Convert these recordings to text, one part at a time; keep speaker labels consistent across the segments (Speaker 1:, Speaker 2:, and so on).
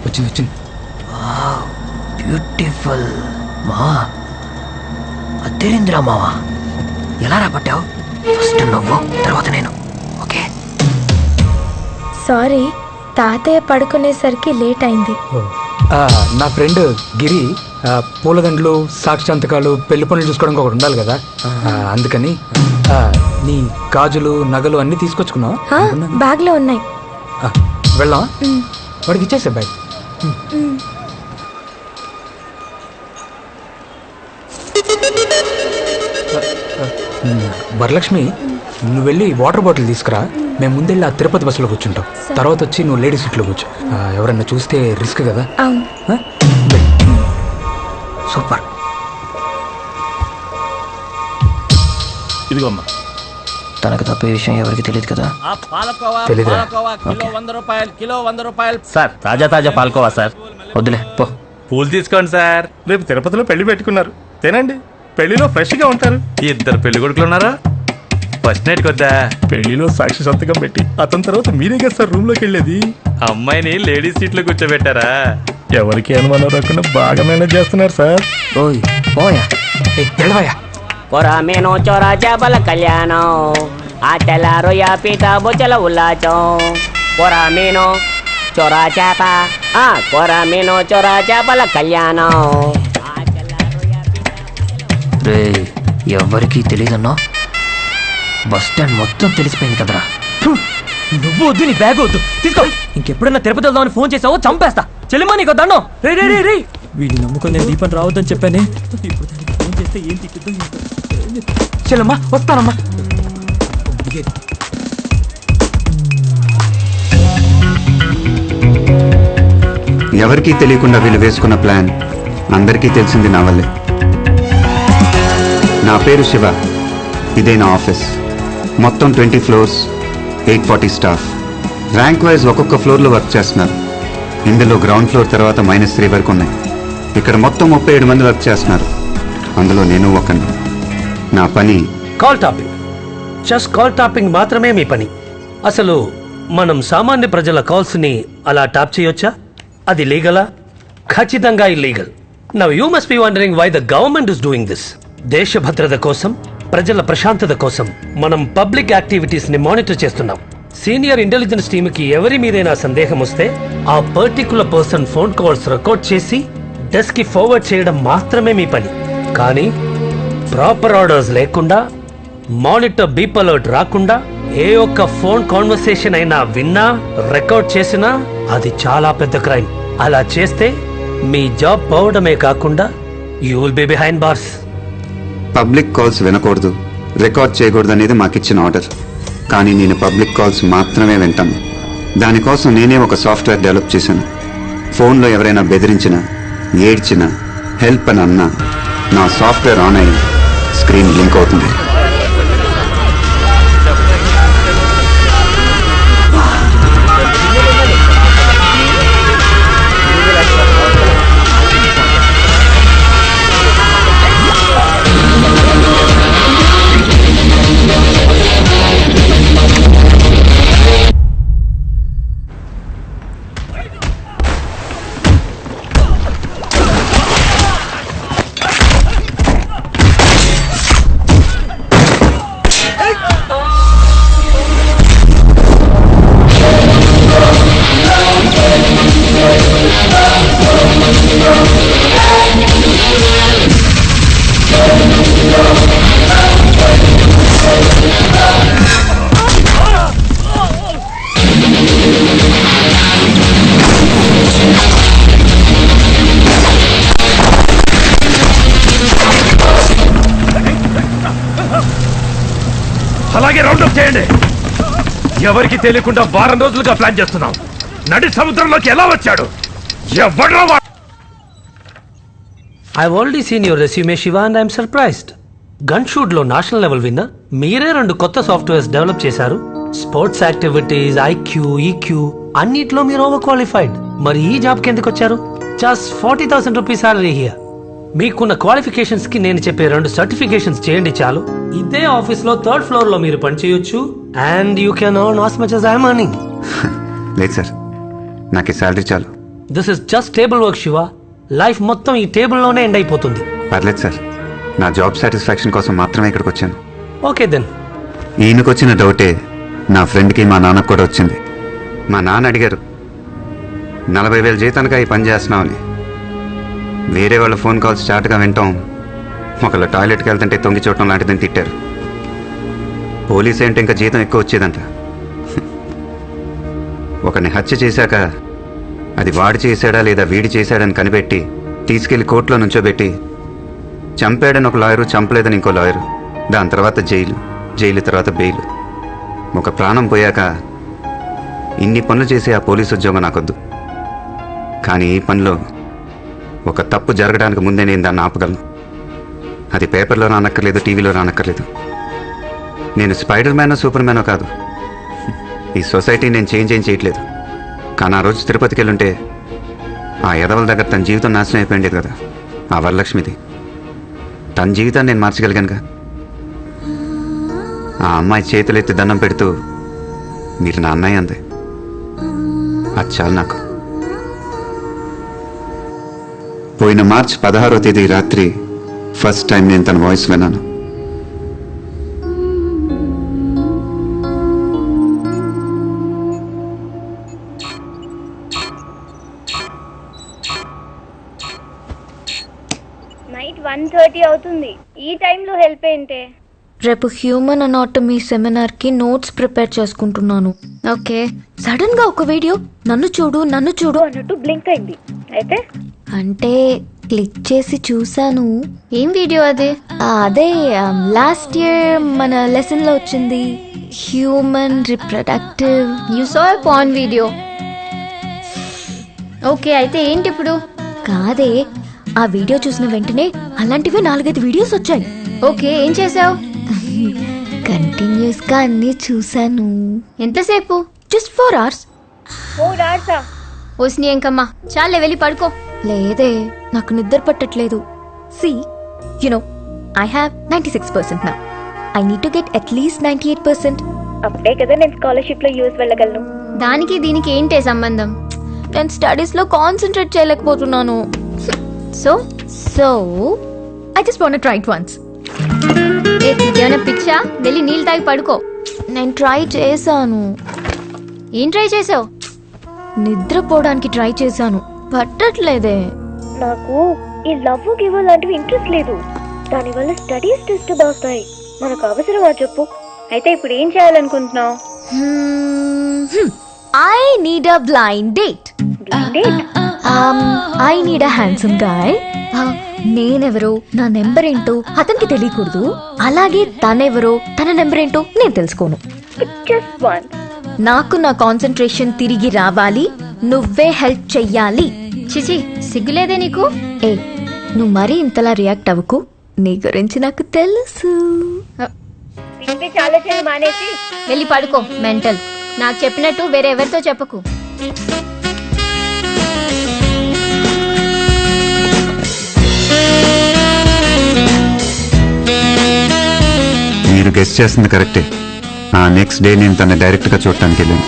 Speaker 1: వచ్చింది.
Speaker 2: బ్యూటిఫుల్ మా అద్దెరిందిరా మావా. ఎలా రాబట్టావు? ఫస్ట్ నువ్వు, తర్వాత నేను. ఓకే.
Speaker 3: సారీ, తాతయ్య పడుకునేసరికి లేట్ అయింది.
Speaker 1: నా ఫ్రెండ్ గిరి పూలదండలు, సాక్షి సంతకాలు, పెళ్లి పనులు చూసుకోవడానికి ఒకటి ఉండాలి కదా, అందుకని నీ గాజులు, నగలు అన్నీ తీసుకొచ్చుకున్నావా?
Speaker 3: బ్యాగ్ లో ఉన్నాయి.
Speaker 1: వెళ్దాం. వాడికి ఇచ్చేసా బ్యాగ్. వరలక్ష్మి, నువ్వు వెళ్ళి వాటర్ బాటిల్ తీసుకురా. మేము ముందెళ్ళి ఆ తిరుపతి బస్సులో కూర్చుంటాం. తర్వాత వచ్చి నువ్వు లేడీస్ సీట్లో కూర్చో. ఎవరన్నా చూస్తే రిస్క్ కదా.
Speaker 2: సూపర్.
Speaker 4: ఇదిగోమ్మా.
Speaker 2: తనకు తప్పే విషయం ఎవరికి తెలియదు కదా.
Speaker 4: కిలో 100 రూపాయలు సార్. తాజా పాలకోవా సార్.
Speaker 2: వద్దులే పో.
Speaker 4: పూలు తీసుకోండి సార్. రేపు తిరుపతిలో పెళ్లి పెట్టుకున్నారు, తినండి. పెళ్లిలో ఫ్రెష్ గా ఉంటారు. 2 పెళ్లి కొడుకులు ఉన్నారా? ఫస్ట్ నైట్ కొద్దా పెళ్లిలో సాక్షి సంతకం పెట్టి అతని తర్వాత మీరే కదా సార్ రూమ్ లోకి వెళ్ళేది. అమ్మాయిని లేడీస్ సీట్ లో కూర్చోబెట్టారా? ఎవరికి అనుమానం రాకుండా బాగా మేనేజ్ చేస్తున్నారు సార్.
Speaker 2: ఓయ్ పోయా.
Speaker 5: కొరమేనో చోరా చేపల కళ్యాణం, ఆటల రొయ్య పీట బొచ్చల ఉల్లాచం. కొరమేనో చోరా చేప, కొరమేనో చోరా చేపల కళ్యాణం.
Speaker 2: రే, ఎవరికి తెలియదన్నా? బస్ స్టాండ్ మొత్తం తెలిసిపోయింది కదరా.
Speaker 6: నువ్వు వద్దు, నీ బ్యాగ్ వద్దు, తీసుకో. ఇంకెప్పుడన్నా తిరుపతి వెళ్దామని ఫోన్ చేసావో చంపేస్తా. చెల్లిమా నీకు దండం. రే వీడిని నమ్ముకొని నేను దీపం రావద్దని చెప్పానే. ఇప్పుడు దానికి ఫోన్ చేస్తే ఏం తిట్టిద్దో.
Speaker 1: చెల్లమ్మా వస్తానమ్మా.
Speaker 7: ఎవరికీ తెలియకుండా వీళ్ళు వేసుకున్న ప్లాన్ అందరికీ తెలిసింది నా వల్లే. నా పేరు శివ. ఇదే నా ఆఫీస్. మొత్తం 20 ఫ్లోర్స్, 840 స్టాఫ్. ర్యాంక్ వైజ్ ఒక్కొక్క ఫ్లోర్లో వర్క్ చేస్తున్నారు. ఇందులో గ్రౌండ్ ఫ్లోర్ తర్వాత -3 వరకు ఉన్నాయి. ఇక్కడ మొత్తం 37 మంది వర్క్ చేస్తున్నారు. అందులో నేను ఒకని. నా పని
Speaker 8: call topping. Just call topping మాత్రమే మీ పని. అసలు మనం సామాన్య ప్రజల కాల్స్ని అలా టాప్ చేయొచ్చా? అది లీగలా? ఖచ్చితంగా illegal. Now you must be wondering why the government is doing this. దేశ భద్రత కోసం, ప్రజల ప్రశాంతత కోసం మనం పబ్లిక్ యాక్టివిటీస్ ని మానిటర్ చేస్తున్నాం. సీనియర్ ఇంటెలిజెన్స్ టీమ్ కి ఎవరి మీదైనా సందేహం వస్తే ఆ particular person phone calls record చేసి డెస్క్ కి ఫార్వర్డ్ చేయడం మాత్రమే మీ పని. కానీ ప్రాపర్ ఆర్డర్స్ లేకుండా, మానిటర్ బీప్ అలర్ట్ రాకుండా ఏ ఒక్క ఫోన్ కాన్వర్సేషన్ అయినా విన్నా, రికార్డ్ చేసినా అది చాలా పెద్ద క్రైమ్. అలా చేస్తే మీ జాబ్ పోవడమే కాకుండా you will be behind bars.
Speaker 7: Public calls వినకూడదు, రికార్డ్ చేయకూడదు అనేది మాకిచ్చిన ఆర్డర్. కానీ నేను పబ్లిక్ కాల్స్ మాత్రమే వింటాను. దానికోసం నేనే ఒక సాఫ్ట్వేర్ డెవలప్ చేశాను. ఫోన్లో ఎవరైనా బెదిరించినా, ఏడ్చినా, హెల్ప్ అని అన్నా నా సాఫ్ట్వేర్ ఆన్ అయ్యి స్క్రీన్ బ్లింక్ అవుతుంది.
Speaker 4: అలాగే రౌండప్ చేయండి. ఎవరికి తెలియకుండా వారం రోజులుగా ప్లాన్ చేస్తున్నాం. నడి సముద్రంలోకి ఎలా వచ్చాడు? ఎవడ్రా?
Speaker 8: I've already seen your resume, Shiva, and I'm surprised. గన్షూట్ లో నేషనల్ లెవెల్ విన్నర్. మీరే 2 కొత్త సాఫ్ట్వేర్స్ డెవలప్ చేశారు. స్పోర్ట్స్ యాక్టివిటీస్, IQ, EQ అన్నిట్లో మీరు ఓవర్ క్వాలిఫైడ్. మరి ఈ జాబ్ కి ఎందుకు వచ్చారు? Just 40,000 rupees salary here. మీకున్న క్వాలిఫికేషన్స్ కి నేను చెప్పే 2 సర్టిఫికేషన్స్ చేయండి చాలు. ఇదే ఆఫీస్ లో 3rd ఫ్లోర్ లో మీరు పనిచేయొచ్చు. And you can earn as much as I am earning.
Speaker 7: లేదు సార్, నాకు ఈ శాలరీ చాలు.
Speaker 8: This is just table work Shiva. లైఫ్ మొత్తం ఈ టేబుల్లోనే ఎండ్ అయిపోతుంది.
Speaker 7: పర్లేదు సార్, నా జాబ్ సాటిస్ఫాక్షన్ కోసం మాత్రమే ఇక్కడికి వచ్చాను.
Speaker 8: Okay then.
Speaker 7: ఈయనకొచ్చిన డౌటే నా ఫ్రెండ్కి మా నాన్నకు కూడా వచ్చింది. మా నాన్న అడిగారు 40,000 జీతానికి ఈ పని చేస్తున్నామని. వేరే వాళ్ళ ఫోన్ కాల్స్ చాటుగా వింటాం, ఒకళ్ళు టాయిలెట్కి వెళ్తుంటే తొంగి చూడటం లాంటిదని తిట్టారు. పోలీస్ ఏంటి ఇంకా జీతం ఎక్కువ వచ్చేదంట. ఒకరిని హత్య చేశాక అది వాడు చేశాడా లేదా వీడి చేశాడని కనిపెట్టి తీసుకెళ్లి కోర్టులో నుంచోబెట్టి చంపాడని ఒక లాయరు, చంపలేదని ఇంకో లాయరు, దాని తర్వాత జైలు తర్వాత బెయిల్. ఒక ప్రాణం పోయాక ఇన్ని పనులు చేసే ఆ పోలీసు ఉద్యోగం నాకొద్దు. కానీ ఈ పనిలో ఒక తప్పు జరగడానికి ముందే నేను దాన్ని ఆపగలను. అది పేపర్లో రానక్కర్లేదు, టీవీలో రానక్కర్లేదు. నేను స్పైడర్ మ్యానో సూపర్ మ్యానో కాదు. ఈ సొసైటీ నేను చేంజ్ ఏం చేయట్లేదు. కానీ ఆ రోజు తిరుపతికి వెళ్ళుంటే ఆ ఎదవల దగ్గర తన జీవితం నాశనం అయిపోయింది కదా. ఆ వరలక్ష్మిది తన జీవితాన్ని నేను మార్చగలిగానుగా. ఆ అమ్మాయి చేతులెత్తి దండం పెడుతూ మీరు నా అన్నయ్య అంది. అది చాలు నాకు. పోయిన మార్చి 16వ తేదీ రాత్రి ఫస్ట్ టైం నేను తన వాయిస్ విన్నాను.
Speaker 9: నైట్ 1:30 అవుతుంది. ఈ టైంలో హెల్ప్ ఏంటే?
Speaker 3: రేపు హ్యూమన్ అనాటమీ సెమినార్కి నోట్స్ ప్రిపేర్ చేసుకుంటున్నాను.
Speaker 9: ఓకే.
Speaker 3: సడన్ గా ఒక వీడియో నన్ను చూడు
Speaker 9: అన్నట్టు బ్లింక్ అయింది. అయితే
Speaker 3: అంటే క్లిక్ చేసి చూసాను.
Speaker 9: ఏం వీడియో అది?
Speaker 3: అదే లాస్ట్ ఇయర్ మన లెసన్ లో వచ్చింది, human reproductive.
Speaker 9: You saw a porn video. Okay, అయితే ఏంటి ఇప్పుడు?
Speaker 3: కాదే, ఆ వీడియో చూసిన వెంటనే అలాంటివి 4-5 వీడియోస్ వచ్చాయి.
Speaker 9: ఓకే, ఏం చేసావు?
Speaker 3: కంటిన్యూస్ గా అన్ని చూసాను.
Speaker 9: ఎంతసేపు?
Speaker 3: Just 4 hours.
Speaker 9: 4 hours? ఓస్ని ఎంకమ్మా, చాలే వెళ్ళి పడుకో.
Speaker 3: లేదే, నాకు నిద్ర పట్టట్లేదు. See, you know, I have 96% now. I need to get at least 98%.
Speaker 9: అప్పుడే కదా నేను స్కాలర్షిప్ లో యూఎస్ వెళ్ళగలను. దానికి దీనికి ఏంటే సంబంధం?
Speaker 3: నేను స్టడీస్ లో కాన్సన్ట్రేట్ చేయలేకపోతున్నాను.
Speaker 9: So
Speaker 3: I just want to try it once.
Speaker 9: ఏమైనా పిచ్చా? వెళ్ళి నీళ్ళు తాగి పడుకో.
Speaker 3: నేను ట్రై చేశాను.
Speaker 9: ఏం ట్రై చేసావు?
Speaker 3: నిద్రపోవడానికి ట్రై చేశాను, పట్టట్లేదే.
Speaker 9: నాకు ఈ లవ్ గివ్ లాంటివి ఇంట్రెస్ట్ లేదు. దానివల్ల స్టడీస్ డిస్టర్బ్ అవుతాయి. మనకు అవసరమా చెప్పు? అయితే ఇప్పుడు ఏం చేయాలనుకుంటున్నావు?
Speaker 3: I need a blind date. I need a handsome guy. నేనెవరో, నా నెంబర్ ఏంటో అతనికి తెలియకూడదు. అలాగే తనెవరో, తన నెంబర్ ఏంటో నేను తెలుసుకోను.
Speaker 9: Just one.
Speaker 3: నాకు నా కాన్సంట్రేషన్ తిరిగి రావాలి. నువ్వే హెల్ప్ చెయ్యాలి.
Speaker 9: చిచి, సిగ్గులేదే నీకు?
Speaker 3: ఏ, నువ్వు మరీ ఇంతలా రియాక్ట్ అవ్వకు. నీ గురించి నాకు తెలుసు.
Speaker 9: చాలా మానేసి వెళ్ళి పడుకో. మెంటల్. నాకు చెప్పినట్టు వేరే ఎవరితో చెప్పకు.
Speaker 7: మీరు గెస్ట్ చేస్తుంది కరెక్టే. ఆ నెక్స్ట్ డే నేను తన డైరెక్ట్గా చూడటానికి వెళ్ళాను.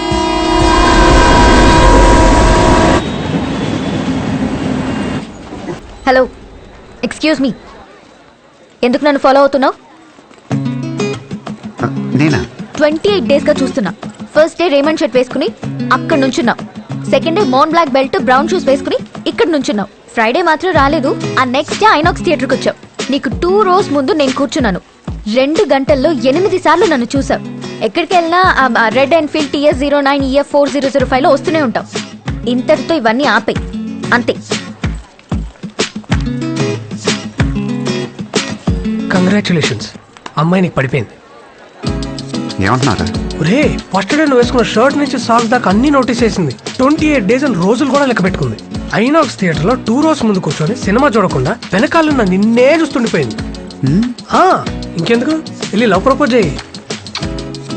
Speaker 3: హలో, ఎక్స్క్యూజ్ మీ, ఎందుకు నన్ను ఫాలో అవుతున్నావు?
Speaker 7: నేనా?
Speaker 3: 28 days గా చూస్తున్నా. ఫస్ట్ డే రేమండ్ షర్ట్ వేసుకుని అక్కడ నుంచున్నావు. సెకండ్ డే మోన్ బ్లాక్ బెల్ట్ బ్రౌన్ షూస్ వేసుకుని ఇక్కడ నుంచున్నావు. ఫ్రైడే మాత్రం రాలేదు. ఆ నెక్స్ట్ డే ఐనాక్స్ థియేటర్కి వచ్చావు. నీకు 2 rows ముందు నేను కూర్చున్నాను. 2 గంటల్లో 8 సార్లు నన్ను చూసావు. ఎక్కడికి వెళ్ళినా రెడ్ ఎన్ఫీల్డ్ TS09 EF 4005 లో వస్తూనే ఉంటావు. ఇంతటితో ఇవన్నీ ఆపే, అంతే.
Speaker 8: కంగ్రాచులేషన్స్, అమ్మాయి నీకు పడిపోయింది.
Speaker 7: ఏమంటున్నారా?
Speaker 8: ఒరే, ఫస్ట్ డే నువ్వు వేసుకున్న షర్ట్ నుంచి సాక్స్ దాకా అన్ని నోటీస్ చేసింది. 28 days అని రోజులు కూడా లెక్క పెట్టుకుంది. ఐనాక్స్ థియేటర్ లో 2 rows ముందు కూర్చొని సినిమా చూడకుండా వెనకాలన్న నిన్నే చూస్తుండిపోయింది. ఇంకెందుకు, వెళ్ళి లవ్ ప్రపోజ్ చేయి.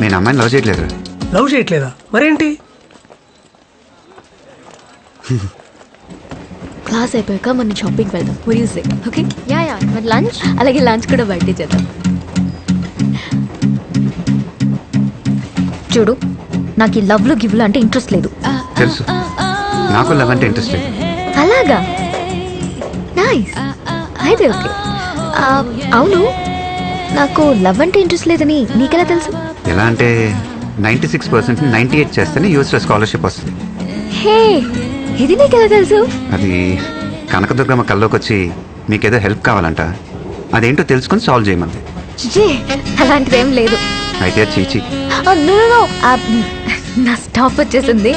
Speaker 7: నేను అమ్మాయిని లవ్ చేయట్లేదు.
Speaker 8: లవ్ చేయట్లేదా? మరేంటి?
Speaker 3: క్లాస్ అయిపోయాక మన షాపింగ్ వెళ్దాం. ఓకే?
Speaker 9: యా మరి లంచ్?
Speaker 3: అలాగే లంచ్ కూడా బయట చేద్దాం. చూడు, నాకు ఈ లవ్లు గివ్లు అంటే ఇంట్రెస్ట్ లేదు.
Speaker 7: తెలుసు. నాకు లవ్ అంటే ఇంట్రెస్ట్ లేదు.
Speaker 3: అలాగా, నైస్. అయితే ఓకే. అవును, నాకు లవ్ అంటే ఇంట్రెస్ట్ లేదని నీకెలా తెలుసు?
Speaker 7: ఎలా అంటే 96% 98 చేస్తేనే యూఎస్లో స్కాలర్షిప్ వస్తుంది.
Speaker 3: హే, ఇది నీకెలా తెలుసు?
Speaker 7: అది కనకదుర్గమ్మ కల్లోకి వచ్చి మీకేదో హెల్ప్ కావాలంట, అదేంటో తెలుసుకొని సాల్వ్ చేయమంది.
Speaker 3: చిచి, అలాంటిదేం లేదు.
Speaker 7: అయితే అది చీచి.
Speaker 3: No, no, no. నా స్టాప్ వచ్చేసింది.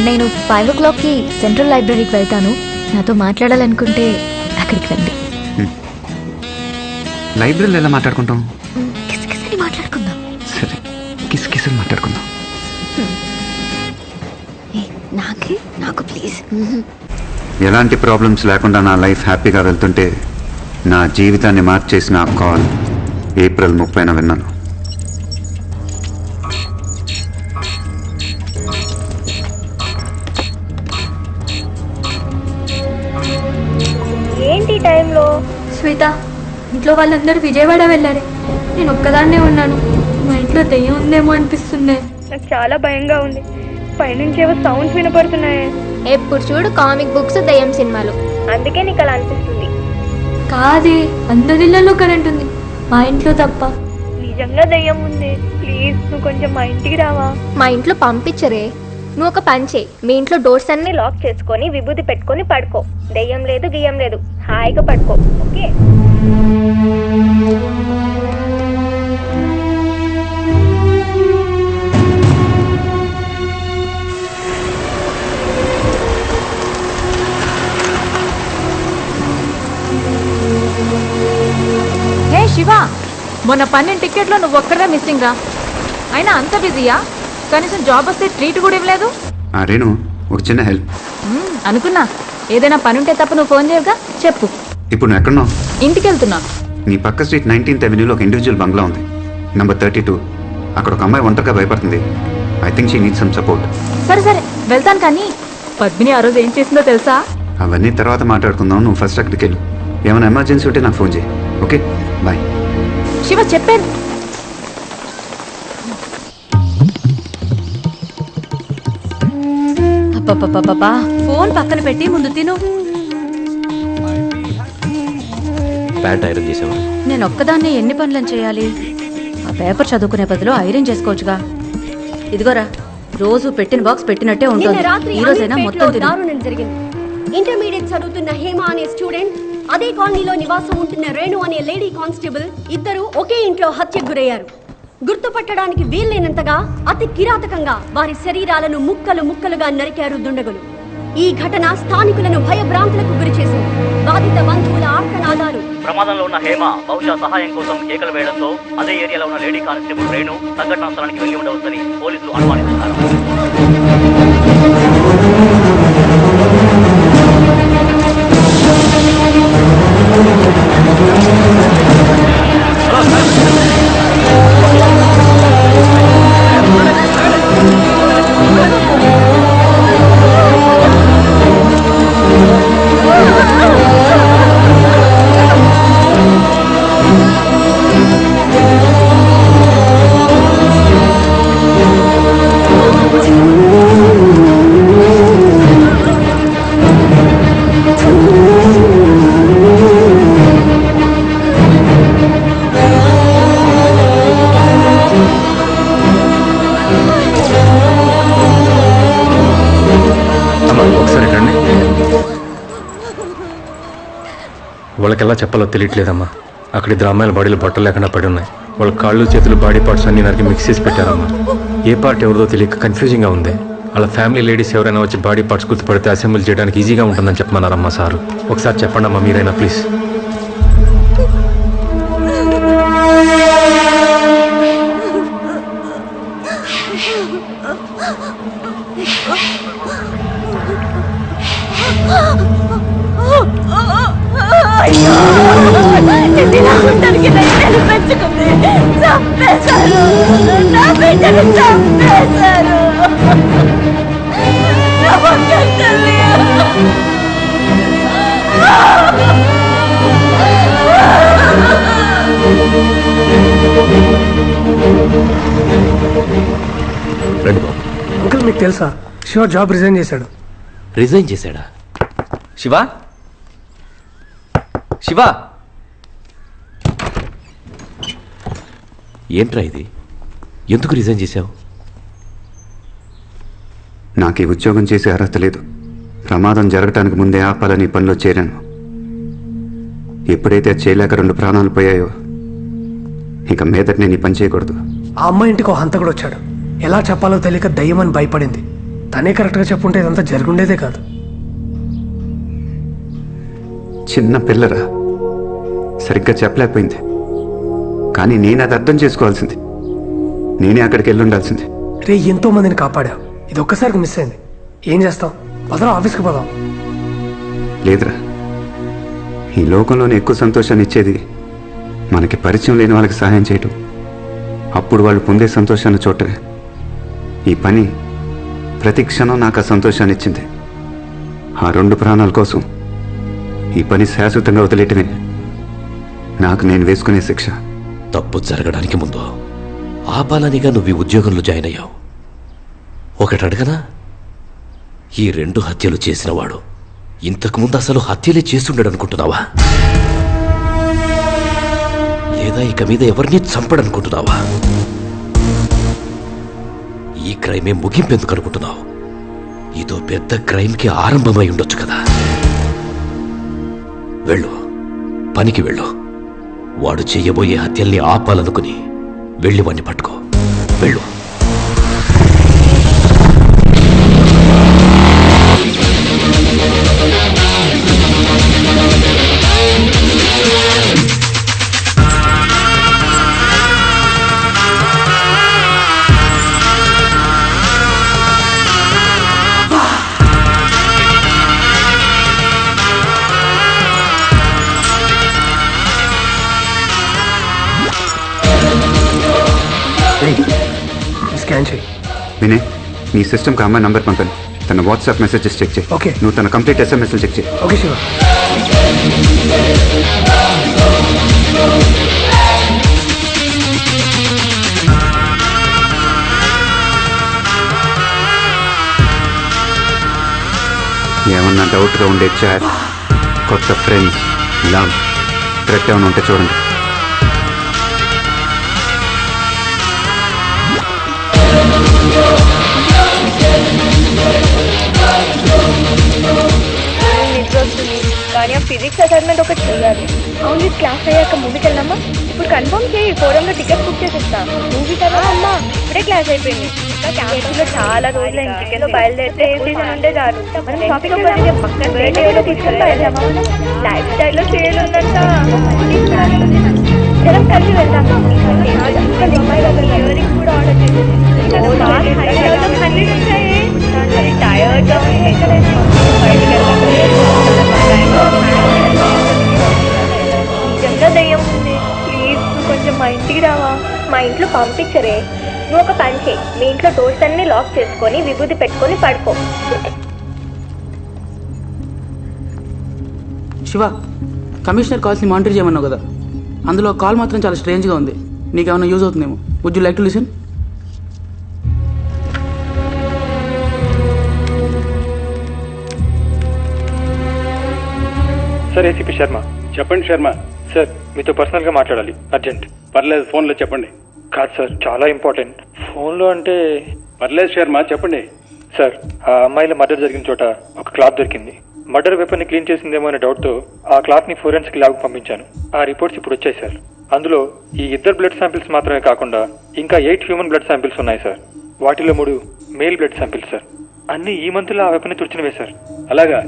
Speaker 3: నేను 5 o'clockకి సెంట్రల్ లైబ్రరీకి వెళ్తాను. నాతో మాట్లాడాలనుకుంటే అక్కడికి రండి.
Speaker 7: లైబ్రరీలో ఎలా మాట్లాడుకుంటాం?
Speaker 3: కిసకిసని మాట్లాడుకుందాం.
Speaker 7: సరే, కిస్ మాట్లాడుకుందాం.
Speaker 3: నాకు ప్లీజ్.
Speaker 7: ఎలాంటి ప్రాబ్లమ్స్ లేకుండా నా లైఫ్ హ్యాపీగా వెళ్తుంటే నా జీవితాన్ని మార్చేసిన ఆ కాల్ ఏప్రిల్ 30న విన్నాను.
Speaker 9: ఏంటి టైంలో?
Speaker 10: శ్వేత, ఇంట్లో వాళ్ళందరూ విజయవాడ వెళ్ళారే, నేను ఒక్కదాన్నే ఉన్నాను. మా ఇంట్లో దెయ్యం ఉందేమో అనిపిస్తుంది.
Speaker 9: నాకు చాలా భయంగా ఉంది. పైనుంచి ఏవో సౌండ్స్ వినపడుతున్నాయి.
Speaker 3: ఎప్పుడు చూడు కామిక్ బుక్స్, దయ్యం సినిమాలు.
Speaker 9: అందుకే నీకు అలా అనిపిస్తుంది.
Speaker 10: కాదే, అందరిళ్ళలో కరెంట్ ఉంది, మా ఇంట్లో తప్ప.
Speaker 9: నిజంగా దయ్యం ఉంది. ప్లీజ్ నువ్వు కొంచెం మా ఇంటికి రావా?
Speaker 3: మా ఇంట్లో పంపించరే. నువ్వు ఒక పని చేయి, మీ ఇంట్లో డోర్స్ అన్ని
Speaker 9: లాక్ చేసుకొని విభూతి పెట్టుకొని పడుకో. దయ్యం లేదు గియ్యం లేదు, హాయిగా పడుకో. ఓకే?
Speaker 10: హే శివ, మొన్న 12 టికెట్లో నువ్వు ఒక్కడే మిస్సింగ్ రా. అయినా అంత బిజీయా? కనీసం జాబ్ వస్తే ట్రీట్ కూడా ఇవ్వలేదు.
Speaker 7: రేణు, ఒక చిన్న హెల్ప్.
Speaker 10: అనుకున్నా, ఏదైనా పని ఉంటే తప్ప నువ్వు ఫోన్ చేయగా. చెప్పు.
Speaker 7: ఇప్పుడు నువ్వు ఎక్కడున్నావు?
Speaker 10: ఇంటికి వెళ్తున్నా.
Speaker 7: నీ పక్క స్ట్రీట్ 19th Avenue ఒక ఇండివిజువల్ బంగ్లా ఉంది, నెంబర్ 32. అక్కడ ఒక అమ్మాయి ఒంటరిగా భయపడుతుంది. I think she need some support.
Speaker 10: సరే సరే, వెళ్తాను. కానీ పద్మిని ఆ రోజు ఏం చేసిందో తెలుసా?
Speaker 7: అవన్నీ తర్వాత మాట్లాడుకుందాం. నువ్వు ఫస్ట్ అక్కడికి వెళ్ళు. ఏమైనా ఎమర్జెన్సీ ఉంటే నాకు ఫోన్ చేయి. Okay, bye.
Speaker 10: శివ చెప్పాను. అబ్బబ్బబ్బబ్బా, ఫోన్ పక్కన పెట్టి ముందు తిను.
Speaker 2: ప్యాంట్ ఐరన్ చేసావా?
Speaker 10: నేను ఒక్కదాన్ని ఎన్ని పనులను చేయాలి? ఆ పేపర్ చదువుకునే బదులు ఐరన్ చేసుకోవచ్చుగా. ఇదిగోరా, రోజు పెట్టిన బాక్స్ పెట్టినట్టే ఉంటుంది. ఈ రోజైనా మొత్తం తిను.
Speaker 11: దారుణం జరిగింది. ఇంటర్మీడియట్ చదువుతున్న హేమ అనే స్టూడెంట్, అదే కాలనీలో నివాసం ఉంటున్న రేణు అనే లేడీ కానిస్టేబుల్ ఇద్దరు ఒకే ఇంట్లో హత్యకు గురయ్యారు. గుర్తుపట్టడానికి వీల్లేనంతగా అతి కిరాతకంగా వారి శరీరాలను ముక్కలు ముక్కలుగా నరికారు దుండగులు. ఈ ఘటన స్థానికులను భయభ్రాంతులకు గురిచేసింది. బాధిత బంధువుల ఆర్తనాదాలు.
Speaker 12: ప్రమాదంలో ఉన్న హేమ బహుశా సహాయం కోసం కేకలు వేయడంతో అదే ఏరియాలో ఉన్న లేడీ కానిస్టేబుల్ రేణు సంఘటనా స్థలానికి వెళ్లి ఉండవచ్చని పోలీసులు అనుమానిస్తున్నారు.
Speaker 4: వాళ్ళకెలా చెప్పాలో తెలియట్లేదమ్మా. అక్కడ ఇద్దరు అమ్మాయిల బాడీలు బట్టలు లేకుండా పడి ఉన్నాయి. వాళ్ళ కాళ్ళు చేతులు బాడీ పార్ట్స్ అన్ని నరికి మిక్స్ చేసి పెట్టారమ్మా. ఏ పార్ట్ ఎవరిదో తెలియక కన్ఫ్యూజింగ్గా ఉంది. వాళ్ళ ఫ్యామిలీ లేడీస్ ఎవరైనా వచ్చి బాడీ పార్ట్స్ గుర్తుపడితే అసెంబ్లీ చేయడానికి ఈజీగా ఉంటుందని చెప్పమన్నారమ్మా సారు. ఒకసారి చెప్పండి అమ్మా మీరైనా ప్లీజ్.
Speaker 13: అంకుల్, మీకు తెలుసా శివ జాబ్ రిజైన్ చేశాడు. రిజైన్ చేశాడా?
Speaker 6: శివా, శివా,
Speaker 13: ఏంట్రా ఇది? ఎందుకు రిజైన్ చేశావు?
Speaker 7: నాకు ఈ ఉద్యోగం చేసే అర్హత లేదు. ప్రమాదం జరగటానికి ముందే ఆపాలని ఈ పనిలో చేరాను. ఎప్పుడైతే చేయలేక 2 ప్రాణాలు పోయాయో ఇక మీదట నేను ఈ పని చేయకూడదు.
Speaker 14: ఆ అమ్మాయి ఇంటికి ఒక హంతకుడు వచ్చాడు. ఎలా చెప్పాలో తెలియక దయ్యమని భయపడింది. తనే కరెక్ట్గా చెప్పుంటే ఇదంతా జరుగుండేదే కాదు.
Speaker 7: చిన్న పిల్లరా, సరిగ్గా చెప్పలేకపోయింది. కానీ నేను అది అర్థం చేసుకోవాల్సింది. నేనే అక్కడికి వెళ్ళి ఉండాల్సింది.
Speaker 14: రే, ఎంతో మందిని కాపాడావు. ఇది ఒక్కసారికి మిస్ అయింది. ఏం చేస్తాం? పదరా, ఆఫీస్కి పోదాం.
Speaker 7: లేదురా, ఈ లోకంలోనే ఎక్కువ సంతోషాన్ని ఇచ్చేది మనకి పరిచయం లేని వాళ్ళకి సహాయం చేయటం. అప్పుడు వాళ్ళు పొందే సంతోషాన్ని చూడటమే. ఈ పని ప్రతి క్షణం నాకు ఆ సంతోషాన్ని ఇచ్చింది. ఆ 2 ప్రాణాల కోసం ఈ పని శాశ్వతంగా వదిలేయటమే నాకు నేను వేసుకునే శిక్ష.
Speaker 13: తప్పు జరగడానికి ముందు ఆపాలనిగా నువ్వు ఈ ఉద్యోగంలో జాయిన్ అయ్యావు. ఒకటి అడగనా? ఈ 2 హత్యలు చేసినవాడు ఇంతకుముందు అసలు హత్యలే చేస్తుండడు అనుకుంటున్నావా? లేదా ఇక మీద ఎవరిని చంపడనుకుంటున్నావా? ఈ క్రైమే ముగింపెందుకు అనుకుంటున్నావు? ఇదో పెద్ద క్రైమ్కి ఆరంభమై ఉండొచ్చు కదా. వెళ్ళు, పనికి వెళ్ళు. వాడు చెయ్యబోయే హత్యల్ని ఆపాలనుకుని వెళ్ళి వాణ్ణి పట్టుకో. వెళ్ళు.
Speaker 14: స్కాన్ చేయి.
Speaker 7: వినయ్, నీ సిస్టమ్కి అమ్మాయి నంబర్ పంపాను. తన వాట్సాప్ మెసేజెస్ చెక్ చేయి.
Speaker 14: ఓకే.
Speaker 7: నువ్వు తన కంప్లీట్ SMS చెక్ చేయి.
Speaker 14: ఓకే శివ.
Speaker 7: ఏమన్నా డౌట్గా ఉండే చాట్, కొత్త ఫ్రెండ్స్, లవ్, థ్రెట్ ఏమైనా ఉంటే చూడండి.
Speaker 9: కానీ ఆ ఫిజిక్స్ అసైన్మెంట్ ఒకటి చేయాలి. అవును, క్లాస్ అయ్యాక మూవీకి వెళ్దామా? ఇప్పుడు కన్ఫర్మ్ చేయి. ఫోరంలో టికెట్ బుక్ చేసేస్తా. మూవీ కదా అమ్మా, ఇప్పుడే క్లాస్ అయిపోయింది. క్యాంపస్లో చాలా రోజులు ఇంటికెళ్ళి బయలుదేరితే ఏ సీజన్ ఉంటే చాలు. మనం షాపింగ్ పక్కన కూడా తీసుకెళ్ళి బయలుదేరామా? లైఫ్ స్టైల్లో సేల్ ఉందంట. జనం కలిసి వెళ్దాం. ఇయరింగ్ కూడా ఆర్డర్ చేసేది. టైర్డ్గా నిజంగా దయ్యం ఉంది. ప్లీజ్ కొంచెం మా ఇంటికి రావా? మా ఇంట్లో పంపించరే. నువ్వు ఒక పని చేయి, మీ ఇంట్లో డోర్స్ అన్ని లాక్ చేసుకొని విభూతి పెట్టుకొని పడుకో.
Speaker 15: శివ, కమిషనర్ కాల్స్ని మానిటర్ చేయమన్నావు కదా, అందులో కాల్ మాత్రం చాలా స్ట్రేంజ్గా ఉంది. నీకేమైనా యూజ్ అవుతుందేమో. Would you like to listen?
Speaker 16: Sir, ACP Sharma. చెప్పండి శర్మ. సార్, మీతో పర్సనల్గా మాట్లాడాలి, అర్జెంట్. పర్లేదు, ఫోన్లో చెప్పండి. కాదు సార్, చాలా ఇంపార్టెంట్. ఫోన్లో అంటే? పర్లేదు శర్మ, చెప్పండి. సార్, ఆ అమ్మాయిల మర్డర్ జరిగిన చోట ఒక క్లాత్ దొరికింది. మర్డర్ వెపన్ని క్లీన్ చేసిందేమో అనే డౌట్తో ఆ క్లాత్ని ఫోరెన్సిక్ ల్యాబ్కి పంపించాను. ఆ రిపోర్ట్స్ ఇప్పుడు వచ్చాయి సార్. అందులో ఈ 2 బ్లడ్ శాంపిల్స్ మాత్రమే కాకుండా ఇంకా 8 హ్యూమన్ బ్లడ్ శాంపిల్స్ ఉన్నాయి సార్. వాటిలో 3 మేల్ బ్లడ్ శాంపిల్స్ సార్. అన్ని ఈ మంత్లో ఆ వెపన్ని తుడిచినవే సార్. అలాగా?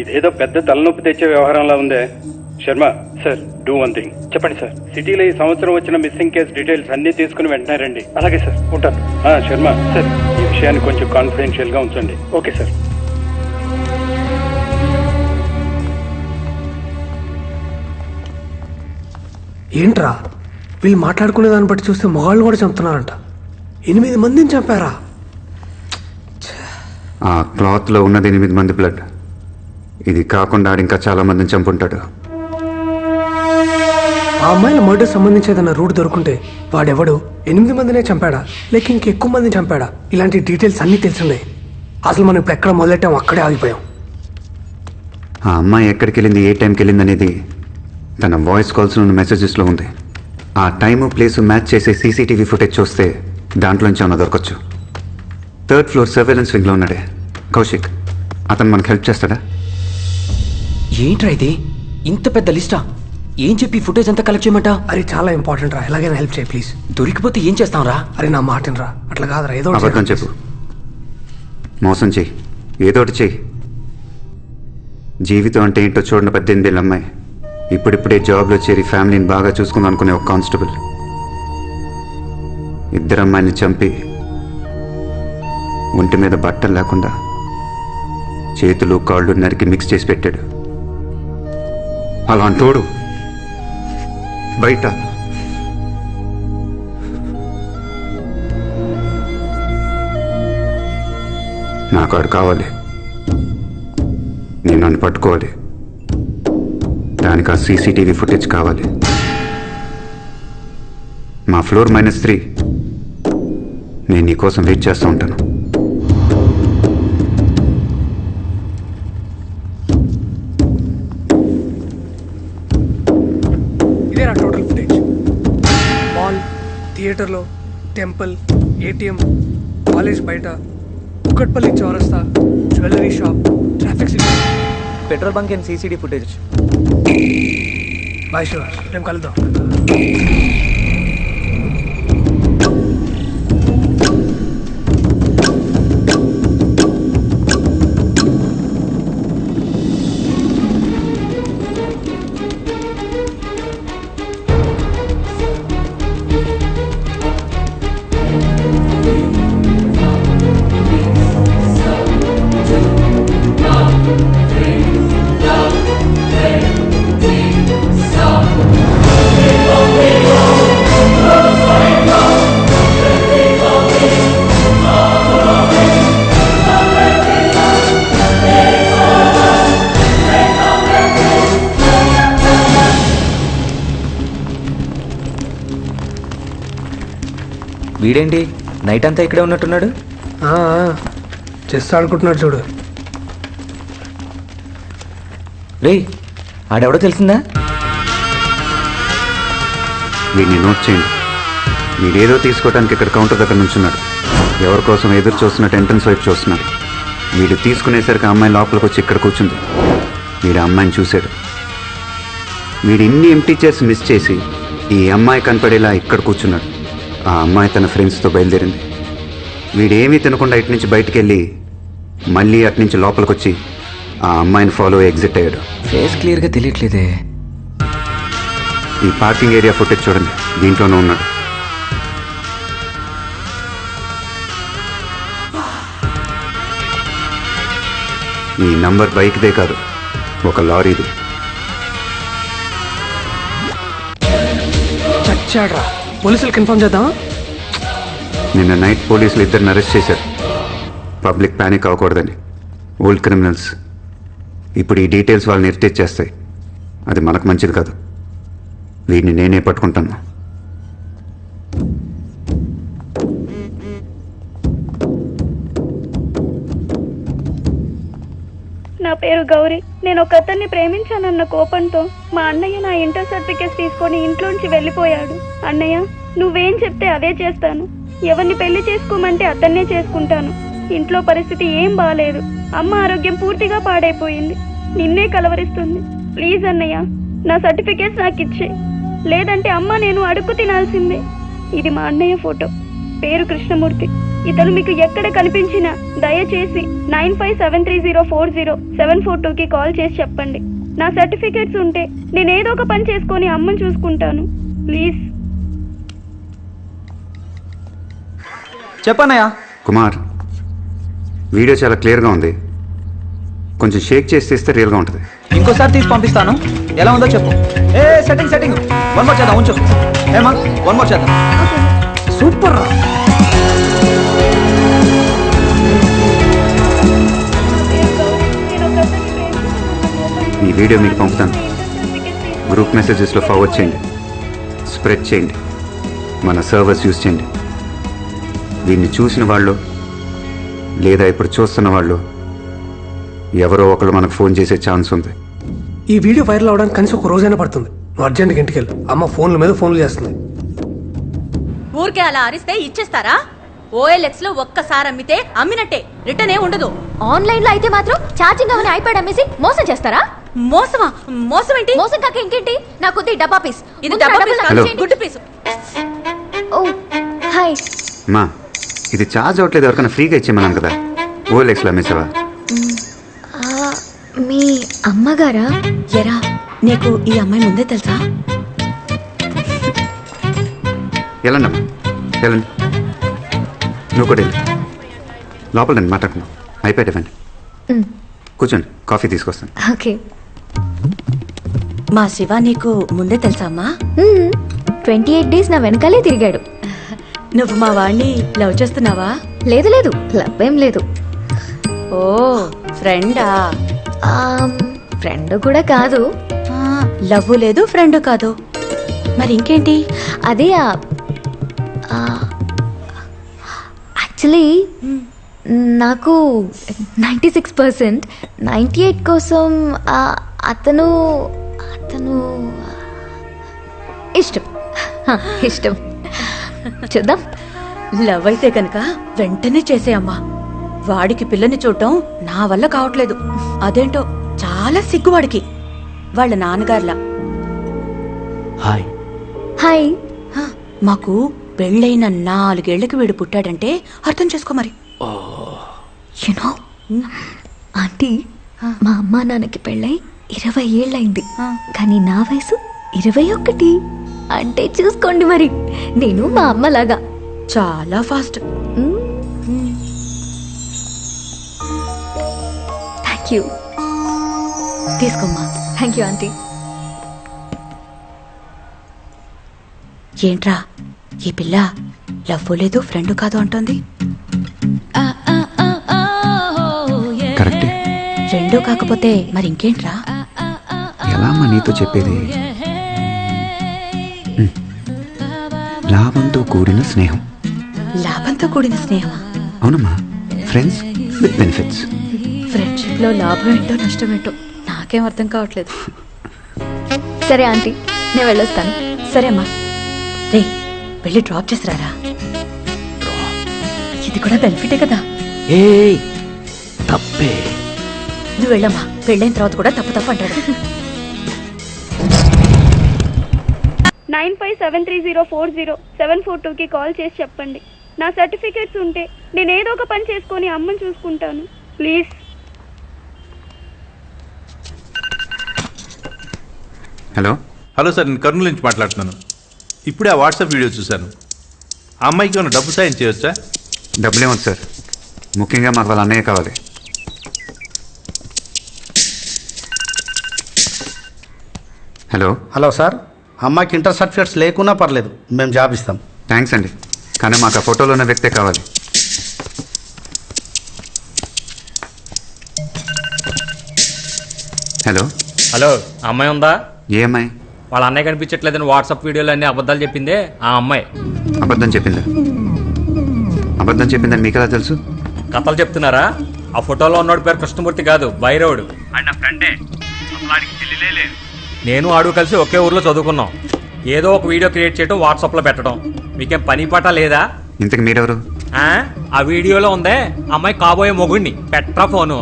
Speaker 16: ఇదేదో పెద్ద తలనొప్పి తెచ్చే వ్యవహారంలా ఉందే. Sharma sir, do one thing. చెప్పండి సార్. సిటీలో ఈ సంవత్సరం వచ్చిన మిస్సింగ్ కేసు డీటెయిల్స్ అన్ని తీసుకుని వెంటనే రండి. అలాగే సార్, ఉంటాను. శర్మ సార్, ఈ విషయాన్ని కొంచెం కాన్ఫిడెన్షియల్గా ఉంచండి. Okay sir.
Speaker 14: ఏంట్రా, వీళ్ళు మాట్లాడుకునే దాన్ని బట్టి చూస్తే మొగాళ్ళు కూడా చంపుతున్నారంట. 8 మందిని చంపారా?
Speaker 7: ఆ క్లాత్లో ఉన్నది 8 మంది బ్లడ్. ఇది కాకుండా ఇంకా చాలా మందిని చంపుంటాడు.
Speaker 14: ఆ అమ్మాయిల మర్డర్ సంబంధించేదన్న రూట్ దొరుకుంటే వాడెవడు 8 మందినే చంపాడా, లేక ఇంకెక్కువ మందిని చంపాడా? ఇలాంటి డీటెయిల్స్ అన్నీ తెలిసిందే. అసలు మనం ఇప్పుడు ఎక్కడ మొదలెట్టాం అక్కడే ఆగిపోయాం.
Speaker 7: ఆ అమ్మాయి ఎక్కడికి వెళ్ళింది, ఏ టైంకి వెళ్ళింది అనేది తన వాయిస్ కాల్స్లో ఉన్న మెసేజెస్లో ఉంది. ఆ టైము ప్లేసు మ్యాచ్ చేసే సీసీటీవీ ఫుటేజ్ చూస్తే దాంట్లోంచి ఏమన్నా దొరకచ్చు. 3rd ఫ్లోర్ సర్వేలెన్స్ వింగ్లో ఉన్నాడే కౌశిక్, అతను మనకు హెల్ప్ చేస్తాడా?
Speaker 2: ఏంట్రా ఇది ఇంత పెద్ద లిస్టా? ఏం చెప్పి ఫుటేజ్ అంతా కలెక్ట్ చేయమంటా?
Speaker 14: అరే చాలా ఇంపార్టెంట్ రా, ఎలాగైనా హెల్ప్ చేయి ప్లీజ్.
Speaker 2: దొరికిపోతే ఏం చేస్తాంరా?
Speaker 14: అరే నా మాటనరా, అట్లా కాదురా, ఏదో ఒకటి
Speaker 7: అబద్ధం చెప్పు, మోసం చెయ్యి, ఏదో ఒకటి చెయ్యి. జీవితం అంటే ఏంటో చూడని 18 ఏళ్ళ అమ్మాయి ఇప్పుడిప్పుడే జాబ్లో చేరి ఫ్యామిలీని బాగా చూసుకుందాం అనుకునే ఒక కానిస్టేబుల్ 2 అమ్మాయిని చంపి ఒంటి మీద బట్టలు లేకుండా చేతులు కాళ్ళు నరికి మిక్స్ చేసి పెట్టాడు. అలాంటోడు బయట నాకు ఆడు కావాలి, నేను నన్ను పట్టుకోవాలి, దానికి ఆ సీసీటీవీ ఫుటేజ్ కావాలి. మా ఫ్లోర్ -3 నేను నీకోసం వెయిట్ చేస్తూ ఉంటాను.
Speaker 14: ఇదే నా టోటల్ ఫుటేజ్. మాల్, థియేటర్లో, టెంపుల్, ఏటీఎం, కాలేజ్ బయట, కుకట్పల్లి చౌరస్తా, jewellery shop, traffic signal,
Speaker 6: petrol bunk and CCD footage.
Speaker 14: Bye Shiva, మేము కలుద్దాం.
Speaker 2: వీడేంటి నైట్ అంతా ఇక్కడే ఉన్నట్టున్నాడు?
Speaker 14: చెస్ ఆడుకుంటున్నాడు చూడు.
Speaker 2: రేయ్ ఆడెవడో తెలిసిందా?
Speaker 7: వీడిని నోట్ చేయండి. వీడేదో తీసుకోవడానికి ఇక్కడ కౌంటర్ దగ్గర నుంచున్నాడు. ఎవరి కోసం ఎదురు చూస్తున్నట్టు ఎంట్రన్స్ వైపు చూస్తున్నాడు. వీడు తీసుకునేసరికి ఆ అమ్మాయి లోపలికి వచ్చి ఇక్కడ కూర్చుంది. వీడు ఆ అమ్మాయిని చూశాడు. వీడు ఇన్ని ఎంటీ చైర్స్ మిస్ చేసి ఈ అమ్మాయి కనపడేలా ఇక్కడ కూర్చున్నాడు. ఆ అమ్మాయి తన ఫ్రెండ్స్తో బయలుదేరింది. వీడేమీ తినకుండా ఇటు నుంచి బయటికి వెళ్ళి మళ్ళీ అటు నుంచి లోపలికి వచ్చి ఆ అమ్మాయిని ఫాలో ఎగ్జిట్ అయ్యాడు.
Speaker 2: ఫేస్ క్లియర్గా తెలియట్లేదే.
Speaker 7: ఈ పార్కింగ్ ఏరియా ఫుటేజ్ చూడండి, దీంట్లోనే ఉన్నాడు. ఈ నంబర్ బైక్దే కాదు, ఒక లారీది.
Speaker 14: చచ్చాడ్రా, పోలీసులకు ఇన్ఫార్మ్ చేద్దామా?
Speaker 7: నిన్న నైట్ పోలీసులు 2 అరెస్ట్ చేశారు, పబ్లిక్ ప్యానిక్ అవ్వకూడదని. Old criminals. ఇప్పుడు ఈ డీటెయిల్స్ వాళ్ళని ఇరిటేట్ చేస్తాయి, అది మనకు మంచిది కాదు. వీడిని నేనే పట్టుకుంటాను.
Speaker 9: నా పేరు గౌరీ. నేను ఒక అతన్ని ప్రేమించానన్న కోపంతో మా అన్నయ్య నా ఇంటర్ సర్టిఫికేట్స్ తీసుకొని ఇంట్లోంచి వెళ్ళిపోయాడు. అన్నయ్య, నువ్వేం చెప్తే అదే చేస్తాను. ఎవరిని పెళ్లి చేసుకోమంటే అతన్నే చేసుకుంటాను. ఇంట్లో పరిస్థితి ఏం బాలేదు. అమ్మ ఆరోగ్యం పూర్తిగా పాడైపోయింది. నిన్నే కలవరిస్తుంది. ప్లీజ్ అన్నయ్య, నా సర్టిఫికేట్స్ నాకు ఇచ్చే, లేదంటే అమ్మ నేను అడుక్కు తినాల్సిందే. ఇది మా అన్నయ్య ఫోటో, పేరు కృష్ణమూర్తి. ఇతను మీకు ఎక్కడ కనిపించినా దయచేసి 9573040742కి కాల్ చేసి చెప్పండి. నా సర్టిఫికేట్స్ ఉంటే నేనేదో ఒక పని చేసుకొని అమ్మని చూసుకుంటాను. ప్లీజ్.
Speaker 2: చెప్పన్నయ్య.
Speaker 7: కుమార్, వీడియో చాలా క్లియర్గా ఉంది, కొంచెం షేక్ చేసి తీస్తే రియల్గా ఉంటుంది.
Speaker 2: ఇంకోసారి తీసి పంపిస్తాను, ఎలా ఉందో చెప్పు. ఏ సెట్టింగ్ 1 మోర్ చేద్దాం, ఉంచు. ఏమా 1 మోర్ చేద్దాం.
Speaker 14: సూపర్ రా.
Speaker 7: ఈ వీడియో మీకు పంపుతాను, గ్రూప్ మెసేజెస్లో ఫార్వర్డ్ చేయండి, స్ప్రెడ్ చేయండి, మన సర్వర్స్ యూజ్ చేయండి. దీన్ని చూసిన వాళ్ళు లేదా ఇప్పుడు చూస్తున్న వాళ్ళు ఎవరో ఒకరు మనకు ఫోన్ చేసే ఛాన్స్ ఉంది.
Speaker 14: ఈ వీడియో వైరల్ అవడానికి కనీసం ఒక రోజైనా పడుతుంది. నువ్వు అర్జెంట్గా ఇంటికి వెళ్ళు. అమ్మ ఫోన్ల మీద ఫోన్లు చేస్తుంది.
Speaker 10: ఊరికే అలా అరిస్తే ఇచ్చేస్తారా? OLX లో ఒక్కసారి అమ్మితే అమ్మినట్టే, రిటర్న్ ఏ ఉండదు.
Speaker 3: ఆన్లైన్ లో అయితే మాత్రం ఛార్జింగ్ అవని ఐప్యాడ్ అమ్మేసి మోసం చేస్తారా?
Speaker 10: మోసమా? మోసం ఏంటి?
Speaker 3: మోసం కాక ఇంకేంటి? నాకు డబ్బా పీస్.
Speaker 10: ఇది డబ్బా పీస్ కాదు, గుడ్డు పీసు.
Speaker 3: ఓ హాయ్.
Speaker 7: మా ఇది ఛార్జ్ అవ్వట్లేదు, ఎవరికైనా ఫ్రీగా ఇచ్చేమన్నాను కదా. OLXలో అమ్మేసావా?
Speaker 3: మీ అమ్మగారా?
Speaker 10: ఎరా, నీకు ఈ అమ్మాయి ముందే తెలుసా?
Speaker 7: వెళ్ళండి అమ్మా, వెళ్ళండి. నువ్వు కూడా వెళ్ళి లోపల రండి, మాట్లాడుకుందాం. అయిపోయాడు ఇవ్వండి. కూర్చోండి, కాఫీ తీసుకొస్తాను.
Speaker 3: ఓకే.
Speaker 10: మా శివ నీకు ముందే తెలుసా అమ్మా?
Speaker 3: 28 days నా వెనకాలే తిరిగాడు.
Speaker 10: నువ్వు మా వాడిని లవ్ చేస్తున్నావా?
Speaker 3: లేదు లేదు, లవ్ ఏం లేదు.
Speaker 10: ఓ ఫ్రెండా?
Speaker 3: ఫ్రెండ్ కూడా కాదు.
Speaker 10: లవ్ లేదు, ఫ్రెండ్ కాదు, మరి ఇంకేంటి?
Speaker 3: అదే యాక్చువల్లీ నాకు 96%, 98 కోసం అతను ఇష్టం. ఇష్టం. చూద్దాం.
Speaker 10: లవ్ అయితే కనుక వెంటనే చేసేయమ్మా. వాడికి పిల్లని చూడటం నా వల్ల కావట్లేదు. అదేంటో చాలా సిగ్గు వాడికి, వాళ్ళ నాన్నగారులా.
Speaker 13: హాయ్.
Speaker 3: హాయ్.
Speaker 10: మాకు పెళ్ళైన 4 ఏళ్లకి వీడు పుట్టాడంటే అర్థం చేసుకో మరి.
Speaker 3: యునో ఆంటీ, మా అమ్మా నాన్నకి పెళ్ళై 20 ఏళ్ళైంది, కానీ నా వయసు 21. అంటే చూసుకోండి మరి, నేను మా అమ్మలాగా
Speaker 10: చాలా ఫాస్ట్.
Speaker 3: Thank you.
Speaker 10: తీసుకోమ్మా.
Speaker 3: Thank you aunty.
Speaker 10: ఏంట్రా ఈ పిల్ల లవ్ లేదు, ఫ్రెండ్ కాదు అంటోంది?
Speaker 7: కరెక్టే.
Speaker 10: రెండూ కాకపోతే మరి ఇంకేంట్రా?
Speaker 7: ఎలా అమ్మా నీతో చెప్పేది? లాభంతో కూడిన స్నేహం.
Speaker 10: లాభంతో కూడిన స్నేహం?
Speaker 7: అవునమ్మా, ఫ్రెండ్స్ విత్ బెనిఫిట్స్.
Speaker 10: ఫ్రెండ్షిప్ లో లాభం ఏంటో నష్టం ఏంటో నాకేం అర్థం కావట్లేదు.
Speaker 3: సరే ఆంటీ, నేను వెళ్ళొస్తాను.
Speaker 10: సరే అమ్మా. రే, వెళ్ళి డ్రాప్ చేసిరారా. ఇది కూడా బెనిఫిటే కదా.
Speaker 13: ఏ తప్పే.
Speaker 10: నువ్వు వెళ్ళమ్మా, పెళ్ళైన తర్వాత కూడా తప్పు అంటాడు.
Speaker 9: 9573040742కి కాల్ చేసి చెప్పండి. నా సర్టిఫికేట్స్ ఉంటే నేను ఏదో ఒక పని చేసుకొని అమ్మని చూసుకుంటాను. ప్లీజ్.
Speaker 7: హలో.
Speaker 17: హలో సార్, నేను కర్నూలు నుంచి మాట్లాడుతున్నాను. ఇప్పుడే ఆ వాట్సాప్ వీడియో చూశాను. ఆ అమ్మాయికి ఏమైనా డబ్బు సాయం చేయొచ్చా?
Speaker 7: డబ్బులేమొద్దు సార్, ముఖ్యంగా మాకు వాళ్ళ అన్నయ్య కావాలి. హలో.
Speaker 18: హలో సార్, అమ్మాయికి ఇంటర్ సర్టిఫికేట్స్ లేకున్నా పర్లేదు, మేము జాబ్ ఇస్తాం.
Speaker 7: థ్యాంక్స్ అండి, కానీ మాకు ఆ ఫోటోలో ఉన్న వ్యక్తే కావాలి. హలో.
Speaker 6: హలో, అమ్మాయి ఉందా?
Speaker 7: ఏ అమ్మాయి?
Speaker 6: వాళ్ళ అన్నయ్య కనిపించట్లేదని వాట్సాప్ వీడియోలు అన్ని అబద్ధాలు చెప్పిందే ఆ అమ్మాయి.
Speaker 7: అబద్ధం చెప్పిందా? అబద్ధం చెప్పిందని మీకు ఎలా తెలుసు?
Speaker 6: కథలు చెప్తున్నారా? ఆ ఫోటోలో ఉన్నోడి పేరు కృష్ణమూర్తి కాదు, భైరవుడు. ఆయన ఫ్రెండే, అసలు ఆడికి చెల్లిలే లేదు. నేను ఆడు కలిసి ఒకే ఊర్లో చదువుకున్నాం. ఏదో ఒక వీడియో క్రియేట్ చేయడం, వాట్సాప్లో పెట్టడం. మీకేం పని పాట లేదా?
Speaker 7: ఇంతకు మీరెవరు?
Speaker 6: ఆ వీడియోలో ఉందే అమ్మాయి కాబోయే మొగుడిని. Petra phone.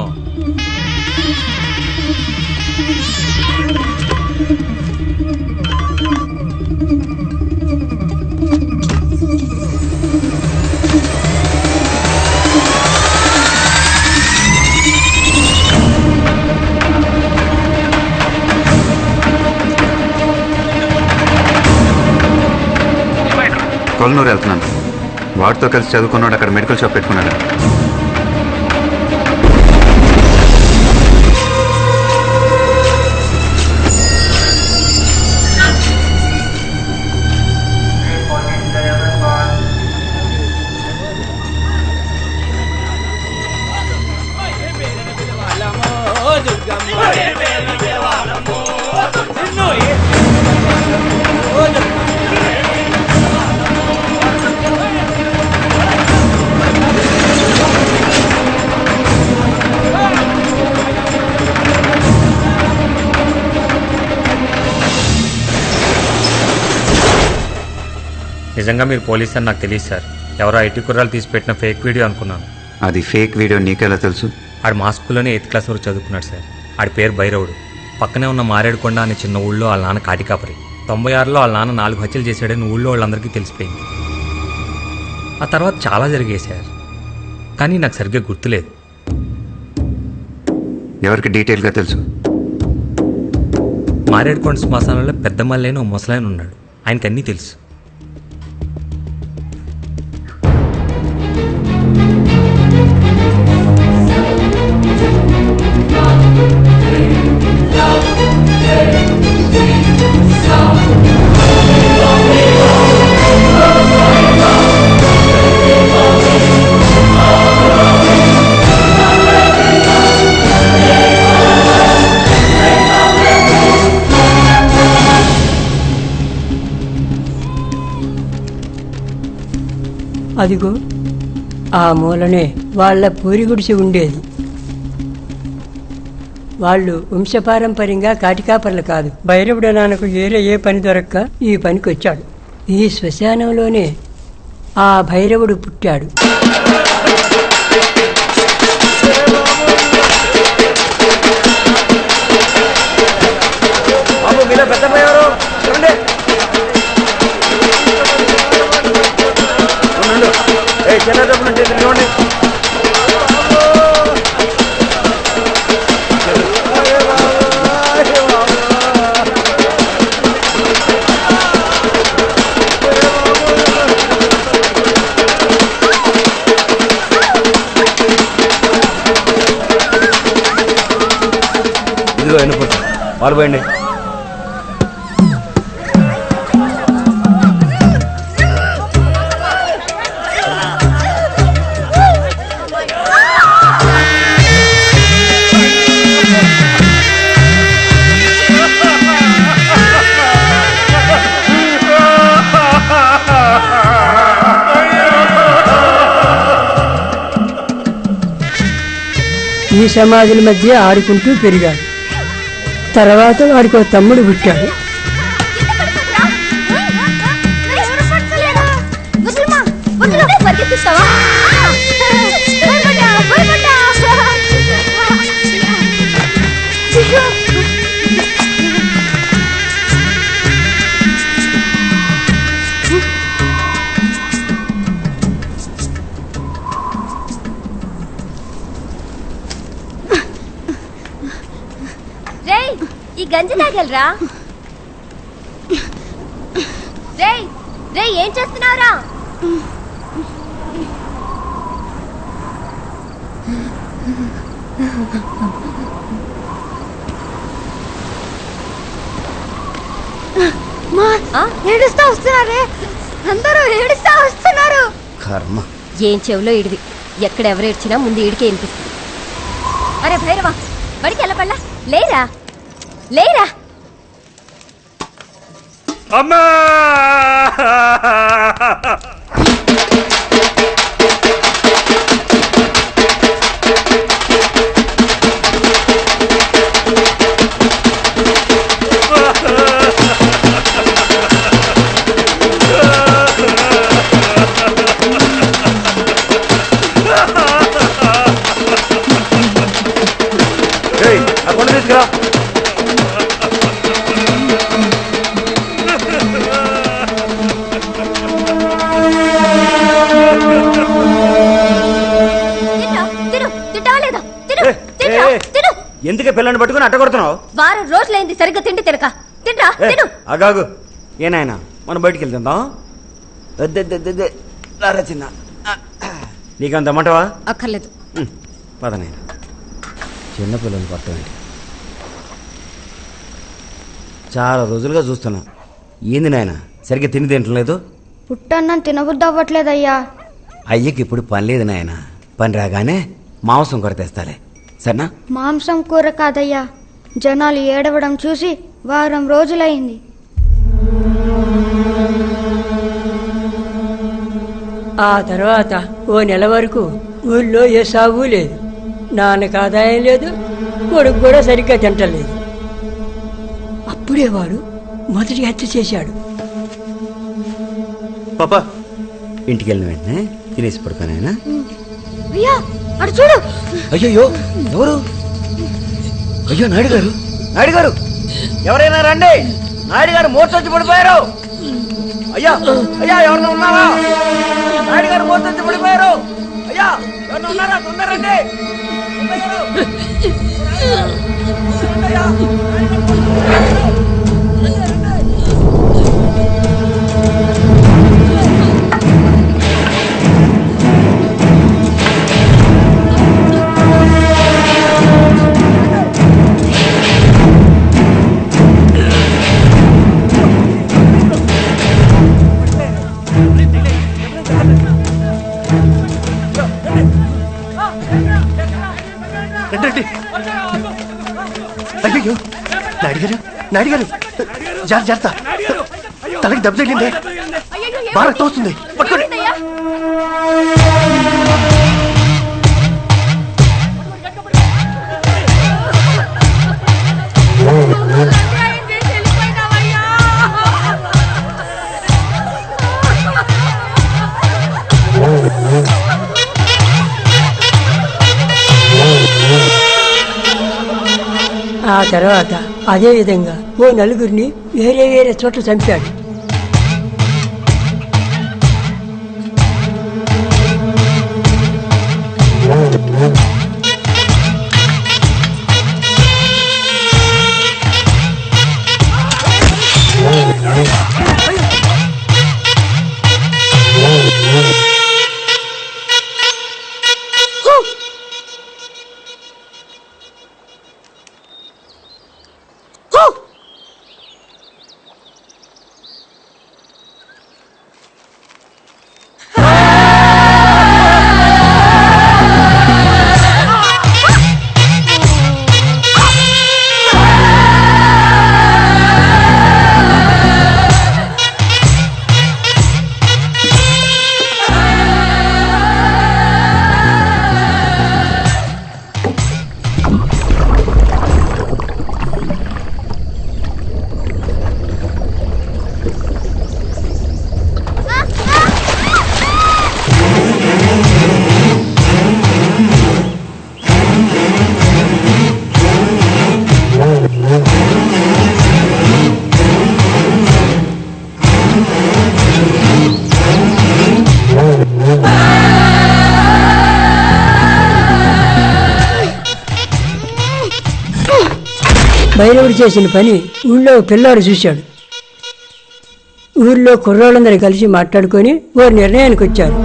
Speaker 7: కొలనూరు వెళ్తున్నాను. వాడితో కలిసి చదువుకున్నాడు, అక్కడ మెడికల్ షాప్ పెట్టుకున్నాడు.
Speaker 6: నిజంగా మీరు పోలీస్ అని నాకు తెలియదు సార్. ఎవరో ఐటీ కుర్రాలు తీసి పెట్టిన ఫేక్ వీడియో అనుకున్నాను.
Speaker 7: అది ఫేక్ వీడియో నీకెలా తెలుసు?
Speaker 6: ఆడు మా స్కూల్లోనే 8th క్లాస్ వరకు చదువుకున్నాడు సార్. ఆడి పేరు భైరవుడు. పక్కనే ఉన్న మారేడుకొండ అనే చిన్న ఊళ్ళో వాళ్ళ నాన్న కాటికాపరి. 96లో వాళ్ళ నాన్న 4 హత్యలు చేశాడని ఊళ్ళో వాళ్ళందరికీ తెలిసిపోయింది. ఆ తర్వాత చాలా జరిగాయి సార్, కానీ నాకు సరిగ్గా గుర్తులేదు.
Speaker 7: ఎవరికి డీటెయిల్గా తెలుసు?
Speaker 6: మారేడుకొండ శ్మశానంలో పెద్ద మల్లైన ఓ ముసలాయన ఉన్నాడు. ఆయనకి అన్నీ తెలుసు.
Speaker 19: అదిగో ఆ మూలనే వాళ్ళ పూరి గుడిసి ఉండేది. వాళ్ళు వంశపారంపర్యంగా కాటికాపర్లు కాదు. భైరవుడు నాన్నకు వేరే ఏ పని దొరక్క ఈ పనికి వచ్చాడు. ఈ శ్మశానంలోనే ఆ భైరవుడు పుట్టాడు.
Speaker 2: ఇదిగో ఎన్నుకుంటా వాళ్ళు పోయండి.
Speaker 19: ఈ సమాధుల మధ్య ఆడుకుంటూ పెరిగాడు. తర్వాత వాడికి ఒక తమ్ముడు పుట్టాడు.
Speaker 3: ఈ గంజి తాగలరా? రేయ్ రేయ్ ఏం చేస్తున్నావురా? ఏడుస్తా వస్తున్నారే, అందరూ ఏడుస్తా వస్తున్నారు.
Speaker 2: కర్మ.
Speaker 3: ఏం చెవులో ఇడివి, ఎక్కడెవరు ఏడ్చినా ముందు ఈడికే వినిపిస్తుంది. అరే భైరవా, బడికి వెళ్ళపల్లా లేరా లేరా?
Speaker 4: అమ్మా!
Speaker 2: తీసుకురా. ఎందుకే పిల్లని పట్టుకుని అట్టగొడుతున్నావు?
Speaker 3: వారం రోజులైంది సరిగ్గా తిండి తినక. తింటా తిను.
Speaker 2: అగాగు ఏనాయనా, మనం బయటికి వెళ్తుందాం. చిన్న నీకంత అమ్మంటావా?
Speaker 3: అక్కర్లేదు.
Speaker 2: పదనైనా చిన్నపిల్లలు పట్టండి. చాలా రోజులుగా చూస్తున్నా. ఏంది నాయన సరిగ్గా తిని తింటలేదు?
Speaker 9: పుట్టన్నం తినబుద్ధి అవ్వట్లేదయ్యా.
Speaker 2: అయ్యకి ఇప్పుడు పని లేదు నాయన. పని రాగానే మాంసం కూర తెస్తాలే, సరేనా?
Speaker 9: మాంసం కూర కాదయ్యా, జనాలు ఏడవడం చూసి వారం రోజులైంది.
Speaker 19: ఆ తర్వాత ఓ నెల వరకు ఊళ్ళో ఏ సాగు లేదు. నాన్నకు ఆదాయం లేదు, కొడుకు కూడా సరిగ్గా తింటలేదు. అప్పుడే వాడు మొదటి హత్య చేశాడు.
Speaker 18: పాపా ఇంటికి వెళ్ళిన వెంటనే తినేసి పడుకోనైనా.
Speaker 3: అయ్యా అటు చూడు.
Speaker 18: అయ్యయ్యో ఎవరు? అయ్యో నాయుడు గారు, నాయుడు గారు ఎవరైనా రండి, నాయుడు గారు మోర్చొచ్చి పడిపోయారు. అయ్యా అయ్యా ఎవరైనా ఉన్నారా? నాయుడు గారు మోర్చొచ్చి పడిపోయారు. అయ్యా ఎవరైనా ఉన్నారా? తొందరండి.
Speaker 14: అయ్యో నాయుడు గారు, నాయుడు గారు జాగ్రత్త, తలకి దెబ్బ తగిలిందే, బాగా రక్తం వస్తుంది, పట్టుకోండి.
Speaker 19: ఆ తర్వాత అదే విధంగా ఓ నలుగురిని వేరే వేరే చోట్ల చంపాడు. భైరవుడు చేసిన పని ఊళ్ళో పిల్లాడు చూశాడు. ఊళ్ళో కుర్రోళ్ళందరూ కలిసి మాట్లాడుకొని ఓ నిర్ణయానికి వచ్చారు.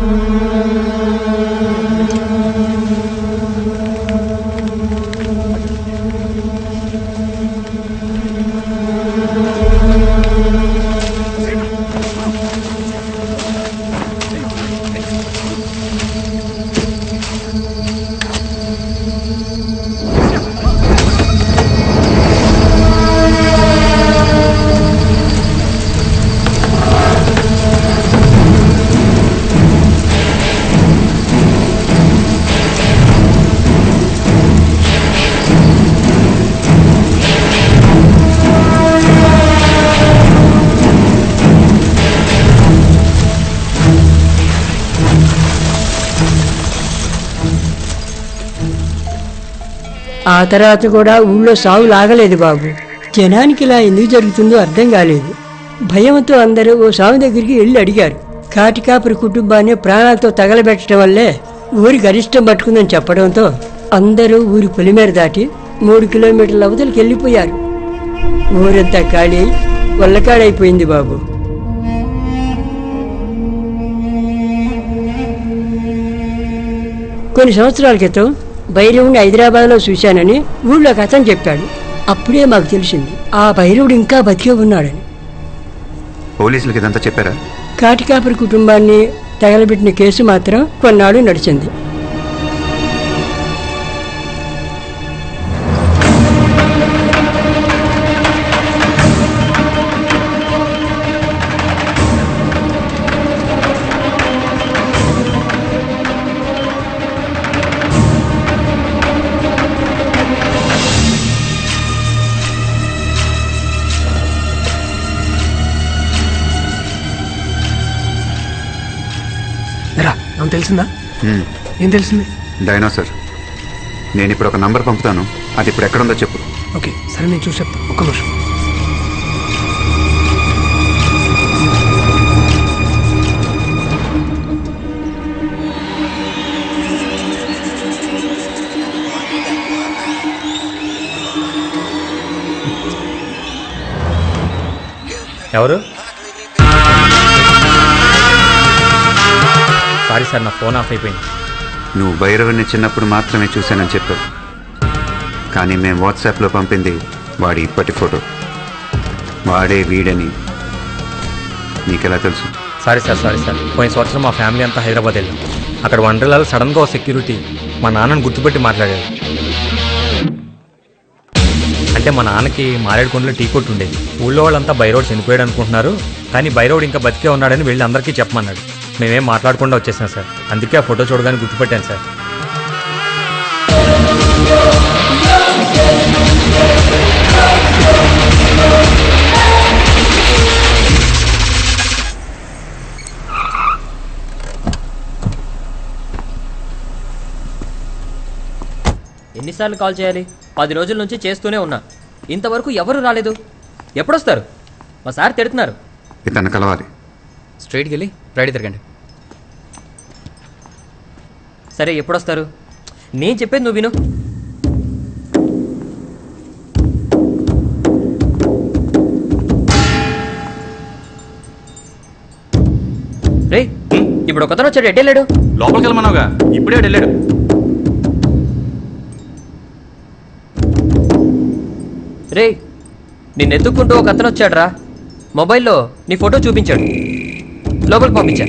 Speaker 19: ఆ తర్వాత కూడా ఊళ్ళో సాగు లాగలేదు బాబు. జనానికి ఇలా ఎందుకు జరుగుతుందో అర్థం కాలేదు. భయంతో అందరూ ఓ స్వామి దగ్గరికి వెళ్ళి అడిగారు. కాటికాపురి కుటుంబాన్ని ప్రాణాలతో తగలబెట్టడం వల్లే ఊరి గరిష్టం పట్టుకుందని చెప్పడంతో అందరూ ఊరి పొలిమేర దాటి 3 కిలోమీటర్ల అవతలికి వెళ్ళిపోయారు. ఊరంతా ఖాళీ వల్లకాడైపోయింది బాబు. కొన్ని సంవత్సరాల క్రితం భైరవుడిని హైదరాబాద్లో చూశానని ఊళ్ళో ఒక అతను చెప్పాడు. అప్పుడే మాకు తెలిసింది ఆ భైరవుడు ఇంకా బతికే ఉన్నాడని.
Speaker 7: పోలీసులకి ఇదంతా చెప్పారా?
Speaker 19: కాటికాపురి కుటుంబాన్ని తగలబెట్టిన కేసు మాత్రం కొన్నాళ్ళు నడిచింది.
Speaker 14: తెలిసిందా?
Speaker 7: హ్మ్.
Speaker 14: ఏం తెలిసింది?
Speaker 7: డైనోసార్. నేను ఇప్పుడు ఒక నంబర్ పంపుతాను, అది ఇప్పుడు ఎక్కడుందో చెప్పు.
Speaker 14: ఓకే సరే, నేను చూసి చెప్తాను. ఒక్క నిమిషం.
Speaker 6: ఎవరు? సారీ సార్, నా ఫోన్ ఆఫ్ అయిపోయింది.
Speaker 7: నువ్వు భైరవుని చిన్నప్పుడు మాత్రమే చూశానని చెప్పావు, కానీ మేము వాట్సాప్లో పంపింది వాడి ఇప్పటి ఫోటో. వాడే వీడని నీకెలా తెలుసు?
Speaker 6: Sorry sir. పోయిన సంవత్సరం మా ఫ్యామిలీ అంతా హైదరాబాద్ వెళ్ళాం. అక్కడ వండర్లాలో సడన్గా ఒక సెక్యూరిటీ మా నాన్నని గుర్తుపెట్టి మాట్లాడాడు. అంటే మా నాన్నకి మారేడుకొండలో టీ కొట్టు ఉండేది. ఊళ్ళో వాళ్ళంతా బైరోడ్ చనిపోయాడు అనుకుంటున్నారు, కానీ బైరోడ్ ఇంకా బతికే ఉన్నాడని వెళ్ళి అందరికీ చెప్పమన్నాడు. మేమేం మాట్లాడకుండా వచ్చేసాం సార్. అందుకే ఆ ఫోటో చూడగానే గుర్తుపెట్టాను సార్.
Speaker 20: ఎన్నిసార్లు కాల్ చేయాలి? 10 రోజుల నుంచి చేస్తూనే ఉన్నా, ఇంతవరకు ఎవరు రాలేదు. ఎప్పుడొస్తారు? మా సార్ తిడుతున్నారు.
Speaker 7: ఇతను కలవాలి.
Speaker 2: స్ట్రైట్కి వెళ్ళి రైట్ తిరగండి.
Speaker 20: సరే ఎప్పుడొస్తారు? నేను చెప్పేది నువ్వు విను. రే, ఇప్పుడు ఒకతను వచ్చాడు, ఎటు వెళ్ళాడు?
Speaker 17: లోపలికి వెళ్ళమన్నావుగా, ఇప్పుడే వెళ్ళాడు.
Speaker 20: రే, నిన్ను ఎత్తుక్కుంటూ ఒక అతను వచ్చాడురా. మొబైల్లో నీ ఫోటో చూపించాడు, లోపలికి పంపించా.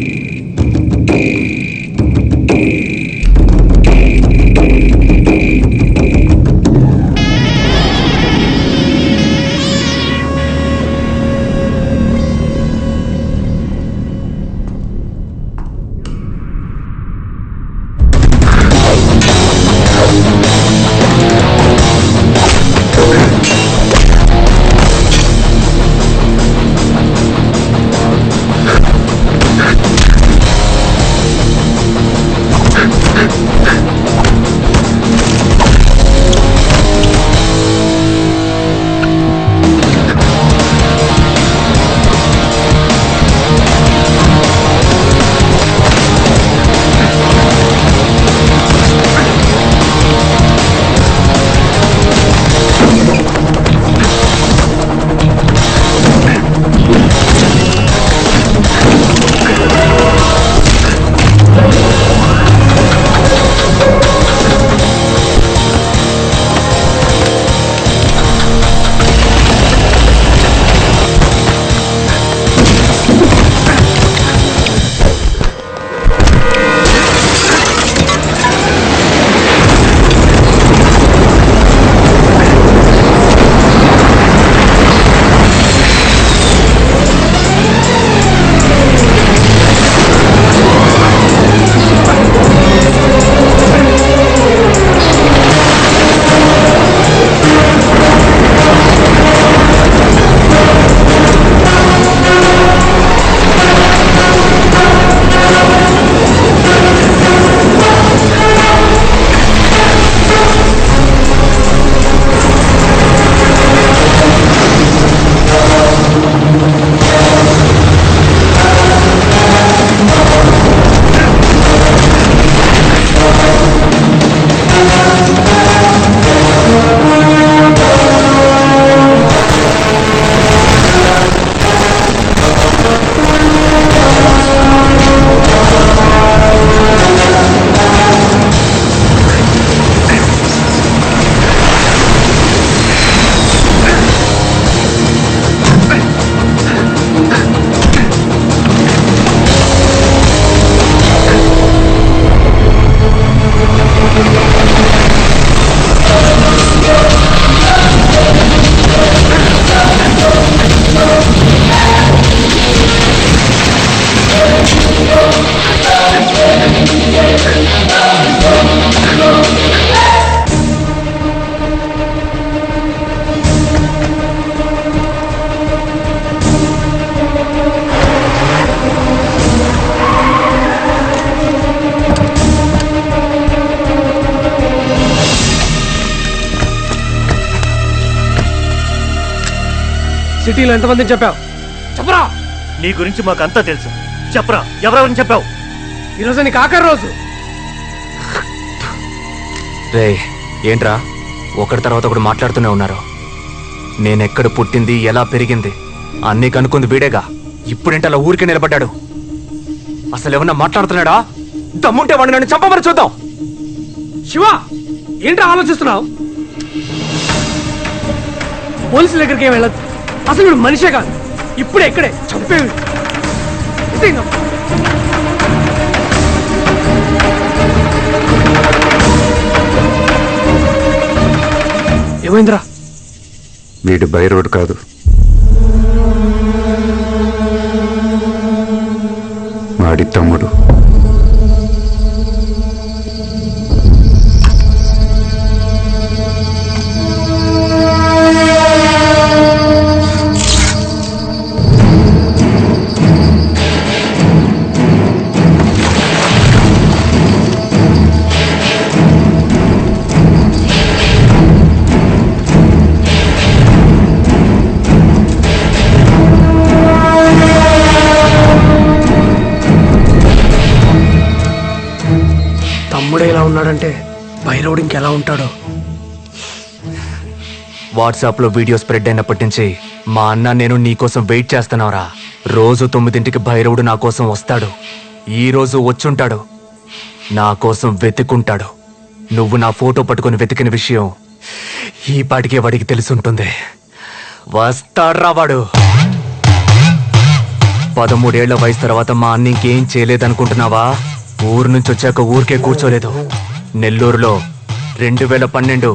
Speaker 14: సిటీలో ఎంతమందిని చెప్పావు? చెప్పరా.
Speaker 12: నీ గురించి మాకంతా తెలుసు. చెప్పరా, ఎవరెవరిని చెప్పావు?
Speaker 14: ఈరోజు నీకు ఆఖరి రోజు.
Speaker 21: రే ఏంట్రా ఒకటి తర్వాత ఒకటి మాట్లాడుతూనే ఉన్నారు. నేనెక్కడ పుట్టింది, ఎలా పెరిగింది అన్నీ కనుక్కుంది వీడేగా. ఇప్పుడేంటి అలా ఊరికే నిలబడ్డాడు? అసలు ఏమన్నా మాట్లాడుతున్నాడా? దమ్ముంటే వాడిని నన్ను చంపమని చూద్దాం.
Speaker 14: శివ, ఏంట్రా ఆలోచిస్తున్నావు? పోలీసుల దగ్గరికి ఏం వెళ్ళదు. అసలు వీడు మనిషే కాదు. ఇప్పుడే ఇక్కడే చంపేవి. ఏమైందిరా?
Speaker 7: వీడు బైరోడ్ కాదు, వాడి తమ్ముడు.
Speaker 14: తమ్ముడే ఇలా ఉన్నాడంటే బైరోడ్ ఇంకెలా ఉంటాడో.
Speaker 21: వాట్సాప్లో వీడియో స్ప్రెడ్ అయినప్పటి నుంచి మా అన్న నేను నీకోసం వెయిట్ చేస్తున్నావురా. రోజు 9ంటికి భైరవుడు నా కోసం వస్తాడు. ఈ రోజు వచ్చుంటాడు. నా కోసం వెతుకుంటాడు. నువ్వు నా ఫోటో పట్టుకొని వెతికిన విషయం ఈ పాటికే వాడికి తెలుసుంటుంది. వస్తాడ్రా వాడు. 13 ఏళ్ల వయసు తర్వాత మా అన్న ఇంకేం చేయలేదనుకుంటున్నావా? ఊరు నుంచి వచ్చాక ఊరికే కూర్చోలేదు. నెల్లూరులో 2012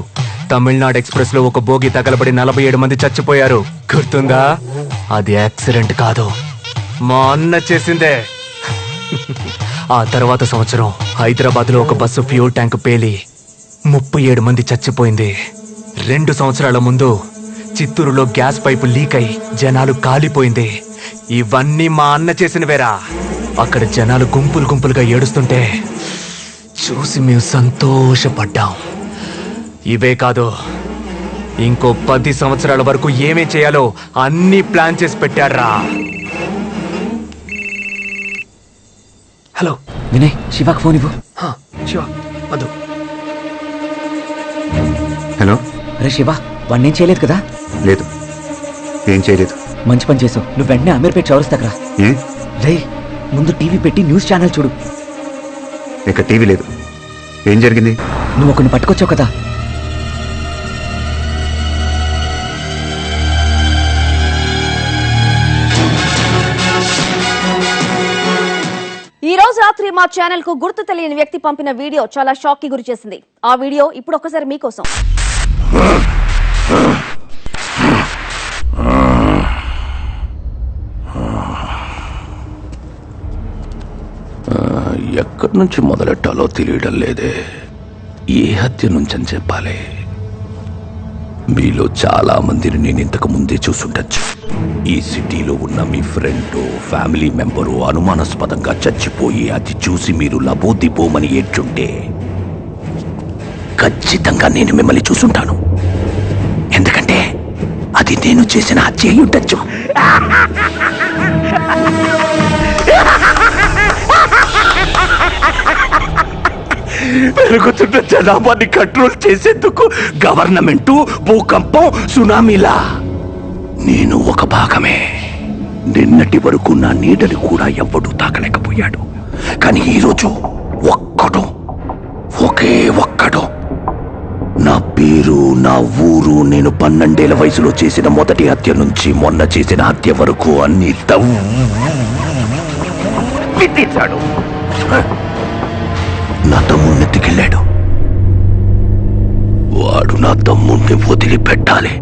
Speaker 21: తమిళనాడు ఎక్స్ప్రెస్ లో ఒక బోగి తగలబడి 47 మంది చచ్చిపోయారు. గుర్తుందా? అది యాక్సిడెంట్ కాదు, మా అన్న చేసిందే. ఆ తర్వాత సంవత్సరం హైదరాబాద్ లో ఒక బస్సు ఫ్యూల్ ట్యాంక్ పేలి 37 మంది చచ్చిపోయింది. 2 సంవత్సరాల ముందు చిత్తూరులో గ్యాస్ పైపు లీక్ అయి జనాలు కాలిపోయింది. ఇవన్నీ మా అన్న చేసినవేరా. అక్కడ జనాలు గుంపులు గుంపులుగా ఏడుస్తుంటే చూసి మేము సంతోషపడ్డాం. ఇవే కాదు, ఇంకో 10 సంవత్సరాల వరకు ఏమేం చేయాలో అన్ని ప్లాన్ చేసి పెట్టాడ్రా.
Speaker 14: హలో
Speaker 18: వినయ్, శివాకి ఫోన్ ఇవ్వు.
Speaker 14: శివ వద్దు.
Speaker 7: హలో.
Speaker 18: రే శివ, వాడిని ఏం చేయలేదు కదా?
Speaker 7: లేదు, ఏం చేయలేదు.
Speaker 18: మంచి పని చేసావు. నువ్వు వెంటనే అమీర్పేట్ చౌరస్తాకరా.
Speaker 7: ఏ?
Speaker 18: రే ముందు టీవీ పెట్టి న్యూస్ ఛానల్ చూడు.
Speaker 7: ఇక టీవీ లేదు. ఏం జరిగింది?
Speaker 18: నువ్వు ఒకరిని పట్టుకొచ్చావు కదా.
Speaker 22: ఈ రోజు రాత్రి మా ఛానల్ కు గుర్తు తెలియని వ్యక్తి పంపిన వీడియో చాలా షాక్ కి గురి చేసింది. ఆ వీడియో ఇప్పుడు ఒక్కసారి మీకోసం.
Speaker 13: ఎక్కడి నుంచి మొదలెట్టాలో తెలియడం లేదే. ఏ హత్య నుంచని చెప్పాలి? మీలో చాలా మందిని నేను ఇంతకు ముందే చూసుండొచ్చు. ఈ సిటీలో ఉన్న మీ ఫ్రెండ్, ఫ్యామిలీ మెంబరు అనుమానాస్పదంగా చచ్చిపోయి అది చూసి మీరు లబోదిబోమని ఏడ్చుంటే ఖచ్చితంగా నేను మిమ్మల్ని చూసుంటాను. ఎందుకంటే అది నేను చేసిన హత్య అయి ఉండొచ్చు. పెరుగుతున్న జనాభాని కంట్రోల్ చేసేందుకు గవర్నమెంటు, భూకంపం, సునామీలా నేను ఒక భాగమే. నిన్నటి వరకు నా నీడని కూడా ఎవ్వడూ తాకలేకపోయాడు. కానీ ఈరోజు ఒకే ఒక్కడు నా పేరు, నా ఊరు, నేను 12 ఏళ్ల వయసులో చేసిన మొదటి హత్య నుంచి మొన్న చేసిన హత్య వరకు అన్ని తవ్వితీశాడు. నా తమ్ముణ్ణి ఎత్తుకెళ్ళాడు. వాడు నా తమ్ముణ్ణి వదిలిపెట్టాలి,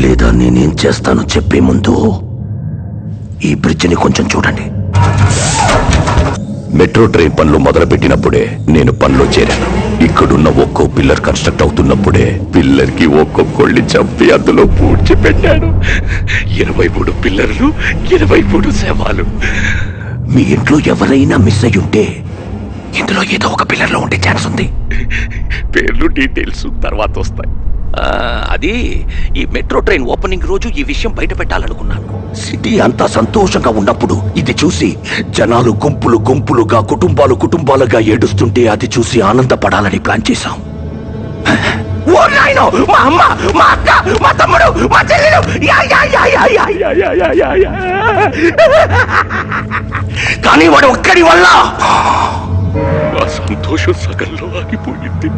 Speaker 13: లేదా నేనేం చేస్తానో చెప్పే ముందు ఈ బ్రిడ్జిని కొంచెం చూడండి. మెట్రో ట్రైన్ పనులు మొదలుపెట్టినప్పుడే నేను పనిలో చేరాను. ఇక్కడున్న ఒక్కో పిల్లర్ కన్స్ట్రక్ట్ అవుతున్నప్పుడే పిల్లర్ కి ఒక్కొక్కళ్ళని చంపి అందులో పూడ్చిపెట్టాడు. 23 పిల్లర్లు, 23 శవాలు. మీ ఇంట్లో ఎవరైనా మిస్ అయ్యి ఉంటే ఇందులో ఏదో ఒక పిల్లర్లో ఉండే ఛాన్స్ ఉంది. పేర్లు డీటెయిల్స్ తర్వాత వస్తాయి. అది ఈ మెట్రో ట్రైన్ ఓపెనింగ్ రోజు ఈ విషయం బయట పెట్టాలనుకున్నాను. సిటీ అంతా సంతోషంగా ఉన్నప్పుడు ఇది చూసి జనాలు గుంపులు గుంపులుగా కుటుంబాలుగా ఏడుస్తుంటే అది చూసి ఆనందపడాలని ప్లాన్ చేశాం. ఓ నాయనో, మా అమ్మ, మా అక్క, మా తమ్ముడు, మా చెల్లెలు, కానీ వాడు ఒక్కడి వల్ల ఆ సంతోషం సగంలో ఆగిపోయింది.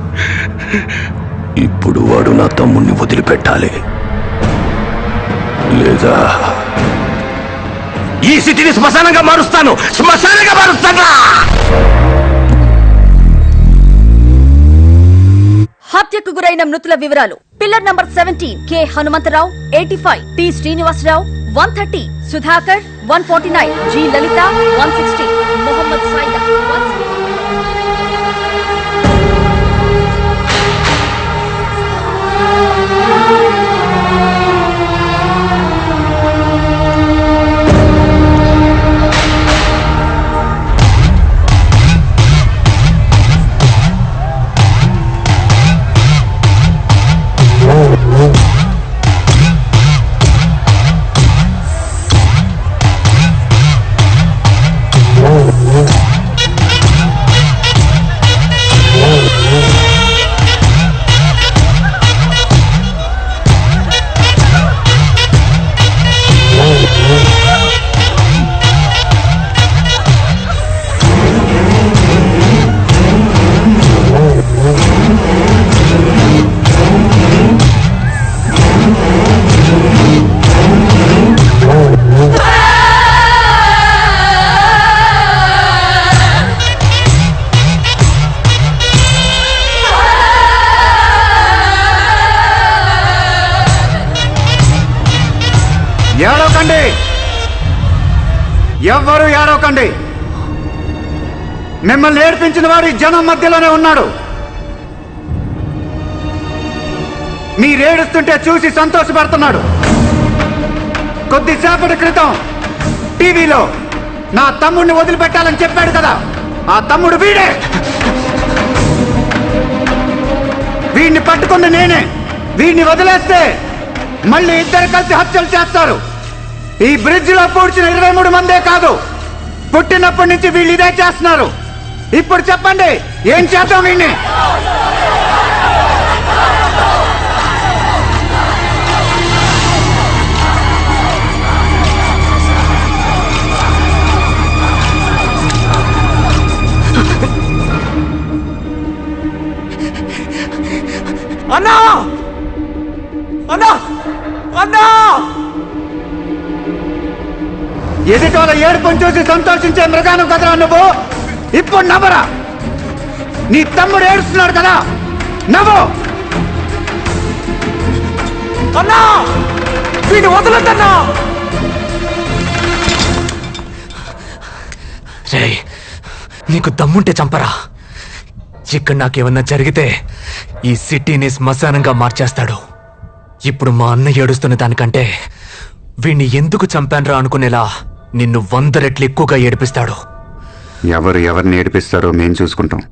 Speaker 13: ఇప్పుడు వాడు నా తమ్ముణ్ణి వదిలిపెట్టాలి, లేదా ఈ సిటీని శ్మశానంగా మారుస్తాను.
Speaker 22: హత్యకు గురైన మృతుల వివరాలు: pillar number 17 K Hanumantharao 85, T Srinivasarao 130, Sudhakar 149, G Lalitha 160, Mohammed Saida 160.
Speaker 7: ఏడవకండి, ఎవ్వరూ ఏడవకండి. మిమ్మల్ని ఏడ్పించిన వాడు ఈ జనం మధ్యలోనే ఉన్నాడు. మీరేడుస్తుంటే చూసి సంతోషపడుతున్నాడు. కొద్దిసేపటి క్రితం టీవీలో నా తమ్ముడిని వదిలిపెట్టాలని చెప్పాడు కదా, ఆ తమ్ముడు వీడే. వీడిని పట్టుకున్న నేనే. వీడిని వదిలేస్తే మళ్ళీ ఇద్దరు కలిసి హత్యలు చేస్తారు. ఈ బ్రిడ్జ్ లో పూడ్చిన 23 మందే కాదు, పుట్టినప్పటి నుంచి వీళ్ళు ఇదే చేస్తున్నారు. ఇప్పుడు చెప్పండి, ఏం చేద్దాం వీడిని?
Speaker 2: అన్నా, అన్నా, అన్నా!
Speaker 7: ఎదుటోళ్ళ ఏడుపుని చూసి సంతోషించే మృగాను కదరా నువ్వు. ఇప్పుడు నవ్వరా. నీ తమ్ముడు ఏడుస్తున్నాడు కదా, నవ్వు.
Speaker 2: అన్నా, వీడిని వదలొద్దన్నా.
Speaker 21: రేయ్, నీకు దమ్ముంటే చంపరా. ఇక్కడ నాకేమన్నా జరిగితే ఈ సిటీని శ్మశానంగా మార్చేస్తాడు. ఇప్పుడు మా అన్న ఏడుస్తున్న దానికంటే వీణ్ణి ఎందుకు చంపాన్రా అనుకునేలా నిన్ను 100 రెట్లు ఎక్కువగా ఏడిపిస్తాడు.
Speaker 7: ఎవరిని ఏడిపిస్తారో మేం చూసుకుంటాం.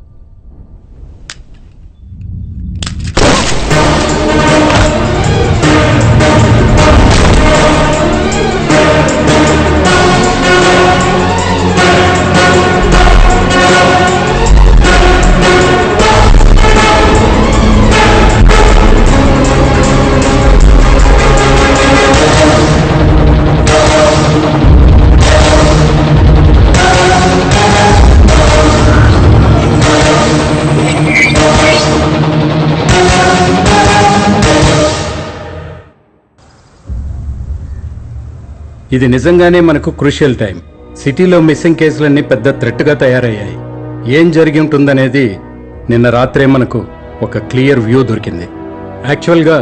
Speaker 16: ఇది నిజంగానే మనకు క్రూషియల్ టైం. సిటీలో మిస్సింగ్ కేసులన్నీ పెద్ద థ్రెట్గా తయారయ్యాయి. ఏం జరిగి ఉంటుందనేది నిన్న రాత్రే మనకు ఒక క్లియర్ వ్యూ దొరికింది. యాక్చువల్గా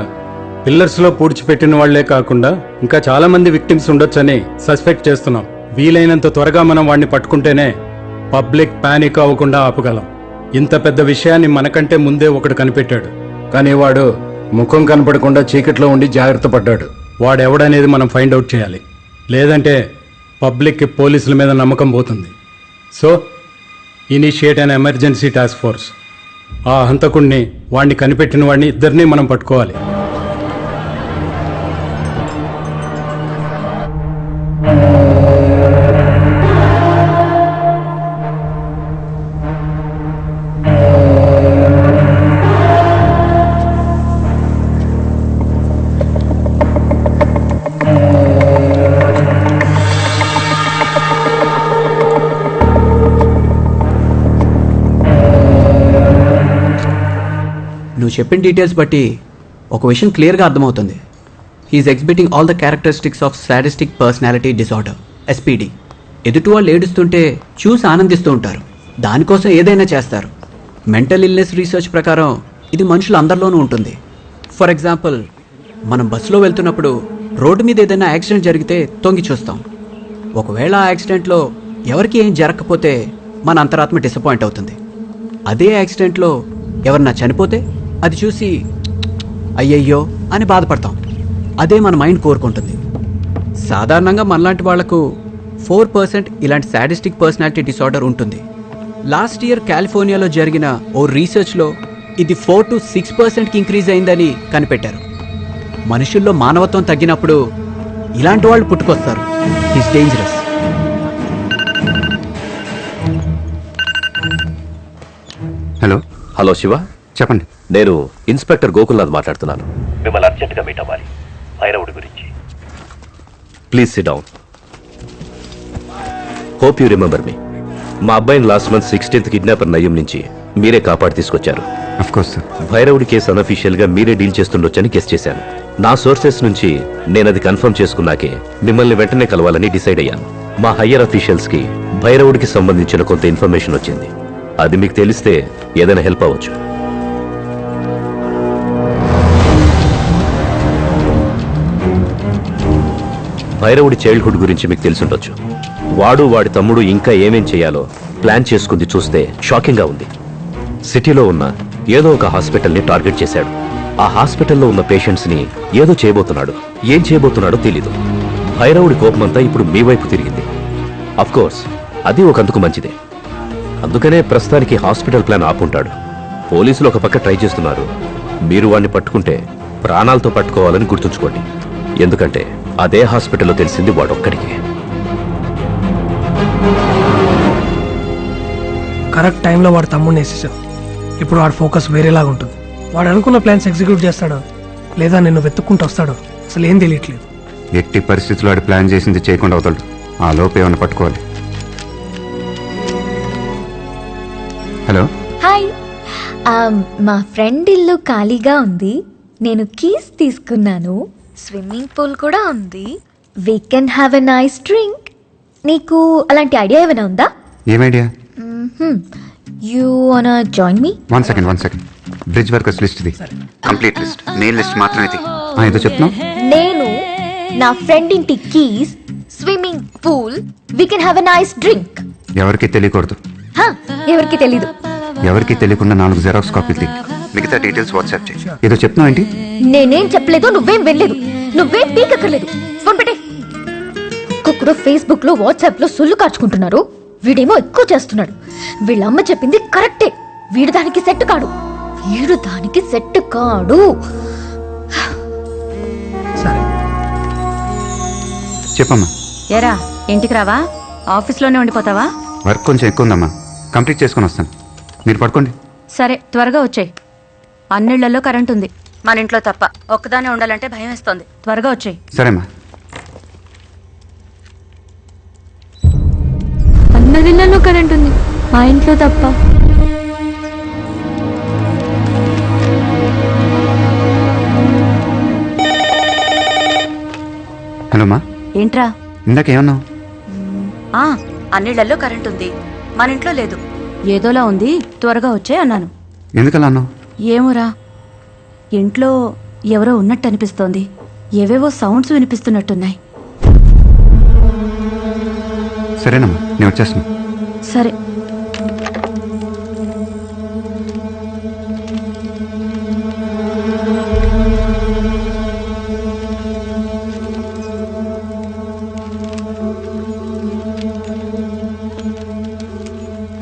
Speaker 16: పిల్లర్స్లో పూడ్చిపెట్టిన వాళ్లే కాకుండా ఇంకా చాలా మంది విక్టిమ్స్ ఉండొచ్చని సస్పెక్ట్ చేస్తున్నాం. వీలైనంత త్వరగా మనం వాడిని పట్టుకుంటేనే పబ్లిక్ పానిక్ అవ్వకుండా ఆపగలం. ఇంత పెద్ద విషయాన్ని మనకంటే ముందే ఒకడు కనిపెట్టాడు, కానీ వాడు ముఖం కనపడకుండా చీకట్లో ఉండి జాగ్రత్త పడ్డాడు. వాడెవడనేది మనం ఫైండ్ అవుట్ చేయాలి, లేదంటే పబ్లిక్కి పోలీసుల మీద నమ్మకం పోతుంది. So initiate an emergency task force. ఆ హంతకుణ్ణి, వాణ్ణి కనిపెట్టిన వాడిని ఇద్దరినీ మనం పట్టుకోవాలి.
Speaker 1: నువ్వు చెప్పిన డీటెయిల్స్ బట్టి ఒక విషయం క్లియర్గా అర్థమవుతుంది. He is exhibiting all the characteristics of sadistic personality disorder, SPD. ఎదుటి వాళ్ళు ఏడుస్తుంటే చూసి ఆనందిస్తూ ఉంటారు, దానికోసం ఏదైనా చేస్తారు. మెంటల్ ఇల్నెస్ రీసెర్చ్ ప్రకారం ఇది మనుషులు అందరిలోనూ ఉంటుంది. ఫర్ ఎగ్జాంపుల్, మనం బస్సులో వెళ్తున్నప్పుడు రోడ్డు మీద ఏదైనా యాక్సిడెంట్ జరిగితే తొంగి చూస్తాం. ఒకవేళ ఆ యాక్సిడెంట్లో ఎవరికి ఏం జరగకపోతే మన అంతరాత్మ డిసప్పాయింట్ అవుతుంది. అదే యాక్సిడెంట్లో ఎవరన్నా చనిపోతే అది చూసి అయ్యయ్యో అని బాధపడతాం. అదే మన మైండ్ కోరుకుంటుంది. సాధారణంగా మనలాంటి వాళ్లకు 4% ఇలాంటి సాడిస్టిక్ పర్సనాలిటీ డిసార్డర్ ఉంటుంది. లాస్ట్ ఇయర్ కాలిఫోర్నియాలో జరిగిన ఓ రీసెర్చ్లో ఇది 4 to 6%కి ఇంక్రీజ్ అయిందని కనిపెట్టారు. మనుషుల్లో మానవత్వం తగ్గినప్పుడు ఇలాంటి వాళ్ళు పుట్టుకొస్తారు. It's dangerous.
Speaker 7: Hello
Speaker 13: hello Shiva,
Speaker 7: చెప్పండి.
Speaker 13: నేను ఇన్స్పెక్టర్ గోకుల్నాథ్ మాట్లాడుతున్నాను. మిమ్మల్ని అర్జెంటుగా మీట్ అవ్వాలి, భైరవుడి గురించి. Please SIT down. Hope you remember me. మా అబ్బాయిని లాస్ట్ మంత్ 16th కిడ్నాపర్ నయ్యం నుంచి మీరే కాపాడి తీసుకొచ్చారు.
Speaker 7: Of course sir.
Speaker 13: భైరవుడి కేసు అనఫీషియల్ గా మీరే డీల్ చేస్తుండొచ్చని గెస్ చేశాను. నా సోర్సెస్ నుంచి నేను అది కన్ఫర్మ్ చేసుకున్నాకే మిమ్మల్ని వెంటనే కలవాలని డిసైడ్ అయ్యాను. మా హయ్యర్ అఫీషియల్స్ కి భైరవుడికి సంబంధించిన కొంత ఇన్ఫర్మేషన్ వచ్చింది. అది మీకు తెలిస్తే ఏదైనా హెల్ప్ అవ్వచ్చు. భైరవుడి చైల్డ్హుడ్ గురించి మీకు తెలిసుండొచ్చు. వాడు వాడి తమ్ముడు ఇంకా ఏమేం చేయాలో ప్లాన్ చేసుకుంది చూస్తే షాకింగ్ గా ఉంది. సిటీలో ఉన్న ఏదో ఒక హాస్పిటల్ని టార్గెట్ చేశాడు. ఆ హాస్పిటల్లో ఉన్న పేషెంట్స్ ని ఏదో చేయబోతున్నాడు. ఏం చేయబోతున్నాడో తెలీదు. భైరవుడి కోపమంతా ఇప్పుడు మీ వైపు తిరిగింది. అఫ్ కోర్స్ అది ఒకందుకు మంచిదే. అందుకనే ప్రస్తుతానికి హాస్పిటల్ ప్లాన్ ఆపుంటాడు. పోలీసులు ఒక పక్క ట్రై చేస్తున్నారు. మీరు వాడిని పట్టుకుంటే ప్రాణాలతో పట్టుకోవాలని గుర్తుంచుకోండి. ఎందుకంటే అదే హాస్పిటల్లో తెలిసింది వాడొక్కడికే.
Speaker 14: కరెక్ట్ టైంలో వాడు తమ్ముడిని వేసేసాం. ఇప్పుడు వాడి ఫోకస్ వేరేలాగా ఉంటుంది. వాడు అనుకున్న ప్లాన్స్ ఎగ్జిక్యూట్ చేస్తాడో లేదా నిన్ను వెతుక్కుంటూ వస్తాడో అసలు ఏం తెలియట్లేదు.
Speaker 7: ఎట్టి పరిస్థితుల్లో వాడు ప్లాన్ చేసింది చేయకుండా అవుతాడు. ఆ లోపు ఏమైనా పట్టుకోవాలి. హలో.
Speaker 3: హాయ్. మా ఫ్రెండ్ ఇల్లు ఖాళీగా ఉంది. నేను కీస్ తీసుకున్నాను. స్విమ్మింగ్ పూల్ కూడా ఉంది. We can have a nice drink. నీకు అలాంటి ఐడియా ఏమైనా ఉందా?
Speaker 7: ఏం ఐడియా?
Speaker 3: యూ వానా join me?
Speaker 7: One second. Bridge workers list the. Complete list. Main list మాత్రమే ఇది. ఏదో చెప్తున్నావు?
Speaker 3: నేను నా ఫ్రెండ్ ఇంటి keys, swimming pool, we can have a nice drink.
Speaker 7: ఎవరికి తెలియకూడదు.
Speaker 3: ఎవరికి తెలీదు.
Speaker 7: ఎవరికి తెలియకుండా 4 జెరాక్స్ కాపీలు తీ. మిగతా డీటెయిల్స్ వాట్సాప్ చేయి. ఏదో చెప్తున్నావు ఏంటి?
Speaker 3: నేనేం చెప్పలేదు, నువ్వేం వెళ్ళలేదు, నువ్వేం పీకక్కర్లేదు. ఫోన్ పెట్టే. ఒక్కొక్కడు ఫేస్బుక్ లో వాట్సాప్ లో సొల్లు కార్చుకుంటున్నారు. వీడేమో ఎక్కువ చేస్తున్నాడు. వీళ్ళమ్మ చెప్పింది కరెక్టే. వీడు దానికి సెట్ కాడు.
Speaker 7: చెప్పమ్మా.
Speaker 10: ఏరా ఇంటికి రావా? ఆఫీస్లోనే ఉండిపోతావా?
Speaker 7: వర్క్ కొంచెం ఎక్కువ ఉందమ్మా. కంప్లీట్ చేసుకొని వస్తాను. మీరు పడుకోండి.
Speaker 10: సరే త్వరగా వచ్చేయి. అన్నిళ్లలో కరెంట్ ఉంది, మన ఇంట్లో తప్ప. ఒక్కదానే ఉండాలంటే భయం వేస్తోంది. త్వరగా వచ్చేయి.
Speaker 7: సరేమ్మా.
Speaker 3: అందరిలో కరెంట్ ఉంది, మా ఇంట్లో తప్ప.
Speaker 7: హలో మా.
Speaker 10: ఏంట్రా?
Speaker 7: ఇందాకేమన్నావు?
Speaker 10: అన్నిళ్లలో కరెంట్ ఉంది, మన ఇంట్లో లేదు. ఏదోలా ఉంది, త్వరగా వచ్చే అన్నాను.
Speaker 7: ఎందుకలా అన్నావు?
Speaker 10: ఏమోరా, ఇంట్లో ఎవరో ఉన్నట్టు అనిపిస్తోంది. ఏవేవో సౌండ్స్ వినిపిస్తున్నట్టున్నాయి.
Speaker 7: సరేనమ్మా, నేను వచ్చేస్తున్నా.
Speaker 10: సరే.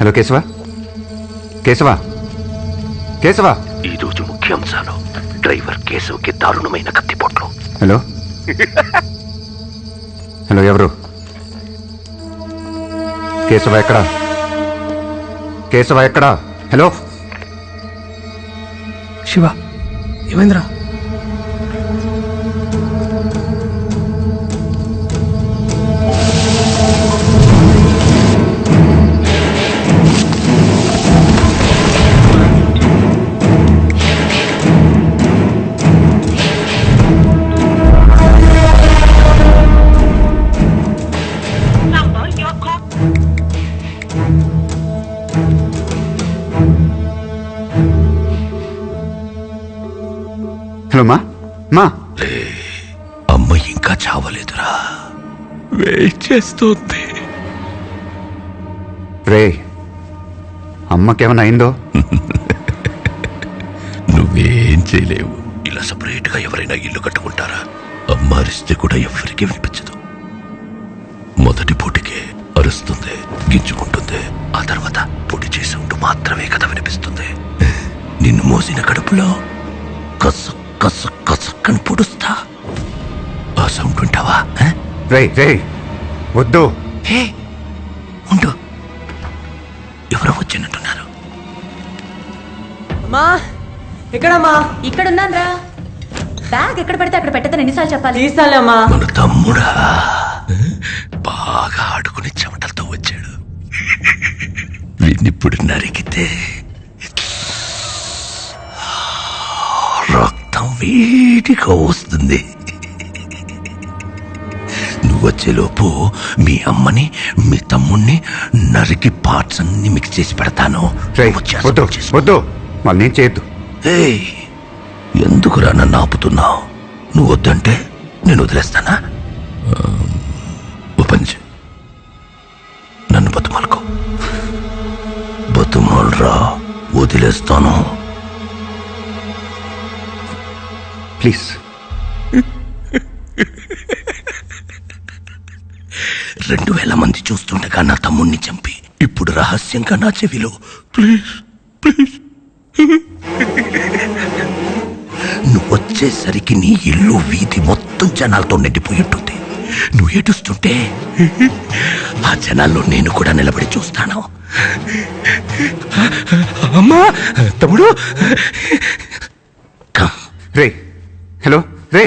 Speaker 7: హలో కేశవ. కేశవ
Speaker 13: ఈ రోజు ముఖ్యాంశాలు డ్రైవర్ కేశవ్కి దారుణమైన కత్తిపోట్లు.
Speaker 7: హలో హలో ఎవరు? కేశవ ఎక్కడా? కేశవ ఎక్కడా? హలో
Speaker 14: శివ ఏమైందిరా?
Speaker 7: హలో మా మా
Speaker 13: అమ్మ ఇంకా చావలేదురా, వెయిట్ చేస్తుంది.
Speaker 7: రే అమ్మకేమైనా అయిందో?
Speaker 13: నువ్వేం చేయలేవు. ఇలా సపరేట్ గా ఎవరైనా ఇల్లు కట్టుకుంటారా? అమ్మ అరిస్తే కూడా ఎవరికి వినిపించదు. మొదటి పూటికే అరుస్తుంది, గింజుకుంటుంది. ఆ తర్వాత పొడి చేసి ఉంటూ మాత్రమే కథ వినిపిస్తుంది. నిన్ను మోసిన కడుపులో కసు కసు కసుక్కని పొడుస్తా. ఆ సౌండ్ వింటావా?
Speaker 7: రే రే వద్దు.
Speaker 13: హే ఉండు, ఎవరో వచ్చినట్టున్నారు.
Speaker 10: అమ్మా ఎక్కడమ్మా? ఇక్కడున్నాను రా. బ్యాగ్ ఎక్కడ పెడితే అక్కడ పెట్టదని ఎన్నిసార్లు చెప్పాలి? తీసాలేమ్మా.
Speaker 13: మన తమ్ముడా బాగా ఆడుకుని చెమటలతో వచ్చాడు. వీడినిప్పుడు నరికితే రక్తం వేడిగా వస్తుంది. నువ్వు వచ్చేలోపు మీ అమ్మని మీ తమ్ముణ్ణి నరికి పార్ట్స్ అన్ని మిక్స్ చేసి పెడతాను.
Speaker 7: వద్దు వద్దు, మళ్ళీ నేను చేయొద్దు.
Speaker 13: ఎందుకురా నన్ను ఆపుతున్నావు? నువ్వు వద్దంటే నేను వదిలేస్తానా? ఓపెన్ చే, నన్ను బతుమాలుకో. బతుమాలరా, వదిలేస్తాను.
Speaker 7: ప్లీజ్.
Speaker 13: 2000 మంది చూస్తుండగా నా తమ్ముణ్ణి చంపి ఇప్పుడు రహస్యంగా నా చెవిలో ప్లీజ్ ప్లీజ్. నువ్వు వచ్చేసరికి నీ ఇల్లు వీధి మొత్తం జనాలతో నిండిపోయి ఉంటుంది. నువ్వు ఏడుస్తుంటే ఆ జనాల్లో నేను కూడా నిలబడి చూస్తాను. అమ్మా తమ్ముడు.
Speaker 7: రే హలో రే.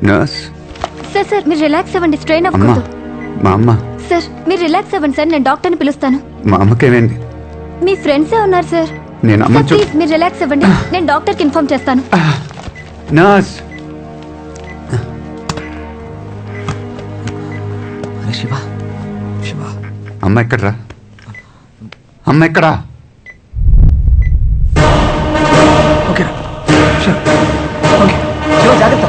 Speaker 7: నర్స్
Speaker 3: సార్ సార్ మీరు రిలాక్స్ అవ్వండి, స్ట్రెయిన్
Speaker 7: అమ్మా,
Speaker 3: అవ్వకూడదు.
Speaker 7: మా అమ్మ.
Speaker 3: సార్ మీరు రిలాక్స్ అవ్వండి సార్, నేను డాక్టర్ని పిలుస్తాను.
Speaker 7: మా అమ్మకేమైంది?
Speaker 3: మీ ఫ్రెండ్సే ఉన్నారు సార్.
Speaker 7: నేను అమ్మ
Speaker 3: సార్, ప్లీజ్ మీరు రిలాక్స్ అవ్వండి, నేను డాక్టర్కి ఇన్ఫార్మ్ చేస్తాను.
Speaker 7: నర్స్.
Speaker 2: శివ శివ,
Speaker 7: అమ్మ ఎక్కడ్రా? అమ్మ ఎక్కడా?
Speaker 14: ఓకే
Speaker 2: శివ జాగ్రత్త.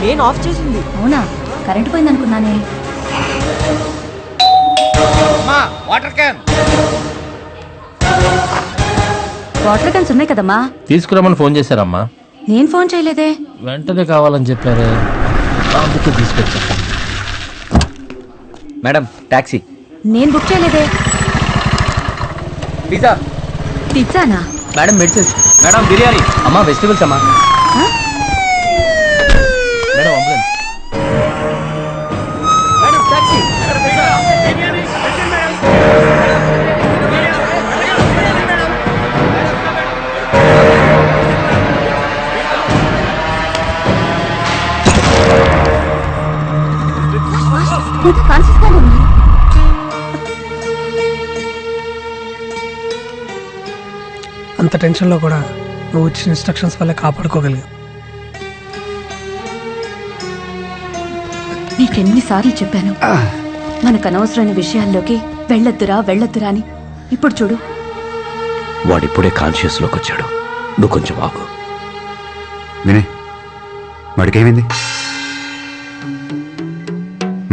Speaker 22: నేను ఆఫ్ చేసింది. అవునా, కరెంట్ పోయింది అనుకున్నానే.
Speaker 18: వాటర్ క్యాన్
Speaker 22: వాటర్ క్యాన్స్ ఉన్నాయి కదమ్మా.
Speaker 5: తీసుకురమ్మని ఫోన్ చేశారమ్మా.
Speaker 22: నేను ఫోన్ చేయలేదే.
Speaker 5: వెంటనే కావాలని చెప్పారే, అందుకే తీసుకొచ్చా.
Speaker 2: Madam taxi.
Speaker 22: నేను బుక్ చేయలేదే.
Speaker 2: పిజ్జా.
Speaker 22: పిజ్జానా?
Speaker 2: Madam medicines. మేడం బిర్యానీ. అమ్మా వెజిటబుల్స్ అమ్మా.
Speaker 5: Madam ambulance.
Speaker 2: Madam taxi.
Speaker 14: అంత టెన్షన్లో కూడా నువ్వు ఇచ్చిన ఇన్స్ట్రక్షన్స్ వల్ల కాపాడుకోగలిగా.
Speaker 22: నీకెన్నిసార్లు చెప్పాను మనకు అనవసరమైన విషయాల్లోకి వెళ్ళొద్దురా అని. ఇప్పుడు చూడు.
Speaker 13: వాడిప్పుడే కాన్షియస్లోకి వచ్చాడు, నువ్వు కొంచెం ఆగు.
Speaker 7: వినే, వాడికేమైంది?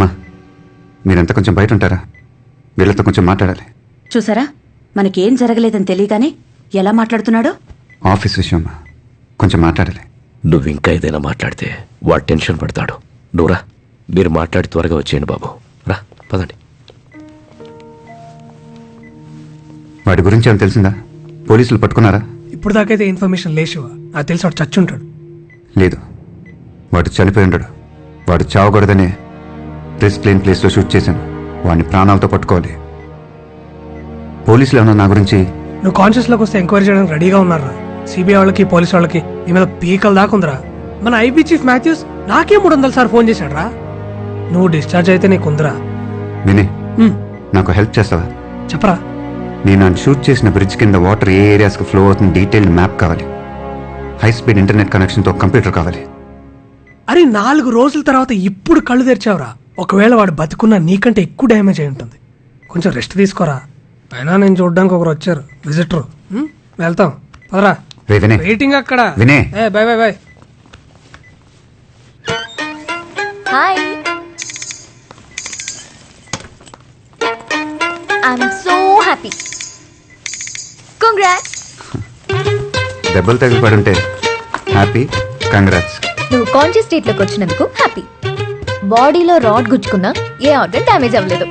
Speaker 7: మా మీరంతా కొంచెం బయట ఉంటారా? వీళ్ళతో కొంచెం మాట్లాడాలి.
Speaker 22: చూసారా, మనకేం జరగలేదని తెలియగానే ఎలా మాట్లాడుతున్నాడో.
Speaker 7: ఆఫీస్ విషయం కొంచెం మాట్లాడాలి.
Speaker 13: నువ్వు ఇంకా ఏదైనా మాట్లాడితే వాడు టెన్షన్ పడతాడు. నువ్వురా, మీరు మాట్లాడి త్వరగా వచ్చేయండి బాబు. రా పదండి.
Speaker 7: వాడి గురించి ఏమైనా తెలిసిందా? పోలీసులు పట్టుకున్నారా?
Speaker 14: ఇప్పుడు దాకైతే ఇన్ఫర్మేషన్ లేచివా, నాకు తెలిసి వాడు చచ్చి ఉంటాడు.
Speaker 7: లేదు, వాడు చనిపోయి ఉంటాడు. వాడు చావకూడదనే రిస్క్ లేని ప్లేస్లో షూట్ చేశాను. వాడిని ప్రాణాలతో పట్టుకోవాలి. పోలీసులు ఏమన్నా నా గురించి?
Speaker 14: నువ్వు కాన్షియస్లోకి వస్తే ఎంక్వైరీ చేయడానికి రెడీగా ఉన్నారా? సిబిఐ వాళ్ళకి, పోలీసు వాళ్ళకి నీ మీద పీకల దాకా ఉందిరా. మన ఐబీ చీఫ్ మాథ్యూస్ నాకే 300 సార్లు ఫోన్ చేశాడు రా. నువ్వు డిశ్చార్జ్ అయితే నీకు ఉందిరా.
Speaker 7: వినే, నాకు హెల్ప్ చేస్తావా?
Speaker 14: చెప్పరా.
Speaker 7: నేను నన్ను షూట్ చేసిన బ్రిడ్జ్ కింద వాటర్ ఏ ఏరియాస్కి ఫ్లో అవుతుంది డీటెయిల్డ్ మ్యాప్ కావాలి. హై స్పీడ్ ఇంటర్నెట్ కనెక్షన్తో కంప్యూటర్ కావాలి.
Speaker 14: అరే 4 రోజుల తర్వాత ఇప్పుడు కళ్ళు తెరిచావురా. ఒకవేళ వాడు బతుకున్నా నీకంటే ఎక్కువ డ్యామేజ్ అయి ఉంటుంది. కొంచెం రెస్ట్ తీసుకోరా. అయినా నేను చూడడానికి ఒకరు వచ్చారు, విజిటర్. వెళ్తాం పదరా. వెయిటింగ్ అక్కడ. By by by.
Speaker 3: Hi, I'm so happy. Congrats.
Speaker 7: దెబ్బలు తగిలి పడుంటే హ్యాపీ, కంగ్రాట్స్.
Speaker 3: నువ్వు కాన్షియస్ స్టేట్ లోకి వచ్చినందుకు హ్యాపీ. బాడీలో రాడ్ గుచ్చుకున్నా ఏ ఆర్గన్ డ్యామేజ్ అవ్వలేదు,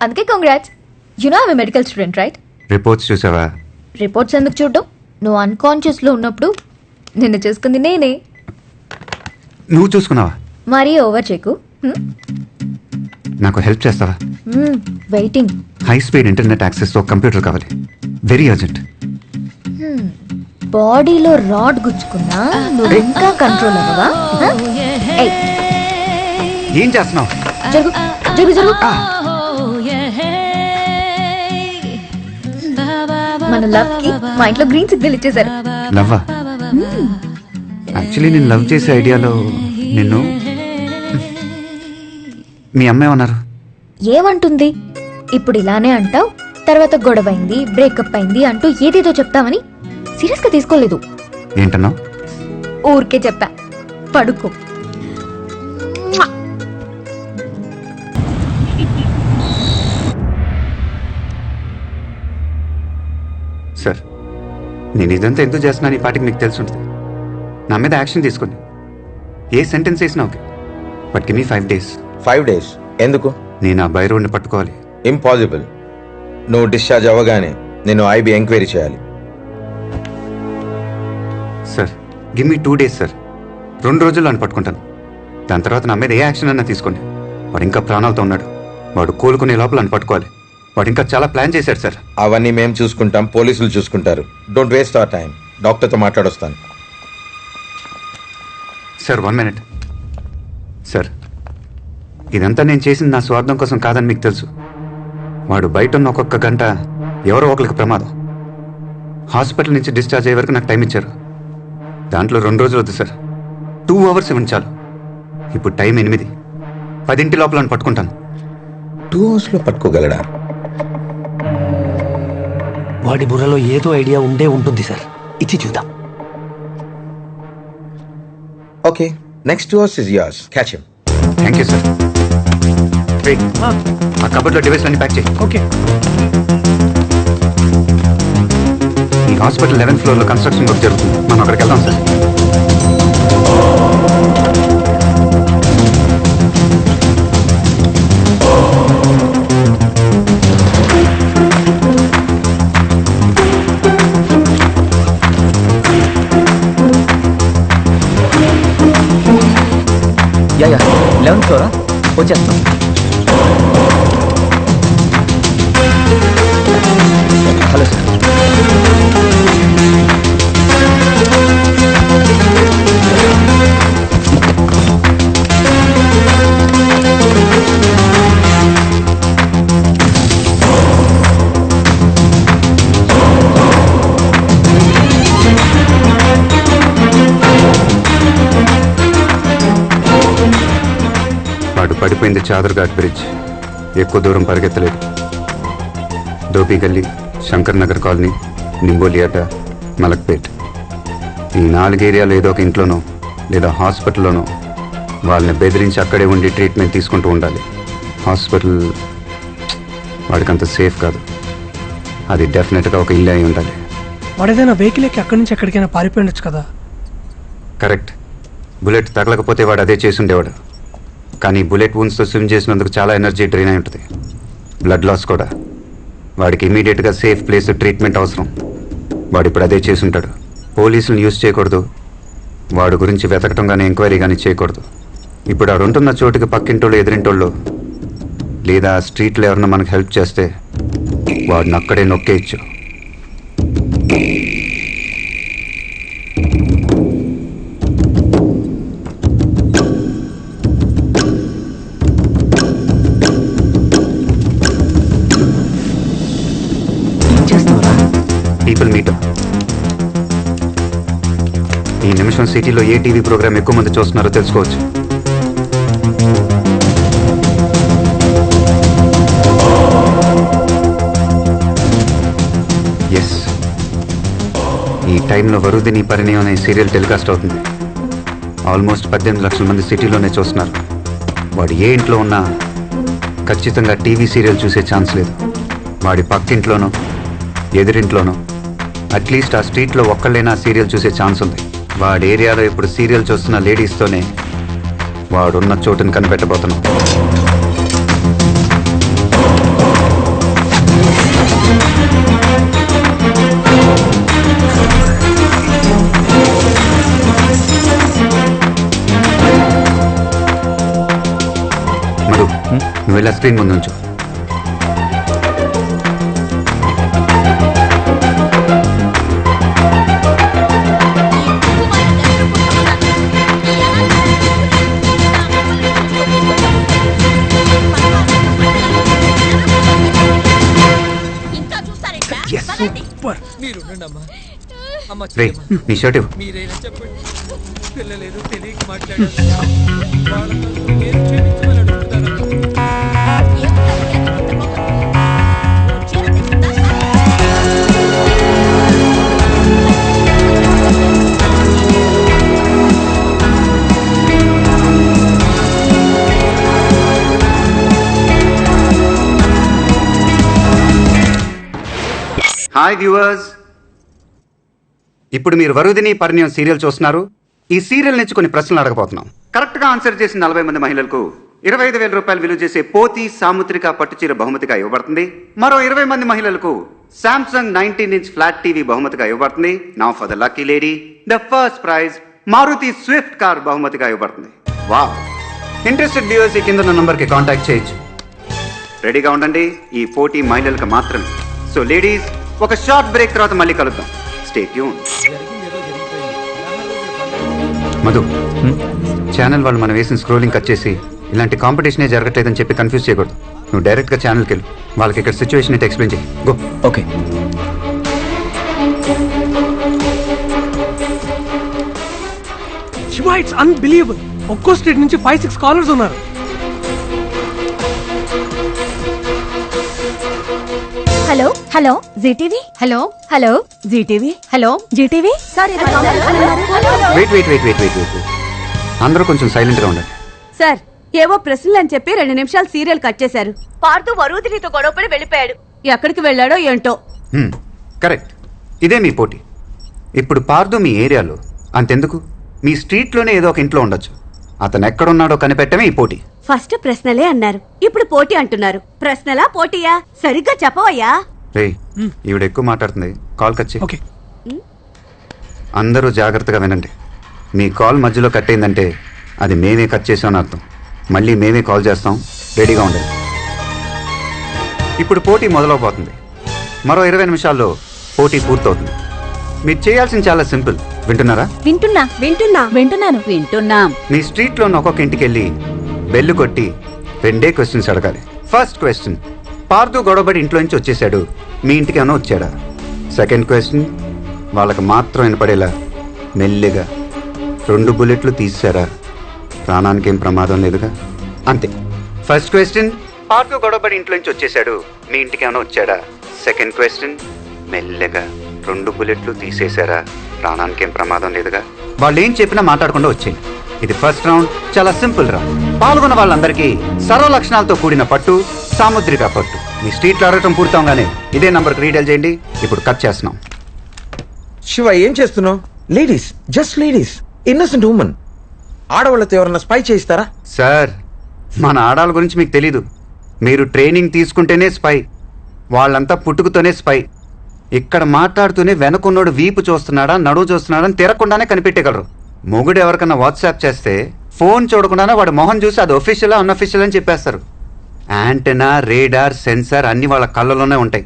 Speaker 3: అందుకే congrats. You know I'm medical student right?
Speaker 7: Reports చూసావా?
Speaker 3: రిపోర్ట్స్ ఎందుకు చూడడం? నువ్వు అన్కాన్షియస్ లో ఉన్నప్పుడు నిన్ను చూసుకుంది నేనే.
Speaker 7: నువ్వు చూసుకున్నావా?
Speaker 3: మరీ ఓవర్ చెక్కు.
Speaker 7: నాకు హెల్ప్ చేస్తావా?
Speaker 3: వెయిటింగ్.
Speaker 7: హై స్పీడ్ ఇంటర్నెట్ యాక్సెస్తో కంప్యూటర్ కావాలి, వెరీ అర్జెంట్.
Speaker 3: బాడీలో రాడ్ గుచ్చుకున్నా నువ్వు ఇంకా కంట్రోల్ అవ్వవా?
Speaker 7: ఏం చేస్తున్నావు?
Speaker 3: జరుగు జరుగు జరుగు. మన లవ్ కి మా ఇంట్లో గ్రీన్ సిగ్నల్ ఇచ్చేసారు.
Speaker 7: లవ్వా? యాక్చువల్లీ నేను లవ్ చేసే ఐడియాలో నిన్ను మీ అమ్మ ఏమన్నారు?
Speaker 3: ఏమంటుంది? ఇప్పుడు ఇలానే అంటావు, తర్వాత గొడవైంది, బ్రేకప్ అయింది అంటూ ఏదేదో చెప్తామని సీరియస్ గా తీసుకోలేదు.
Speaker 7: ఏంటన్నావు?
Speaker 3: ఊరికే చెప్పా, పడుకో.
Speaker 7: సార్, నేను ఇదంతా ఎందుకు చేస్తున్నాను ఈ పాటికి మీకు తెలిసి ఉంటుంది. నా మీద యాక్షన్ తీసుకోండి. ఏ సెంటెన్స్ వేసినా okay, but give me 5 days.
Speaker 8: 5 days ఎందుకు?
Speaker 7: నేను ఆ బై రోడ్ని పట్టుకోవాలి.
Speaker 8: ఇంపాసిబుల్. నువ్వు డిశ్చార్జ్ అవ్వగానే నేను ఐబీ ఎంక్వైరీ చేయాలి.
Speaker 7: Sir, give me 2 days sir. 2 రోజుల్లో అని పట్టుకుంటాను. దాని తర్వాత నా మీద ఏ యాక్షన్ అన్నా తీసుకోండి. వాడు ఇంకా ప్రాణాలతో ఉన్నాడు. వాడు కోలుకునే లోపల అని పట్టుకోవాలి. వాడు ఇంకా చాలా ప్లాన్ చేశాడు సార్.
Speaker 8: అవన్నీ మేము చూసుకుంటాం, పోలీసులు చూసుకుంటారు. Don't waste our time. డాక్టర్తో మాట్లాడొస్తాను.
Speaker 7: Sir 1 minute. సార్, ఇదంతా నేను చేసింది నా స్వార్థం కోసం కాదని మీకు తెలుసు. వాడు బయట ఉన్న ఒక్కొక్క గంట ఎవరో ఒకరికి ప్రమాదం. హాస్పిటల్ నుంచి డిశ్చార్జ్ అయ్యే వరకు నాకు టైం ఇచ్చారు. దాంట్లో 2 రోజులు వద్దు సార్, 2 hours ఇవ్వండి చాలు. ఇప్పుడు టైం 8. 10 లోపల అని పట్టుకుంటాను.
Speaker 8: 2 hours పట్టుకోగలడా?
Speaker 13: వాడి బుర్రలో ఏదో ఐడియా ఉండే ఉంటుంది సార్. ఇచ్చి చూద్దాం.
Speaker 8: Okay, next 2 hours is yours. Catch him.
Speaker 7: Thank you sir. ఆ కబర్లో డివైస్ అన్ని ప్యాక్ చేయి.
Speaker 14: ఓకే.
Speaker 7: ఈ హాస్పిటల్ 11th floor లో కన్స్ట్రక్షన్ వర్క్ జరుగుతుంది. మనం అక్కడికి వెళ్దాం సార్.
Speaker 2: యా 11th floor వచ్చేస్తాం. Hello sir.
Speaker 7: వాడు పడిపోయింది చాదర్ఘాట్ బ్రిడ్జ్. ఎక్కువ దూరం పరిగెత్తలేదు. దోపి గల్లీ, శంకర్ నగర్ కాలనీ, నింబోలియాట, మలక్పేట్, ఈ 4 ఏరియాలో ఏదో ఒక ఇంట్లోనో లేదా హాస్పిటల్లోనో వాళ్ళని బెదిరించి అక్కడే ఉండి ట్రీట్మెంట్ తీసుకుంటూ ఉండాలి. హాస్పిటల్ వాడికంత సేఫ్ కాదు. అది డెఫినెట్గా ఒక ఇల్లు అయి ఉండాలి.
Speaker 14: వాడు ఏదైనా వెహికల్ ఎక్కి అక్కడి నుంచి ఎక్కడికైనా పారిపోయి ఉండొచ్చు కదా.
Speaker 7: కరెక్ట్. బుల్లెట్ తగలకపోతే వాడు అదే చేసి ఉండేవాడు. కానీ బుల్లెట్ వూన్స్తో స్విమ్ చేసినందుకు చాలా ఎనర్జీ డ్రైన్ అయి ఉంటుంది. బ్లడ్ లాస్ కూడా. వాడికి ఇమీడియట్గా సేఫ్ ప్లేస్ ట్రీట్మెంట్ అవసరం. వాడు ఇప్పుడు అదే చేసుంటాడు. పోలీసులను యూజ్ చేయకూడదు. వాడు గురించి వెతకటం కానీ ఎంక్వైరీ కానీ చేయకూడదు. ఇప్పుడు ఆడు ఉంటున్న చోటుకి పక్కింటోళ్ళు, ఎదురింటోళ్ళు లేదా స్ట్రీట్లో ఎవరన్నా మనకు హెల్ప్ చేస్తే వాడిని అక్కడే నొక్కేయచ్చు. People metre. ఈ నిమిషం సిటీలో ఏ టీవీ ప్రోగ్రామ్ ఎక్కువ మంది చూస్తున్నారో తెలుసుకోవచ్చు. ఎస్, ఈ టైంలో వరుదిని పరిణయం అనే సీరియల్ టెలికాస్ట్ అవుతుంది. ఆల్మోస్ట్ 18 లక్షల మంది సిటీలోనే చూస్తున్నారు. వాడు ఏ ఇంట్లో ఉన్నా ఖచ్చితంగా టీవీ సీరియల్ చూసే ఛాన్స్ లేదు. వాడి పక్కింట్లోనో ఎదురింట్లోనో అట్లీస్ట్ ఆ స్ట్రీట్లో ఒక్కళ్ళైనా సీరియల్ చూసే ఛాన్స్ ఉంది. వాడి ఏరియాలో ఇప్పుడు సీరియల్ చూస్తున్న లేడీస్తోనే వాడున్న చోటుని కనిపెట్టబోతున్నాం. మధు, నువ్వు వెళ్ళా స్క్రీన్ ముందు ఉంచు.
Speaker 14: సూపర్.
Speaker 7: రే, నీ షర్ట్ ఇవ్వు. హాయ్ వ్యూవర్స్, ఇప్పుడు మీరు వరుదిని పరిణయం సీరియల్ చూస్తున్నారు. ఈ సీరియల్ నుంచి కొన్ని ప్రశ్నలు అడగబోతున్నాం. కరెక్ట్గా ఆన్సర్ చేసిన 40 మంది మహిళలకు 25,000 రూపాయలు విలువ చేసే పోతి సాముద్రిక పట్టుచీర బహుమతిగా ఇవ్వబడుతుంది. మరో 20 మంది మహిళలకు Samsung 19-inch ఫ్లాట్ టీవీ బహుమతిగా ఇవ్వబడుతుంది. Now for the lucky lady, the first prize Maruti swift car బహుమతిగా ఇవ్వబడుతుంది. వావ్! ఇంట్రెస్టెడ్ వ్యూవర్స్ కింద ఉన్న నంబర్కి కాంటాక్ట్ చేయొచ్చు. రెడీగా ఉండండి, ఈ పోటీ మహిళలకు మాత్రమే. సో లేడీస్, ఒక షార్ట్ బ్రేక్ తర్వాత మళ్ళీ కలుద్దాం. Stay tune. మధు, ఛానల్ వాళ్ళు మనం వేసిన స్క్రోలింగ్ కట్ చేసి ఇలాంటి కాంపిటీషనే జరగట్లేదని చెప్పి కన్ఫ్యూజ్ చేయకూడదు. నువ్వు డైరెక్ట్గా ఛానల్కి వెళ్ళు, వాళ్ళకి ఇక్కడ సిచ్యువేషన్ అయితే ఎక్స్ప్లెయిన్ చేయి. Go.
Speaker 2: Okay.
Speaker 14: Shiva, it's unbelievable. ఒక్కో స్టేట్ నుంచి 5-6 కాలర్స్ ఉన్నారు.
Speaker 22: Hello hello GTV, hello hello GTV, hello GTV. Sorry
Speaker 7: wait. అందరూ కొంచెం సైలెంట్గా ఉండండి.
Speaker 22: సార్, ఏవో ప్రశ్నలు అని చెప్పి 2 నిమిషాలు సీరియల్ కట్ చేశారు. పార్తూ వరుదినితో గొడవపడి వెళ్ళిపోయాడు. ఎక్కడికి వెళ్ళాడో ఏంటో.
Speaker 7: కరెక్ట్, ఇదే మీ పోటీ. ఇప్పుడు పార్దు మీ ఏరియాలో, అంతెందుకు మీ స్ట్రీట్లోనే ఏదో ఒక ఇంట్లో ఉండొచ్చు. అతను ఎక్కడున్నాడో కనిపెట్టమే ఈ పోటీ.
Speaker 22: ఫస్ట్ ప్రశ్నలే అన్నారు, ఇప్పుడు పోటీ అంటున్నారు. ప్రశ్నలా పోటీయా? సరిగ్గా చెప్పవయ్యా.
Speaker 7: రే, ఈవిడ ఎక్కువ మాట్లాడుతుంది, కాల్ కట్ చేయి. అందరూ జాగ్రత్తగా వినండి. మీ కాల్ మధ్యలో కట్ అయిందంటే అది మేమే కట్ చేసామని అర్థం. మళ్ళీ మేమే కాల్ చేస్తాం, రెడీగా ఉండండి. ఇప్పుడు పోటీ మొదలవబోతుంది. మరో 20 నిమిషాల్లో పోటీ పూర్తవుతుంది. మీరు చేయాల్సింది చాలా సింపుల్. వింటున్నారా?
Speaker 22: వింటున్నాం.
Speaker 7: మీ స్ట్రీట్లో ఉన్న ఒక్కొక్క ఇంటికి వెళ్ళి బెల్లు కొట్టి 2 క్వశ్చన్స్ అడగాలి. ఫస్ట్ క్వశ్చన్, పార్దు గొడవబడి ఇంట్లో నుంచి వచ్చేసాడు, మీ ఇంటికి ఏమైనా వచ్చాడా? సెకండ్ క్వశ్చన్, వాళ్ళకి మాత్రం వినపడేలా మెల్లిగా 2 బుల్లెట్లు తీసారా? ప్రాణానికి ఏం ప్రమాదం లేదుగా? అంతే. ఫస్ట్ క్వశ్చన్, పార్దు గొడవబడి ఇంట్లో నుంచి వచ్చేసాడు, మీ ఇంటికి ఏమైనా వచ్చాడా? సెకండ్ క్వశ్చన్, మెల్లగా 2 బుల్లెట్లు తీసేశారా? ప్రాణానికి ఏం ప్రమాదం లేదుగా? వాళ్ళు ఏం చెప్పినా మాట్లాడకుండా వచ్చేయండి. ఇది ఫస్ట్ రౌండ్, చాలా సింపుల్ రౌండ్. పాల్గొన్న వాళ్ళందరికీ సర్వ లక్షణాలతో కూడిన పట్టు, సాముద్రిక పట్టు. మీ స్ట్రీట్లో అడగటం పూర్తవగానే ఇదే నంబర్కి రీడైల్ చేయండి. ఇప్పుడు కట్ చేస్తున్నాం.
Speaker 8: శివ, ఏం చేస్తున్నావు? Ladies, just ladies, innocent women. ఆడవాళ్ళతో ఎవరన్నా స్పై చేయిస్తారా?
Speaker 7: సార్, మన ఆడాల గురించి మీకు తెలీదు. మీరు ట్రైనింగ్ తీసుకుంటేనే స్పై, వాళ్ళంతా పుట్టుకతోనే స్పై. ఇక్కడ మాట్లాడుతూనే వెనకున్నోడు వీపు చూస్తున్నాడా నడువు చూస్తున్నాడా అని తిరగకుండానే కనిపెట్టగలరు. మొగుడు ఎవరికన్నా వాట్సాప్ చేస్తే ఫోన్ చూడకుండానే వాడు మొహం చూసి అది ఒఫీషియలా అన్అఫీషియల్ అని చెప్పేస్తారు. యాంటెనా, రేడార్, సెన్సార్ అన్నీ వాళ్ళ కళ్ళలోనే ఉంటాయి.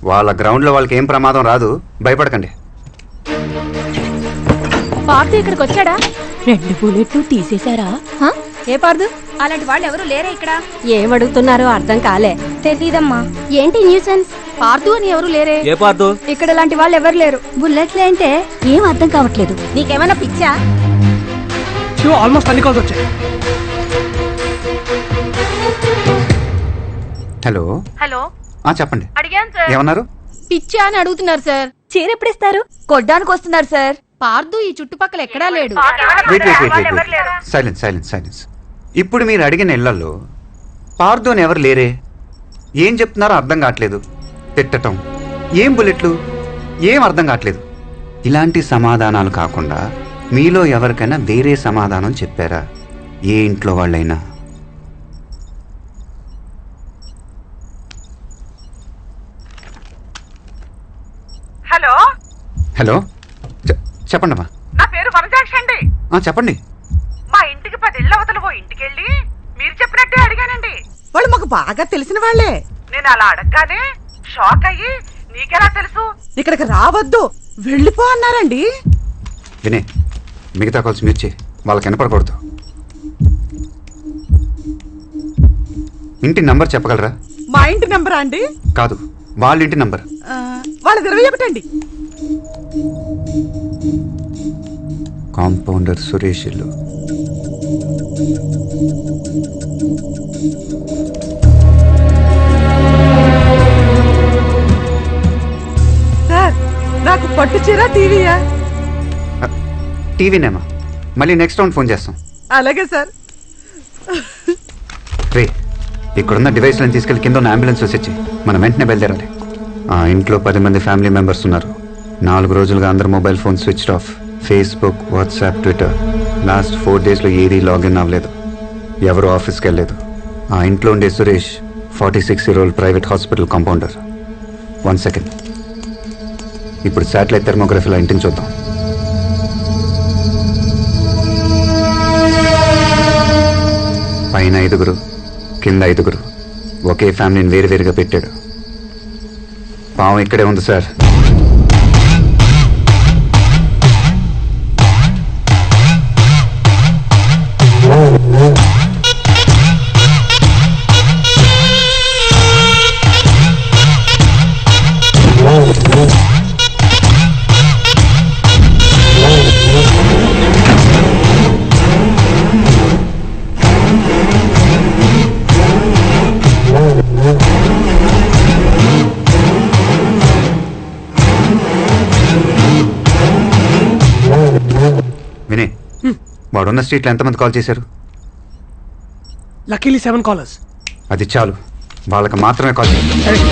Speaker 7: వాళ్ళ గ్రౌండ్లో వాళ్ళకి ఏం ప్రమాదం రాదు, భయపడకండి.
Speaker 22: పార్తు ఇక్కడికి వచ్చాడా? 2 బుల్లెట్లు తీసేశారా? ఏ పార్దు? అలాంటి వాళ్ళు ఎవరు లేరా ఇక్కడ? ఏమడుగుతున్నారో అర్థం కాలే. తెలీదమ్మా. ఏంటి న్యూసెన్స్? పార్దు అని ఎవరు లేరే?
Speaker 20: ఏ పార్దు?
Speaker 22: ఇక్కడ లాంటి వాళ్ళు ఎవరు లేరు. బుల్లెట్లే అంటే ఏం అర్థం కావట్లేదు. నీకేమైనా పిచ్చా?
Speaker 14: శివ, ఆల్మోస్ట్ అన్ని కాల్స్ వచ్చాయి.
Speaker 7: హలో
Speaker 22: హలో,
Speaker 7: చెప్పండి.
Speaker 22: అడిగాను సార్.
Speaker 7: ఏమన్నారు?
Speaker 22: పిచ్చా అని అడుగుతున్నారు సార్. చీర ఎప్పుడిస్తారు? కొడ్డానికి వస్తున్నారు సార్. పార్దు ఈ చుట్టుపక్కల ఎక్కడా లేడు.
Speaker 7: సైలెన్స్. ఇప్పుడు మీరు అడిగిన ఇళ్లలో పార్దు అని ఎవరు లేరే? ఏం చెప్తున్నారో అర్థం కావట్లేదు. తిట్టటం, ఏం బుల్లెట్లు, ఏం అర్థం కావట్లేదు. ఇలాంటి సమాధానాలు కాకుండా మీలో ఎవరికైనా వేరే సమాధానం చెప్పారా? ఏ ఇంట్లో వాళ్ళైనా? హలో, చెప్పండమ్మా.
Speaker 11: నా పేరు వనజాక్షి అండి.
Speaker 7: చెప్పండి.
Speaker 11: మా ఇంటికి 10 ఇళ్ళ అవతల ఓ ఇంటికెళ్ళి మీరు చెప్పినట్టే అడిగానండి. వాళ్ళు మాకు బాగా తెలిసిన వాళ్ళే. నేను అలా అడగగానే షాక్ అయ్యి, నీకెలా తెలుసు, ఇక్కడికి రావద్దు, వెళ్ళిపో అన్నారండి.
Speaker 7: వినే, మిగతా కాల్స్ మ్యూట్ చేయి, వాళ్ళకి వినపడకూడదు. ఇంటి నంబర్ చెప్పగలరా?
Speaker 11: మా ఇంటి నంబరా అండి?
Speaker 7: కాదు, వాళ్ళ ఇంటి నంబర్.
Speaker 11: వాళ్ళది 21 అండి.
Speaker 7: కాంపౌండర్ సురేష్ ఇల్లు.
Speaker 11: సార్, నాకు పట్టు చీర టీవీయా?
Speaker 7: టీవీనేమా? మళ్ళీ నెక్స్ట్ రౌండ్ ఫోన్ చేస్తాం.
Speaker 11: అలాగే సార్.
Speaker 7: రే, ఇక్కడున్న డివైస్లను తీసుకెళ్లి కింద ఉన్న అంబులెన్స్ వచ్చి మనం వెంటనే బయలుదేరాలి. ఆ ఇంట్లో 10 మంది ఫ్యామిలీ మెంబర్స్ ఉన్నారు. 4 రోజులుగా అందరు mobile phone switched off. Facebook, WhatsApp, Twitter, last 4 డేస్లో ఏదీ లాగిన్ అవ్వలేదు. ఎవరు ఆఫీస్కి వెళ్ళలేదు. ఆ ఇంట్లో ఉండే Suresh 46-year-old private hospital compounder. 1 second. ఇప్పుడు శాటిలైట్ థెర్మోగ్రఫీలో ఇంటిని చూద్దాం. పైన 5, కింద 5, ఒకే ఫ్యామిలీని వేరువేరుగా పెట్టాడు. పాము ఇక్కడే ఉంది సార్. వినే, వాడున్న స్ట్రీట్లో ఎంతమంది కాల్ చేశారు?
Speaker 14: Luckily 7 callers.
Speaker 7: అది చాలు, వాళ్ళకి మాత్రమే కాల్ చేయండి.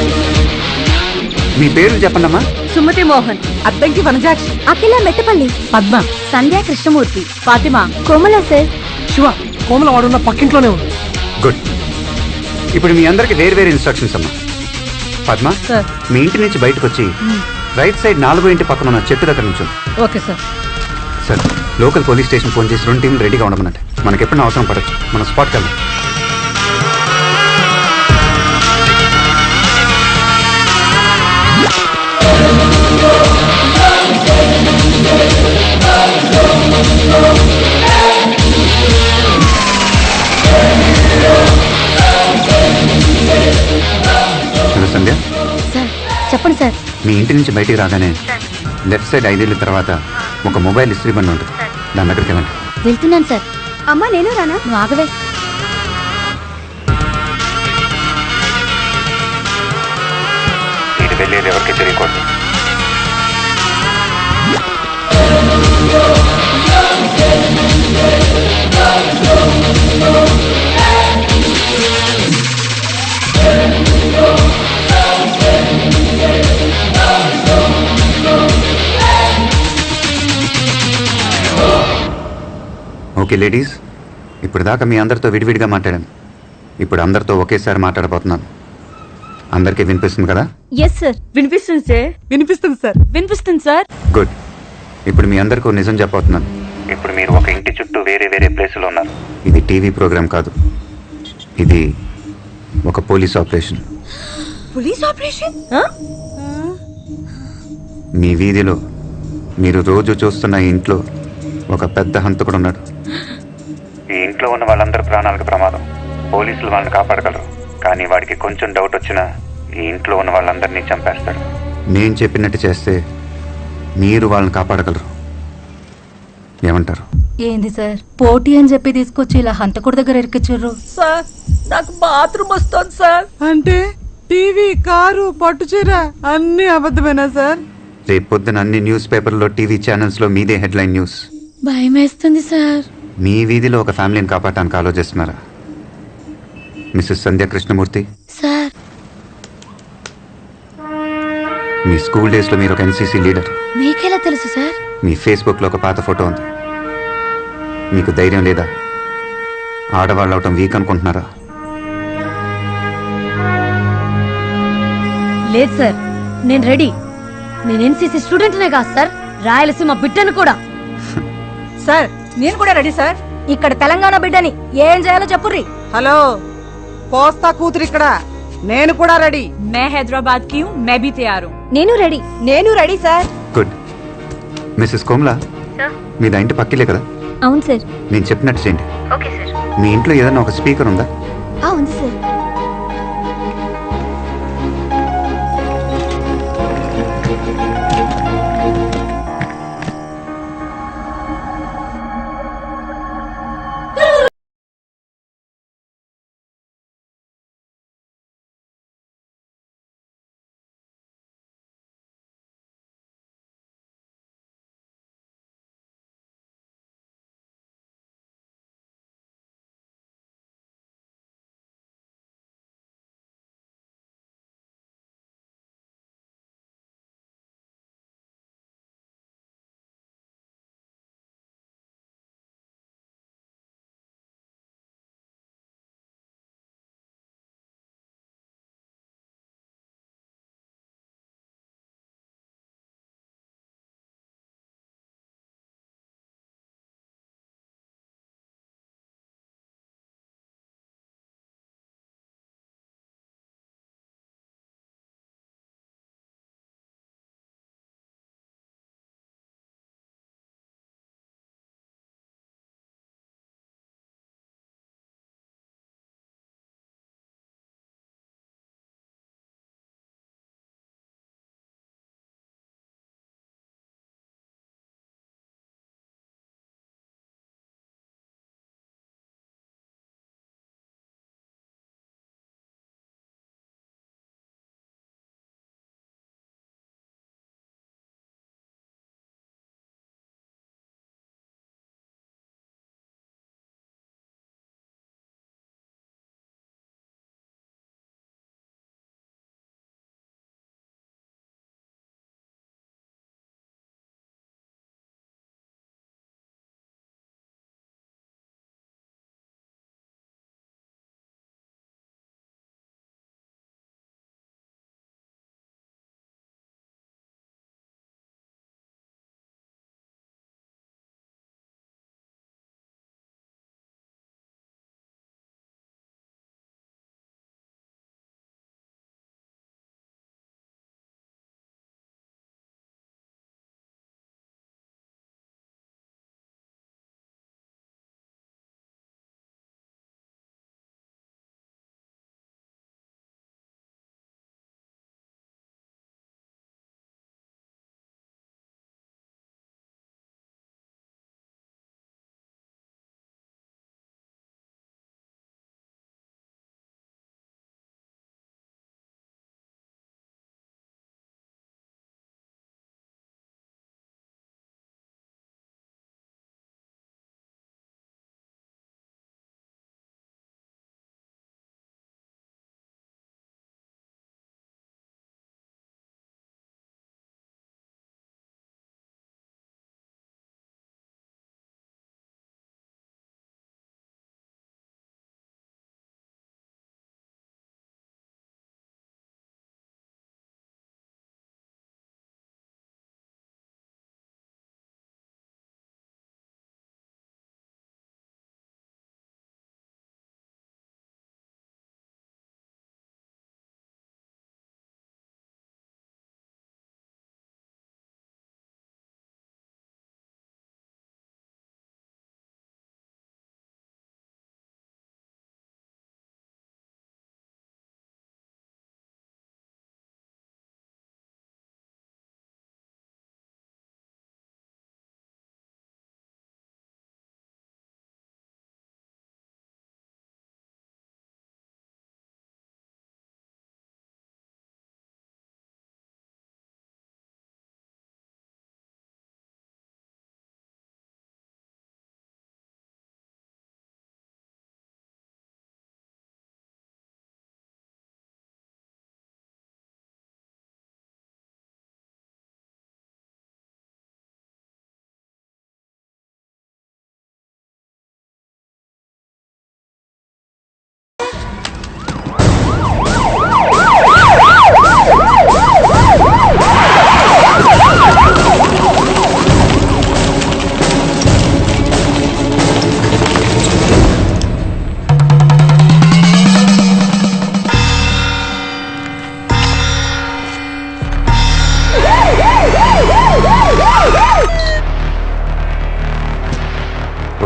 Speaker 7: మీ పేర్లు చెప్పండి అమ్మా.
Speaker 22: సుమతి మోహన్,
Speaker 11: అద్దంకి వనజాక్షి,
Speaker 3: అఖిల మెట్టపల్లి,
Speaker 22: పద్మ, సంధ్యా కృష్ణమూర్తి, ఫాతిమా,
Speaker 3: కోమల సార్.
Speaker 14: శివ, కోమల వాడున్న పక్కింట్లోనే ఉంది.
Speaker 7: గుడ్. ఇప్పుడు మీ అందరికి వేరు ఇన్స్ట్రక్షన్స్ అమ్మా. పద్మ, మీ ఇంటి నుంచి బయటకు వచ్చి రైట్ సైడ్ 4వ ఇంటి పక్కన ఉన్న చెట్టు దగ్గర నుంచి.
Speaker 22: Okay sir.
Speaker 7: Sir, local police station phone చేసి 2 టీంలు రెడీగా ఉండమన్నట్టు. మనకి ఎప్పుడైనా అవసరం పడచ్చు, మనం స్పాట్కి వెళ్దాం. హలో సంధ్య.
Speaker 3: సార్ చెప్పండి సార్.
Speaker 7: మీ ఇంటి నుంచి బయటికి రాగానే లెఫ్ట్ సైడ్ 5 ఏళ్ళ తర్వాత ఒక మొబైల్ ఇస్త్రీ బండి ఉంటుంది, దాని దగ్గరికి వెళ్ళండి.
Speaker 3: వెళ్తున్నాను సార్. అమ్మా నేను రానా? నువ్వు ఆగవే.
Speaker 7: ఇది వెళ్ళేది ఎవరికి తెలియకూడదు. ఓకే లేడీస్, ఇప్పుడు దాకా మీ అందరితో విడివిడిగా మాట్లాడాను. ఇప్పుడు అందరితో ఒకేసారి మాట్లాడబోతున్నాను. అందరికీ వినిపిస్తుంది కదా?
Speaker 22: ఎస్ సార్, వినిపిస్తుంది సార్.
Speaker 11: వినిపిస్తుంది సార్.
Speaker 22: వినిపిస్తుంది సార్.
Speaker 7: గుడ్. ఇప్పుడు మీ అందరికీ నిజం చెప్పబోతున్నాను. ఇప్పుడు మీరు ఒక ఇంటి చుట్టూ వేరే ప్లేసులో ఉన్నారు. ఇది టీవీ ప్రోగ్రామ్ కాదు, ఇది ఒక పోలీస్ ఆపరేషన్.
Speaker 11: Police operation?
Speaker 7: మీ వీధిలో మీరు రోజు చూస్తున్న ఈ ఇంట్లో ఒక పెద్ద హంతకుడు ఉన్నాడు. ఈ ఇంట్లో ఉన్న వాళ్ళందరి ప్రాణాలకు ప్రమాదం. పోలీసులు వాళ్ళని కాపాడగలరు, కానీ వాడికి కొంచెం డౌట్ వచ్చినా ఈ ఇంట్లో ఉన్న వాళ్ళందరినీ చంపేస్తాడు. నేను చెప్పినట్టు చేస్తే మీరు వాళ్ళని కాపాడగలరు. ఏమంటారు?
Speaker 10: ఏంది సార్, పోటీ అని చెప్పి తీసుకొచ్చి ఇలా హంతకుడి దగ్గర ఇరికిచ్చారు.
Speaker 11: సార్ నాకు బాత్రూమ్ వస్తుంది సార్. అంటే టీవీ, కారు, పట్టుచీర అన్ని అబద్ధమేనా సార్?
Speaker 7: రేపు పొద్దున అన్ని న్యూస్ పేపర్లో, టీవీ ఛానల్స్లో మీదే హెడ్లైన్ న్యూస్.
Speaker 10: భయం వేస్తుంది సార్.
Speaker 7: మీ వీధిలో ఒక ఫ్యామిలీని కాపాడటానికి ఆలోచిస్తున్నారా? మిస్సెస్ సంధ్యా కృష్ణమూర్తి
Speaker 3: సార్.
Speaker 7: మీ స్కూల్ డేస్లో మీరు ఒక ఎన్సీసీ లీడర్.
Speaker 3: మీకెలా తెలుసు సార్?
Speaker 7: మీ ఫేస్బుక్లో ఒక పాత ఫోటో ఉంది. మీకు ధైర్యం లేదా? ఆడవాళ్ళు అవటం వీక్ అనుకుంటున్నారా?
Speaker 22: లేదు సార్, నేను రెడీ. నేను ఎన్సీసీ స్టూడెంట్నే కాదు సార్, రాయలసీమ బిడ్డను కూడా.
Speaker 11: సార్ నేను కూడా రెడీ సార్.
Speaker 22: ఇక్కడ తెలంగాణ బిడ్డని ఏం చేయాలో చెప్పుర్రి.
Speaker 11: హలో, పోస్తా కూతురు ఇక్కడ. నేను కూడా రెడీ.
Speaker 22: మే హైదరాబాద్ కి మే భీ తయారు.
Speaker 3: నేను రెడీ.
Speaker 22: నేను ready sir.
Speaker 7: Good. Mrs Komla, మీది ఇంటి పక్కిలే కదా?
Speaker 3: అవును సార్.
Speaker 7: నేను చెప్పినట్టు చేయండి.
Speaker 3: Okay sir.
Speaker 7: మీ ఇంట్లో ఏదైనా ఒక స్పీకర్ ఉందా?
Speaker 3: ఉంది సార్.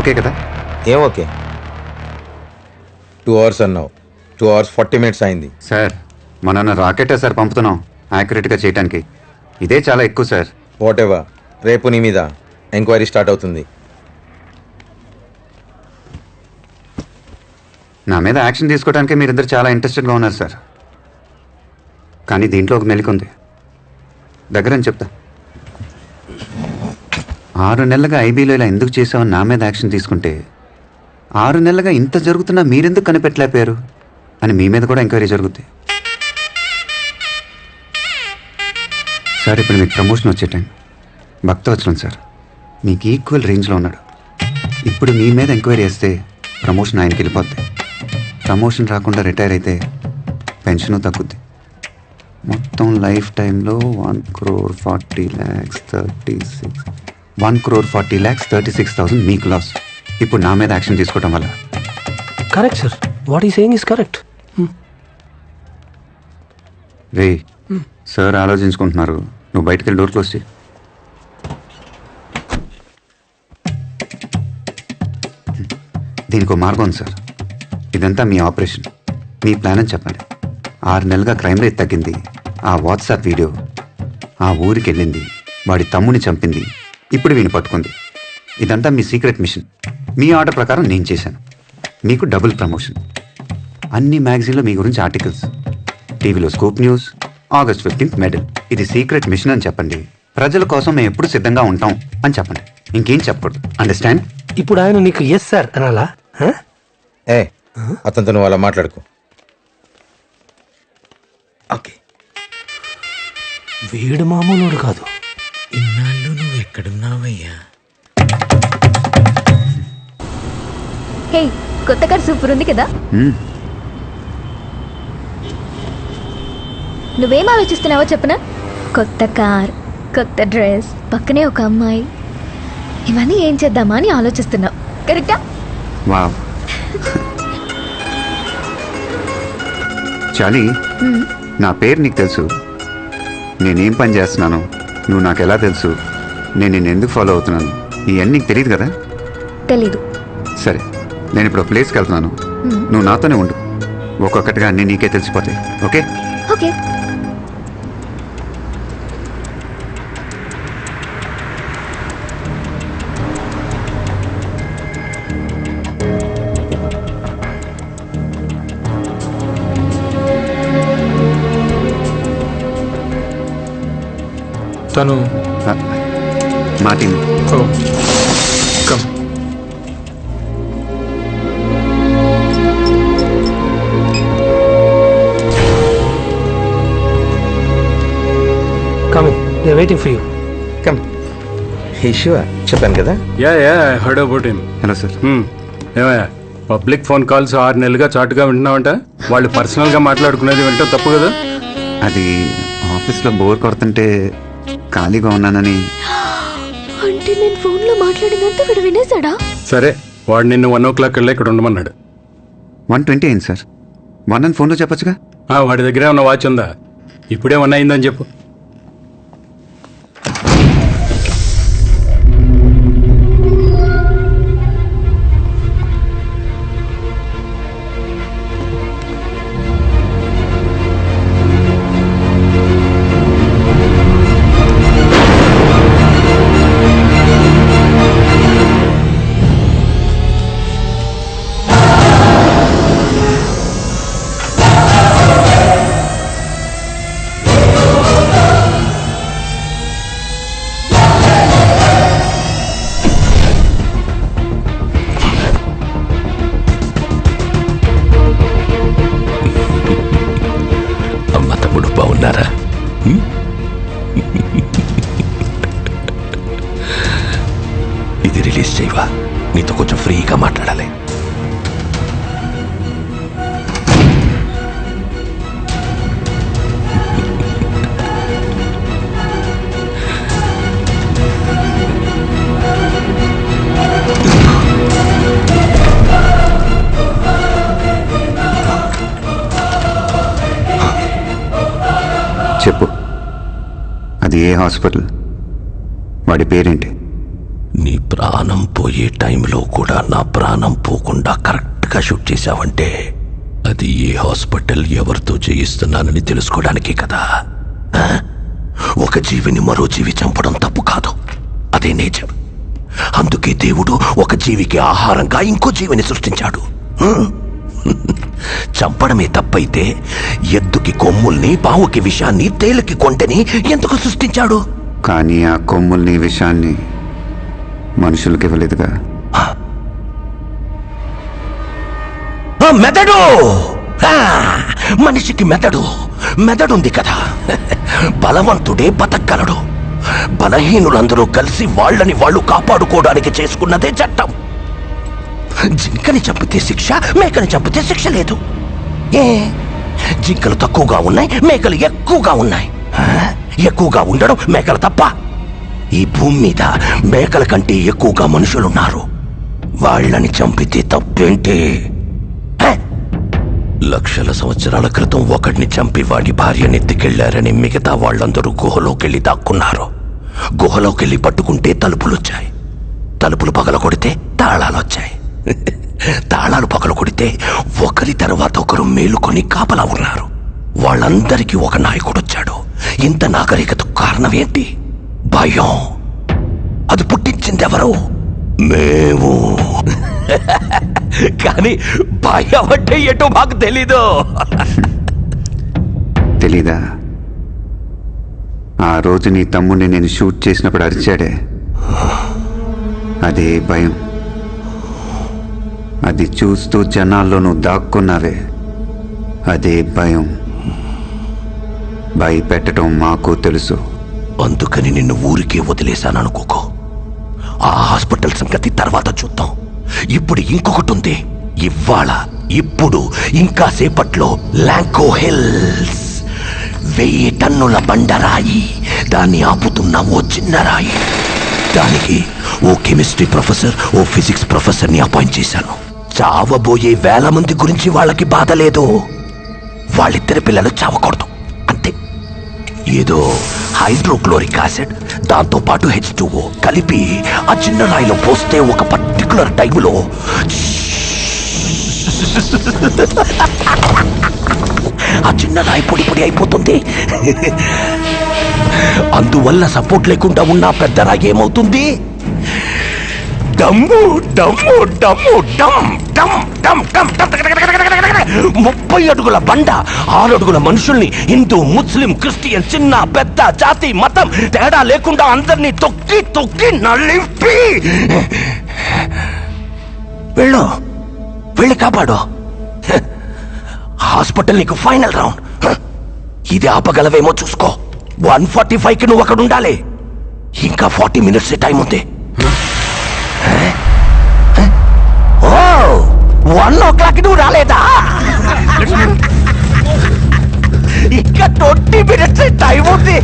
Speaker 7: ఓకే కదా?
Speaker 8: ఏం ఓకే? 2 hours అన్నావు, 2 hours 40 minutes అయింది.
Speaker 7: సార్ మన రాకెటే సార్ పంపుతున్నాం యాక్యురేట్గా చేయడానికి. ఇదే చాలా ఎక్కువ సార్.
Speaker 8: వాట్ ఎవర్, రేపు నీ మీద ఎంక్వైరీ స్టార్ట్ అవుతుంది.
Speaker 7: నా మీద యాక్షన్ తీసుకోవడానికి మీరిద్దరు చాలా ఇంట్రెస్టెడ్గా ఉన్నారు సార్. కానీ దీంట్లో ఒక మెలిక ఉంది, దగ్గరని చెప్తా. 6 నెలలుగా ఐబీలో ఇలా ఎందుకు చేసావని నా మీద యాక్షన్ తీసుకుంటే 6 నెలలుగా ఇంత జరుగుతున్నా మీరెందుకు కనిపెట్టలేకపోయారు అని మీ మీద కూడా ఎంక్వైరీ జరుగుద్ది. సార్ ఇప్పుడు మీకు ప్రమోషన్ వచ్చే టైం. భక్తవత్సలం సార్ మీకు ఈక్వల్ రేంజ్లో ఉన్నాడు. ఇప్పుడు మీ మీద ఎంక్వైరీ చేస్తే ప్రమోషన్ ఆయనకి వెళ్ళిపోద్ది. ప్రమోషన్ రాకుండా రిటైర్ అయితే పెన్షను తగ్గుద్ది. మొత్తం లైఫ్ టైంలో 1,40,36,1,40,36,000 మీకు లాస్. ఇప్పుడు నా మీద యాక్షన్ తీసుకోవడం వల్ల.
Speaker 14: Correct sir, what he saying is correct.
Speaker 7: రే సార్ ఆలోచించుకుంటున్నారు, నువ్వు బయటకు వెళ్ళి డోర్ క్లోజ్ చేయి. దీనికి ఒక మార్గం ఉంది సార్. ఇదంతా మీ ఆపరేషన్, మీ ప్లాన్ అని చెప్పండి. 6 నెలలుగా క్రైమ్ రేట్ తగ్గింది. ఆ వాట్సాప్ వీడియో ఆ ఊరికి వెళ్ళింది, వాడి తమ్ముని చంపింది, ఇప్పుడు వీని పట్టుకుంది. ఇదంతా మీ సీక్రెట్ మిషన్. మీ ఆర్డర్ ప్రకారం నేను చేశాను. మీకు డబుల్ ప్రమోషన్. అన్ని మ్యాగజైన్లో మీ గురించి ఆర్టికల్స్, టీవీలో scoop news, August 15th medal. ఇది సీక్రెట్ మిషన్ అని చెప్పండి. ప్రజల కోసం మేము ఎప్పుడు సిద్ధంగా ఉంటాం అని చెప్పండి. ఇంకేం చెప్పకూడదు. అండర్స్టాండ్?
Speaker 14: ఇప్పుడు ఆయన నీకు ఎస్ సార్ అనాలా?
Speaker 8: ఏ అతనితో నువ్వు అలా మాట్లాడుకో.
Speaker 14: ఓకే, వీడు మామూలుడు కాదు.
Speaker 8: ఇన్నాళ్ళు నువ్వు ఎక్కడున్నావయ్యా?
Speaker 3: హే, కొత్త కార్ సూపర్ ఉంది కదా. నువ్వేం ఆలోచిస్తున్నావో చెప్పనా? కొత్త కార్, కొత్త డ్రెస్, పక్కనే ఒక అమ్మాయి, ఇవన్నీ ఏం చేద్దామా అని ఆలోచిస్తున్నావు. కరెక్టా?
Speaker 7: వావ్. చాలి, నా పేరు నీకు తెలుసు, నేనేం పని చేస్తున్నాను, నువ్వు నాకు ఎలా తెలుసు, నేను నిన్ను ఎందుకు ఫాలో అవుతున్నాను, ఇవన్నీ నీకు తెలియదు కదా?
Speaker 3: తెలీదు.
Speaker 7: సరే, నేను ఇప్పుడు ప్లేస్కి వెళ్తున్నాను, నువ్వు నాతోనే ఉండు. ఒక్కొక్కటిగా అన్నీ నీకే తెలిసిపోతాయి. ఓకే?
Speaker 3: ఓకే.
Speaker 16: తను
Speaker 7: Martin.
Speaker 16: Come.
Speaker 14: Coming, they waiting for you.
Speaker 8: Come. Hey Shiva, చెప్పాను కదా.
Speaker 16: Yeah heard about him.
Speaker 7: Hello sir.
Speaker 16: ఏమయ్యా, పబ్లిక్ ఫోన్ కాల్స్ 6 నెలలుగా చాటుగా వింటున్నావంట. వాళ్ళు పర్సనల్గా మాట్లాడుకునేది వింటాం తప్పు కదా?
Speaker 7: అది ఆఫీస్లో బోర్ కొడుతుంటే ఖాళీగా ఉన్నానని.
Speaker 3: అంటే నేను ఫోన్లో మాట్లాడినంత వీడు వినేశాడా?
Speaker 16: సరే, వాడు నిన్ను 1 o'clock కల్లా ఇక్కడ ఉండమన్నాడు.
Speaker 7: 1:20 అయింది సార్. 1 అని ఫోన్లో చెప్పొచ్చుగా.
Speaker 16: వాడి దగ్గరే ఉన్న వాచ్ ఉందా? ఇప్పుడే 1 అయిందని చెప్పు.
Speaker 13: బాగున్నారా? ఇది రిలీజ్ చేయవా? నీతో కొంచెం ఫ్రీగా మాట్లాడాలి.
Speaker 7: చెప్పు, అది ఏ హాస్పిటల్, వాడి పేరేంటి?
Speaker 13: నీ ప్రాణం పోయే టైంలో కూడా నా ప్రాణం పోకుండా కరెక్ట్గా షూట్ చేశావంటే అది ఏ హాస్పిటల్ ఎవరితో చేయిస్తున్నానని తెలుసుకోవడానికే కదా. ఒక జీవిని మరో జీవి చంపడం తప్పు కాదు, అదే నేచర్. అందుకే దేవుడు ఒక జీవికి ఆహారంగా ఇంకో జీవిని సృష్టించాడు. చంపడమే తప్పైతే ఎద్దుకి కొమ్ముల్ని, పావుకి విషాన్ని, తేలికి కొంటెని ఎందుకు సృష్టించాడు?
Speaker 7: కానీ ఆ కొమ్ముల్ని, విషాన్ని మనుషులకి ఇవ్వలేదుగా.
Speaker 13: మెదడు, మనిషికి మెదడుంది కదా. బలవంతుడే బతకగలడు. బలహీనులందరూ కలిసి వాళ్ళని వాళ్ళు కాపాడుకోవడానికి చేసుకున్నదే చట్టం. జింకని చంపితే శిక్ష, మేకని చంపితే శిక్ష లేదు. జింకలు తక్కువగా ఉన్నాయి, మేకలు ఎక్కువగా ఉన్నాయి. ఎక్కువగా ఉండడం మేకలు తప్ప? ఈ భూమి మీద మేకల కంటే ఎక్కువగా మనుషులున్నారు. వాళ్ళని చంపితే తప్పేంటి? లక్షల సంవత్సరాల క్రితం ఒకడిని చంపి వాడి భార్యని ఎత్తుకెళ్లారని మిగతా వాళ్ళందరూ గుహలోకెళ్ళి దాక్కున్నారు. గుహలోకెళ్ళి పట్టుకుంటే తలుపులొచ్చాయి. తలుపులు పగలగొడితే తాళాలొచ్చాయి. తాళాలు పగలగొడితే ఒకరి తర్వాత ఒకరు మేలుకొని కాపలా ఉన్నారు. వాళ్ళందరికీ ఒక నాయకుడొచ్చాడు. ఇంత నాగరికతకు కారణం ఏంటి? భయం. అది పుట్టించిందెవరు? మేము. కానీ భయం అంటే ఎటో మాకు తెలీదు.
Speaker 7: తెలీదా? ఆ రోజు నీ తమ్ముడిని నేను షూట్ చేసినప్పుడు అరిచాడే, అదే భయం. అది చూస్తూ జనాల్లో నువ్వు దాక్కున్నావే, అదే భయం. భయపెట్టడం మాకు తెలుసు.
Speaker 13: అందుకని నిన్ను ఊరికే వదిలేశాననుకోకో. ఆ హాస్పిటల్ సంగతి తర్వాత చూద్దాం. ఇప్పుడు ఇంకొకటి ఉంది. ఇప్పుడు ఇంకా సేపట్లో లాంకో హిల్స్ 1000 టన్నుల బండరాయి. దాన్ని ఆపుతున్న ఓ చిన్న రాయి. దానికి ఓ కెమిస్ట్రీ ప్రొఫెసర్, ఓ ఫిజిక్స్ ప్రొఫెసర్ని అపాయింట్ చేశాను. చావబోయే 1000 మంది గురించి వాళ్ళకి బాధ లేదు. వాళ్ళిద్దరి పిల్లలు చావకూడదు అంతే. ఏదో హైడ్రోక్లోరిక్ యాసిడ్, దాంతో పాటు H2O కలిపి ఆ చిన్న రాయిలో పోస్తే ఒక పర్టికులర్ టైంలో ఆ చిన్న రాయి పొడి పొడి అయిపోతుంది. అందువల్ల సపోర్ట్ లేకుండా ఉన్న పెద్ద రాయి ఏమవుతుంది? డమ్ము డమ్ము డమ్ము డమ్ డమ్ డమ్ డమ్ 30 అడుగుల బండ, 6 అడుగుల మనుషుల్ని, హిందూ, ముస్లిం, క్రిస్టియన్, చిన్న పెద్ద, జాతి మతం తేడా లేకుండా అందరినీ తొక్కి తొక్కి నలిపి వెళ్ళి కాపాడు. హాస్పిటల్ నీకు ఫైనల్ రౌండ్. ఇది ఆపగలవేమో చూసుకో. 1:45కి నువ్వు అక్కడ ఉండాలి. ఇంకా 40 మినిట్స్ టైం ఉంది. 1 o'clock నువ్వు రాలేదా? ఇంకా 20 మినిట్స్ టైం ఉంది.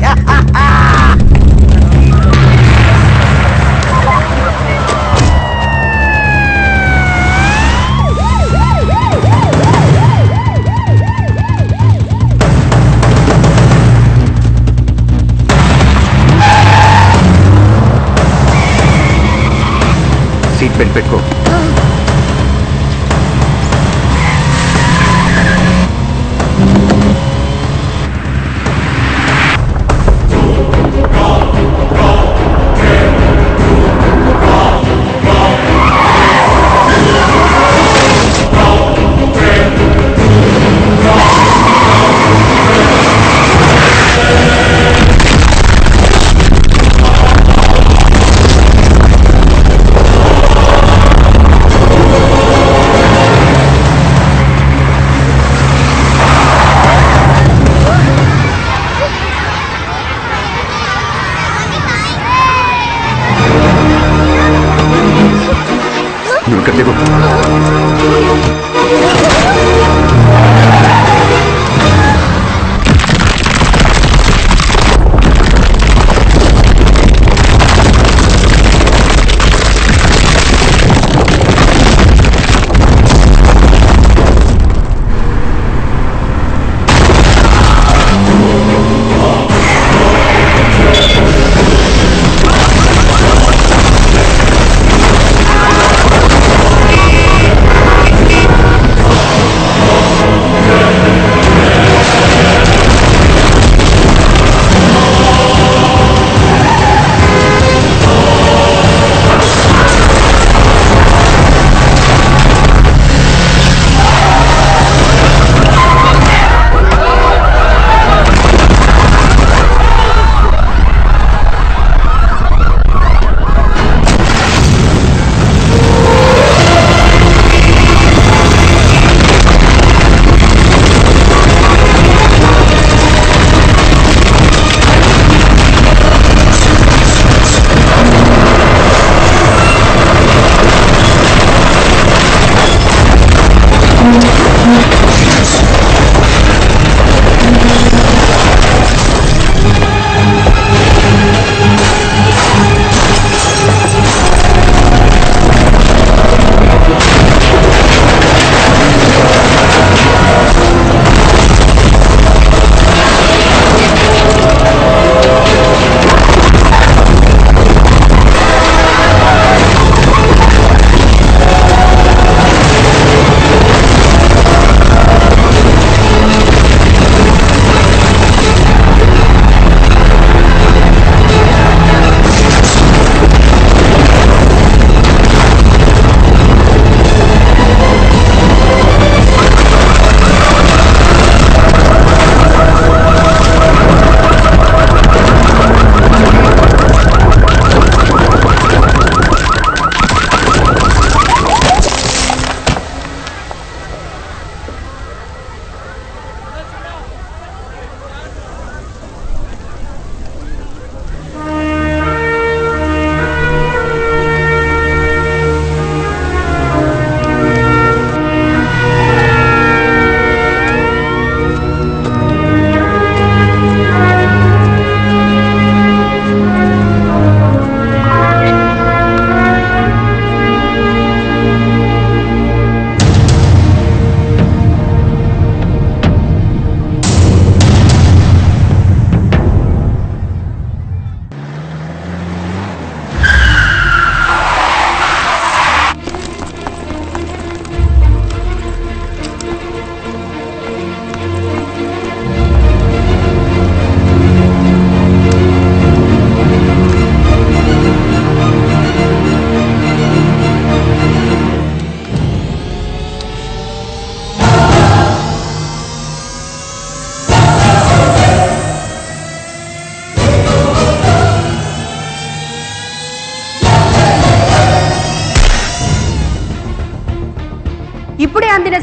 Speaker 7: సీట్ బెల్ట్ పెట్టుకో.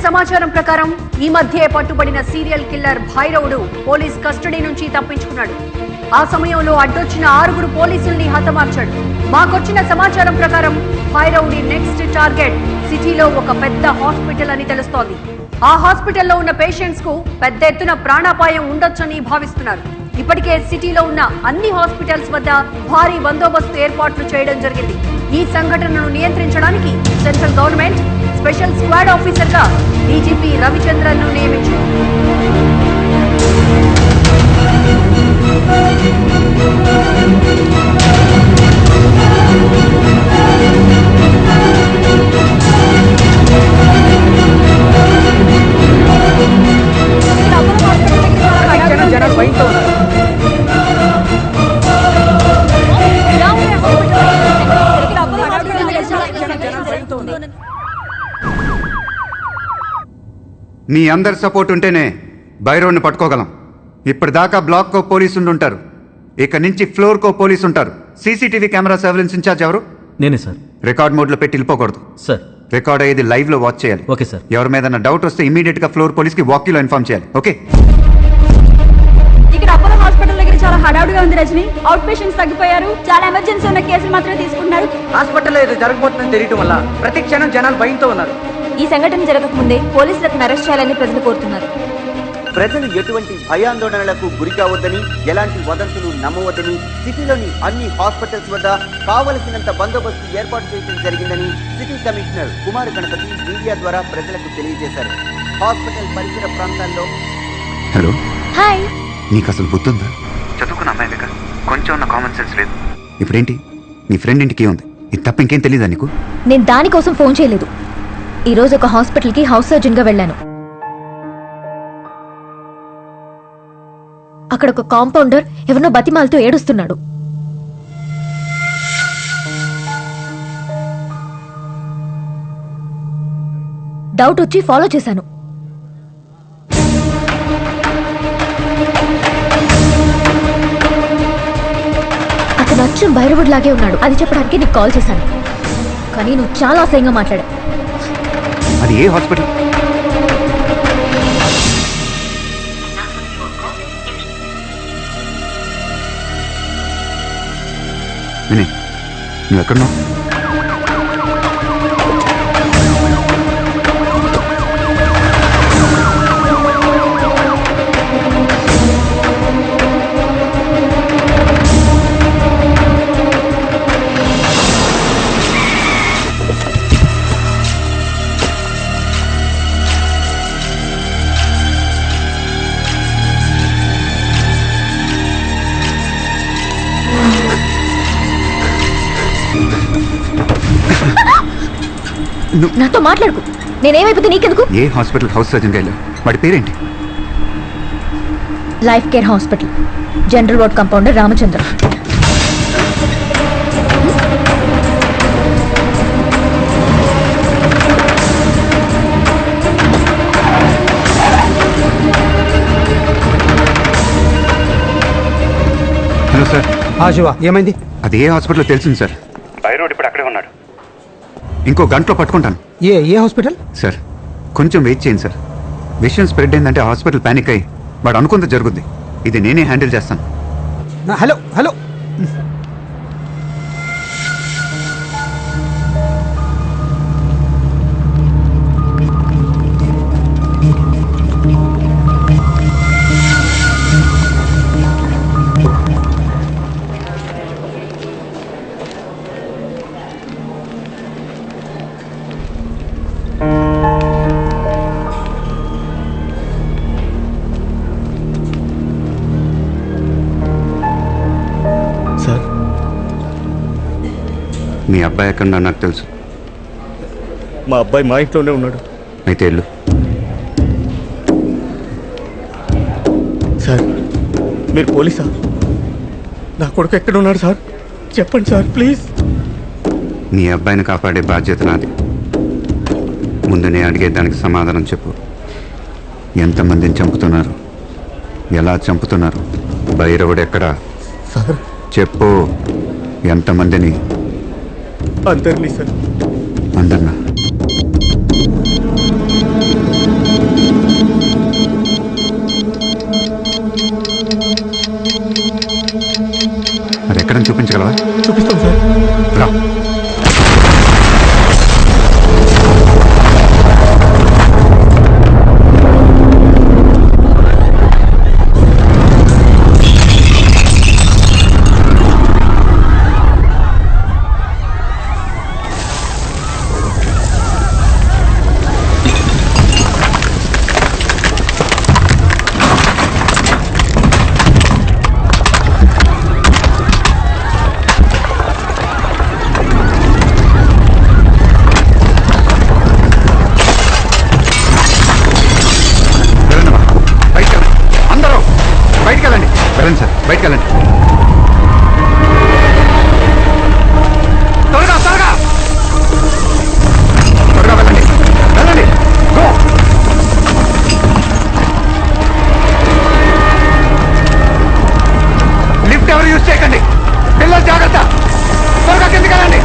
Speaker 22: సమాచారం ప్రకారం ఈ మధ్యే పట్టుబడిన సీరియల్ కిల్లర్ భైరవుడు పోలీస్ కస్టడీ నుంచి తప్పించుకున్నాడు. ఆ సమయంలో అడ్డొచ్చిన 6 పోలీసుల్ని హతమార్చాడు. మాకొచ్చిన సమాచారం ప్రకారం భైరవుడి నెక్స్ట్ టార్గెట్ సిటీలో ఒక పెద్ద హాస్పిటల్ అని తెలుస్తోంది. ఆ హాస్పిటల్లో ఉన్న పేషెంట్స్ కు పెద్ద ఎత్తున ప్రాణాపాయం ఉండొచ్చని భావిస్తున్నారు. ఇప్పటికే సిటీలో ఉన్న అన్ని హాస్పిటల్స్ వద్ద భారీ బందోబస్తు ఏర్పాట్లు చేయడం జరిగింది. ఈ సంఘటనను నియంత్రించడానికి central government special squad officer గా డీజీపీ రవిచంద్రన్ ను నియమించింది.
Speaker 2: జనాలు భయంతో ఉన్నారు.
Speaker 7: మీ అందరి సపోర్ట్ ఉంటేనే బైరోడ్ని పట్టుకోగలం. ఇప్పటిదాకా బ్లాక్కో పోలీసు ఉంటారు, ఇక నుంచి ఫ్లోర్కో పోలీసు ఉంటారు. సీసీటీవీ కెమెరా సర్వేలెన్స్ ఇన్ఛార్జ్ ఎవరు?
Speaker 5: నేనే సార్.
Speaker 7: రికార్డ్ మోడ్లో పెట్టి వెళ్ళిపోకూడదు
Speaker 5: సార్.
Speaker 7: రికార్డ్ అయ్యేది లైవ్ లో వాచ్ చేయాలి.
Speaker 5: Okay sir.
Speaker 7: ఎవరి మీద డౌట్ వస్తే ఇమీడియట్ గా ఫ్లోర్ పోలీస్ కి వాకీలో ఇన్ఫార్మ్ చేయాలి. ఓకే.
Speaker 22: ఇక్కడ అపోలో హాస్పిటల్ దగ్గర చాలా హడావుడిగా ఉంది రజని. Out patients తగ్గిపోయారు. చాలా ఎమర్జెన్సీ ఉన్న కేసులు మాత్రమే తీసుకుంటున్నారు.
Speaker 2: హాస్పిటల్లో ఏదో జరగబోతుందని తెలియటం వల్ల ప్రతి క్షణం జనాలు భయంతో ఉన్నారు.
Speaker 3: ఈ సంఘటన జరగకముందే పోలీసులకు అరెస్ట్ చేయాలని ప్రజలు కోరుతున్నారు.
Speaker 18: ప్రజలు ఎటువంటి భయాందోళనలకు గురి కావద్దని, ఎలాంటి వదంతులు నమ్మవద్దని సిటీలోని అన్ని హాస్పిటల్స్ వద్ద కావలసినంత బందోబస్తు ఏర్పాటు చేయడం జరిగిందని city commissioner Kumar Ganapathi media ద్వారా ప్రజలకు తెలియజేశారు. హాస్పిటల్ పరిసర ప్రాంతాల్లో
Speaker 7: హలో,
Speaker 3: హాయ్.
Speaker 7: నీకు అసలు బుద్ధుందా? చదువుకున్న అమ్మాయి కదా, కొంచెం ఉన్న కామన్ సెన్స్ లేదు. ఇప్పుడేంటి, నీ ఫ్రెండ్ ఇంటికి ఉంది, ఇది తప్ప ఇంకేం తెలీదా నీకు?
Speaker 3: నేను దానికోసం ఫోన్ చేయలేదు. ఈరోజు ఒక హాస్పిటల్కి హౌస్ సర్జన్ గా వెళ్ళాను. అక్కడ ఒక కాంపౌండర్ ఎవరినో బతిమాలతో ఏడుస్తున్నాడు. డౌట్ వచ్చి ఫాలో చేశాను. అతను అచ్చం భైరవుడి లాగే ఉన్నాడు. అది చెప్పడానికి నీకు కాల్ చేశాను, కానీ నువ్వు చాలా అసహ్యంగా మాట్లాడా.
Speaker 7: అది ఏ హాస్పిటల్? వినయ్, నువ్వు ఎక్కడున్నావు?
Speaker 3: నాతో మాట్లాడుకు. నేనేమైపోతే నీకెందుకు?
Speaker 7: ఏ హాస్పిటల్ హౌస్ సర్జన్ గా వెళ్ళావు? వాడి పేరేంటి?
Speaker 3: Life care hospital, general ward compounder Ramachandra.
Speaker 7: Hello sir.
Speaker 8: Shiva, ఏమైంది?
Speaker 7: అది ఏ హాస్పిటల్ తెలిసింది సార్. బైరోడ్ ఇప్పుడు అక్కడే ఉన్నాడు. ఇంకో గంటలో పట్టుకుంటాను.
Speaker 8: ఏ హాస్పిటల్?
Speaker 7: సార్ కొంచెం వెయిట్ చేయండి సార్. విషయం స్ప్రెడ్ అయిందంటే హాస్పిటల్ పానిక్ అయ్యి వాడు అనుకుంది జరుగుద్ది. ఇది నేనే హ్యాండిల్ చేస్తాను.
Speaker 8: హలో హలో,
Speaker 7: మీ అబ్బాయి ఎక్కడా నాకు తెలుసు.
Speaker 6: మా అబ్బాయి మా ఇంట్లోనే ఉన్నాడు.
Speaker 7: అయితే వెళ్ళు.
Speaker 6: సార్ మీరు పోలీసా? నా కొడుకు ఎక్కడ ఉన్నాడు సార్? చెప్పండి సార్ ప్లీజ్.
Speaker 7: మీ అబ్బాయిని కాపాడే బాధ్యత నాది. ముందు నేను అడిగే దానికి సమాధానం చెప్పు. ఎంతమందిని చంపుతున్నారు? ఎలా చంపుతున్నారు? భైరవుడు ఎక్కడా?
Speaker 6: సార్
Speaker 7: చెప్పు. ఎంతమందిని?
Speaker 6: అందరినీ సార్.
Speaker 7: అందరినా? చూపించగలవా?
Speaker 14: చూపిస్తాం సార్.
Speaker 7: రా. వెళ్ళండి సార్, బయటకు వెళ్ళండి. త్వరగా త్వరగా త్వరగా వెళ్ళండి, వెళ్ళండి. గో. లిఫ్ట్ ఎవరు యూజ్ చేయకండి. పిల్లలు జాగ్రత్త. త్వరగా కిందికి వెళ్ళండి.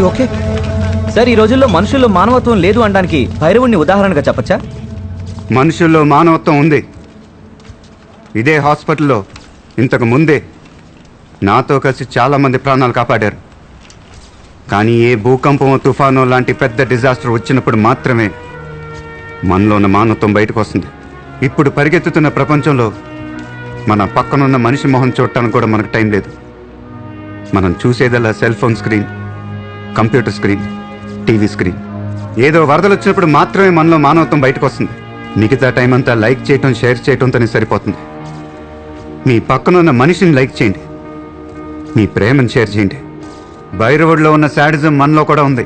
Speaker 2: ఓకే సార్ ఈ రోజుల్లో మనుషుల్లో మానవత్వం లేదు అనడానికి భైరవుణ్ణి ఉదాహరణగా చెప్పచ్చా?
Speaker 7: మనుషుల్లో మానవత్వం ఉంది. ఇదే హాస్పిటల్లో ఇంతకు ముందే నాతో కలిసి చాలామంది ప్రాణాలు కాపాడారు. కానీ ఏ భూకంపం తుఫాను లాంటి పెద్ద డిజాస్టర్ వచ్చినప్పుడు మాత్రమే మనలో ఉన్న మానవత్వం బయటకు వస్తుంది. ఇప్పుడు పరిగెత్తుతున్న ప్రపంచంలో మన పక్కనున్న మనిషి మొహం చూడటానికి కూడా మనకు టైం లేదు. మనం చూసేదల్లా cell phone screen, computer screen, TV screen. ఏదో వరదలు వచ్చినప్పుడు మాత్రమే మనలో మానవత్వం బయటకు వస్తుంది. మిగతా టైం అంతా లైక్ చేయటం, షేర్ చేయటంతోనే సరిపోతుంది. మీ పక్కనున్న మనిషిని లైక్ చేయండి, మీ ప్రేమను షేర్ చేయండి. భైరవుడిలో ఉన్న శాడిజం మనలో కూడా ఉంది.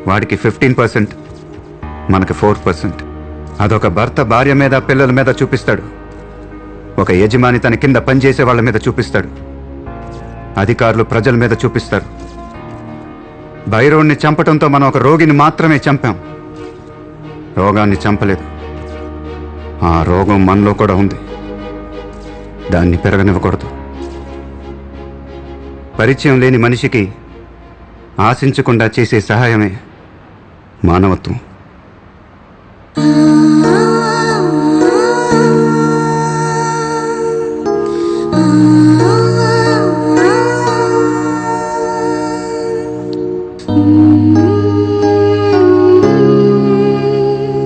Speaker 7: వాడికి 15%, మనకి 4%. అదొక భర్త భార్య మీద, పిల్లల మీద చూపిస్తాడు. ఒక యజమాని తన కింద పనిచేసే వాళ్ళ మీద చూపిస్తాడు. అధికారులు ప్రజల మీద చూపిస్తారు. భైరవుణ్ణి చంపటంతో మనం ఒక రోగిని మాత్రమే చంపాం, రోగాన్ని చంపలేదు. ఆ రోగం మనలో కూడా ఉంది, దాన్ని పెరగనివ్వకూడదు. పరిచయం లేని మనిషికి ఆశించకుండా చేసే సహాయమే మానవత్వం.